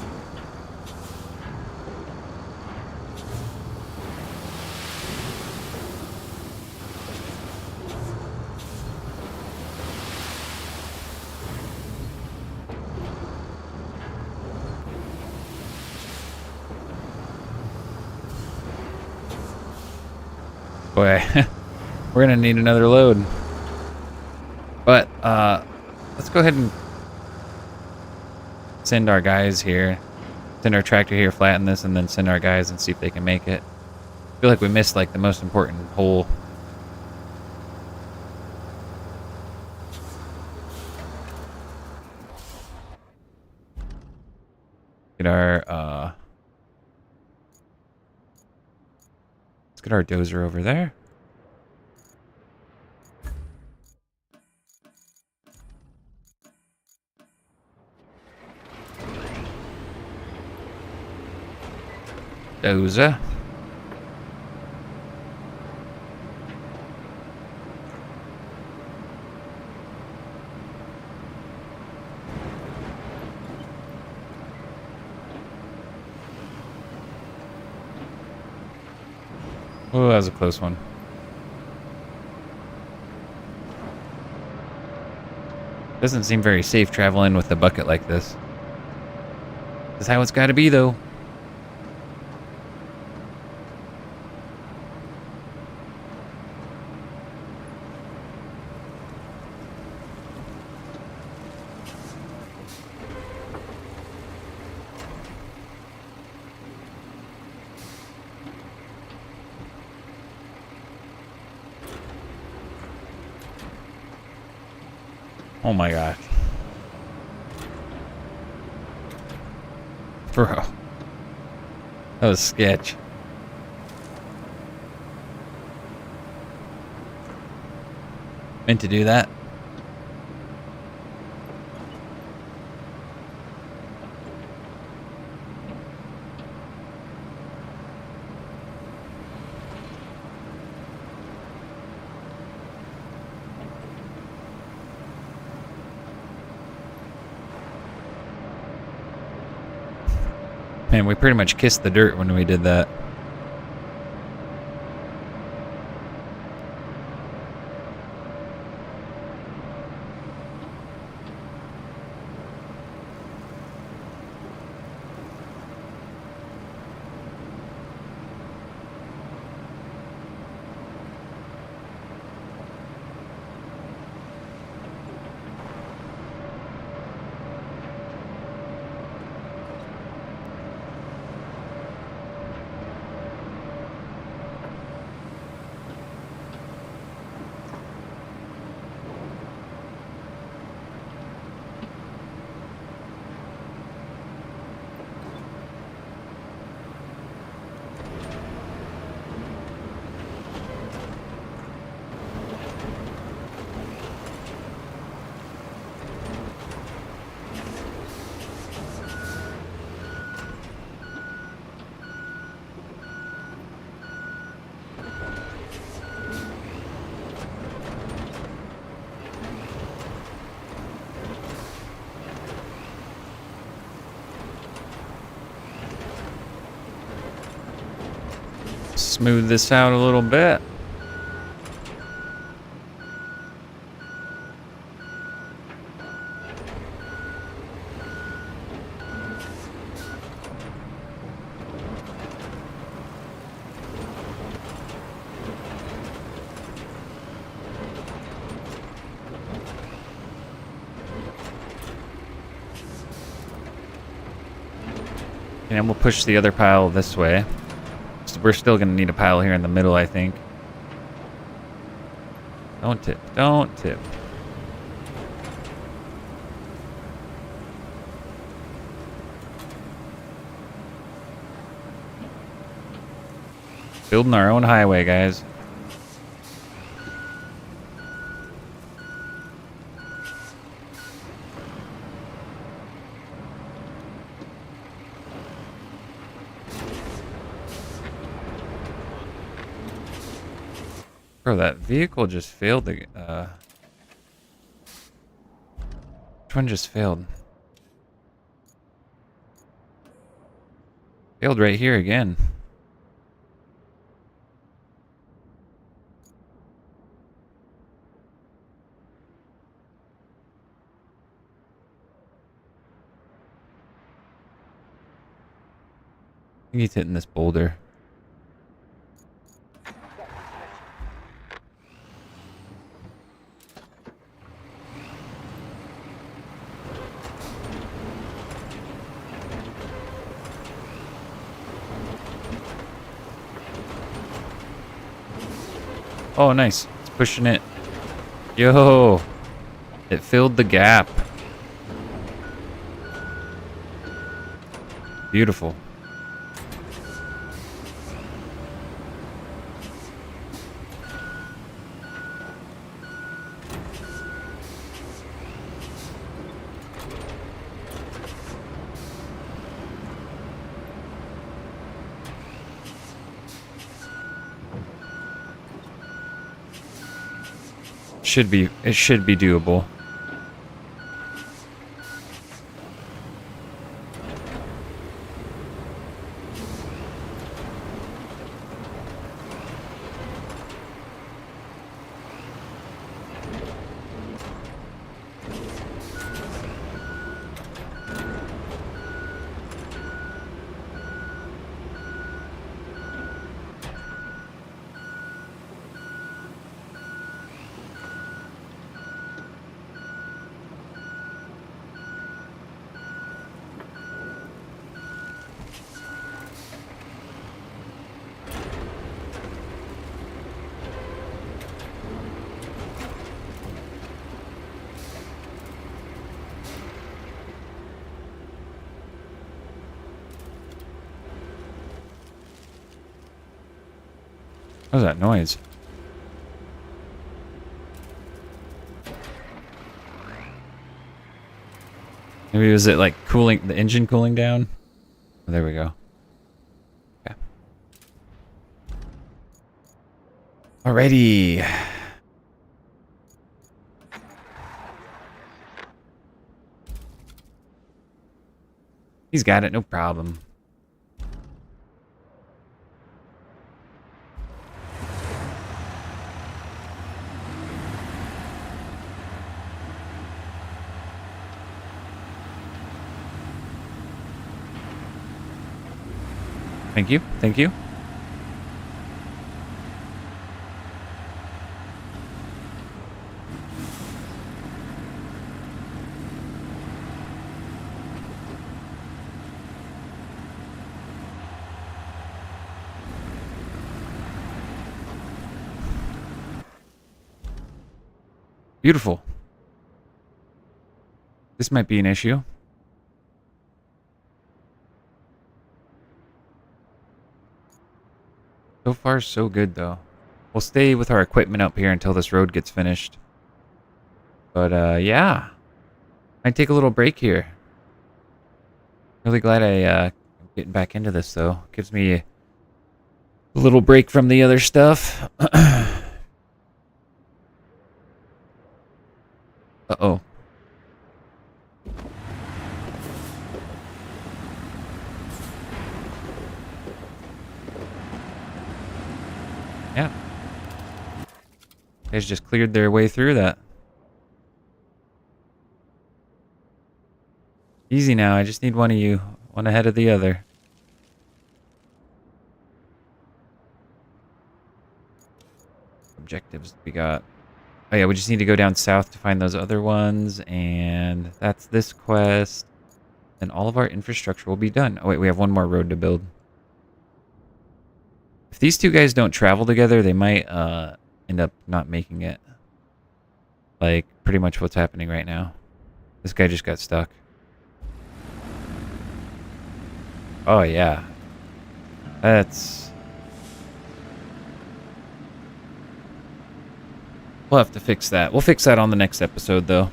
Boy, we're gonna need another load. But let's go ahead and send our guys here. Send our tractor here, flatten this, and then send our guys and see if they can make it. I feel like we missed like the most important hole. Get our let's get our dozer over there. Dozer. Oh, that was a close one. Doesn't seem very safe traveling with a bucket like this. That's how it's got to be, though. Oh my gosh. Bro. That was sketch. Meant to do that. Man, we pretty much kissed the dirt when we did that. Smooth this out a little bit. And we'll push the other pile this way. We're still going to need a pile here in the middle, I think. Don't tip. Don't tip. Building our own highway, guys. Bro, that vehicle just failed to, which one just failed? Failed right here again. I think he's hitting this boulder. Oh, nice. It's pushing it. Yo! It filled the gap. Beautiful. It should be doable. What was that noise? Maybe was it like cooling, the engine cooling down? Oh, there we go. Okay. Alrighty. He's got it, no problem. Thank you. Thank you. Beautiful. This might be an issue. So far, so good, though. We'll stay with our equipment up here until this road gets finished. But, yeah. Might take a little break here. Really glad I'm getting back into this, though. Gives me a little break from the other stuff. Uh-oh. Yeah. Guys just cleared their way through that. Easy now, I just need one of you. One ahead of the other. Objectives we got. Oh yeah, we just need to go down south to find those other ones, and that's this quest. And all of our infrastructure will be done. Oh wait, we have one more road to build. If these two guys don't travel together, they might end up not making it. Like, pretty much what's happening right now. This guy just got stuck. Oh yeah. That's We'll have to fix that. We'll fix that on the next episode, though.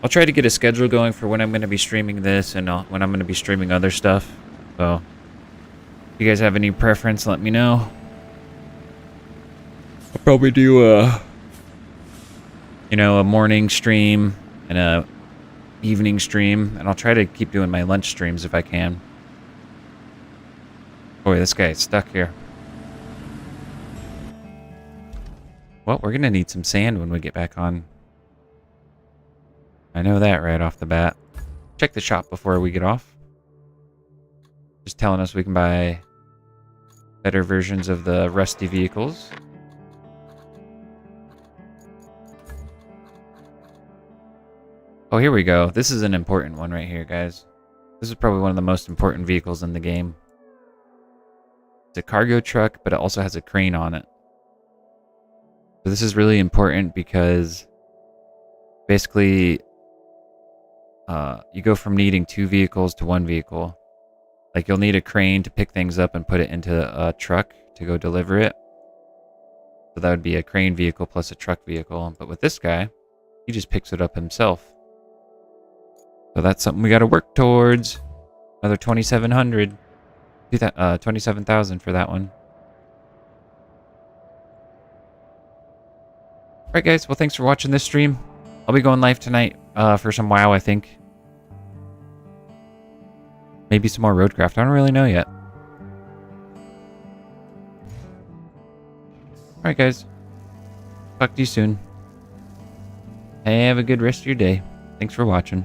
I'll try to get a schedule going for when I'm going to be streaming this and when I'm going to be streaming other stuff. So, if you guys have any preference, let me know. I'll probably do a morning stream and a evening stream, and I'll try to keep doing my lunch streams if I can. Boy, this guy is stuck here. Well, we're gonna need some sand when we get back on. I know that right off the bat. Check the shop before we get off. Just telling us we can buy better versions of the rusty vehicles. Oh, here we go. This is an important one right here, guys. This is probably one of the most important vehicles in the game. It's a cargo truck, but it also has a crane on it. So this is really important because basically you go from needing 2 vehicles to 1 vehicle. Like, you'll need a crane to pick things up and put it into a truck to go deliver it. So that would be a crane vehicle plus a truck vehicle. But with this guy, he just picks it up himself. So that's something we got to work towards. Another 2,700. 27,000 for that one. Alright guys, well thanks for watching this stream. I'll be going live tonight for some WoW, I think. Maybe some more RoadCraft. I don't really know yet. Alright guys. Talk to you soon. Have a good rest of your day. Thanks for watching.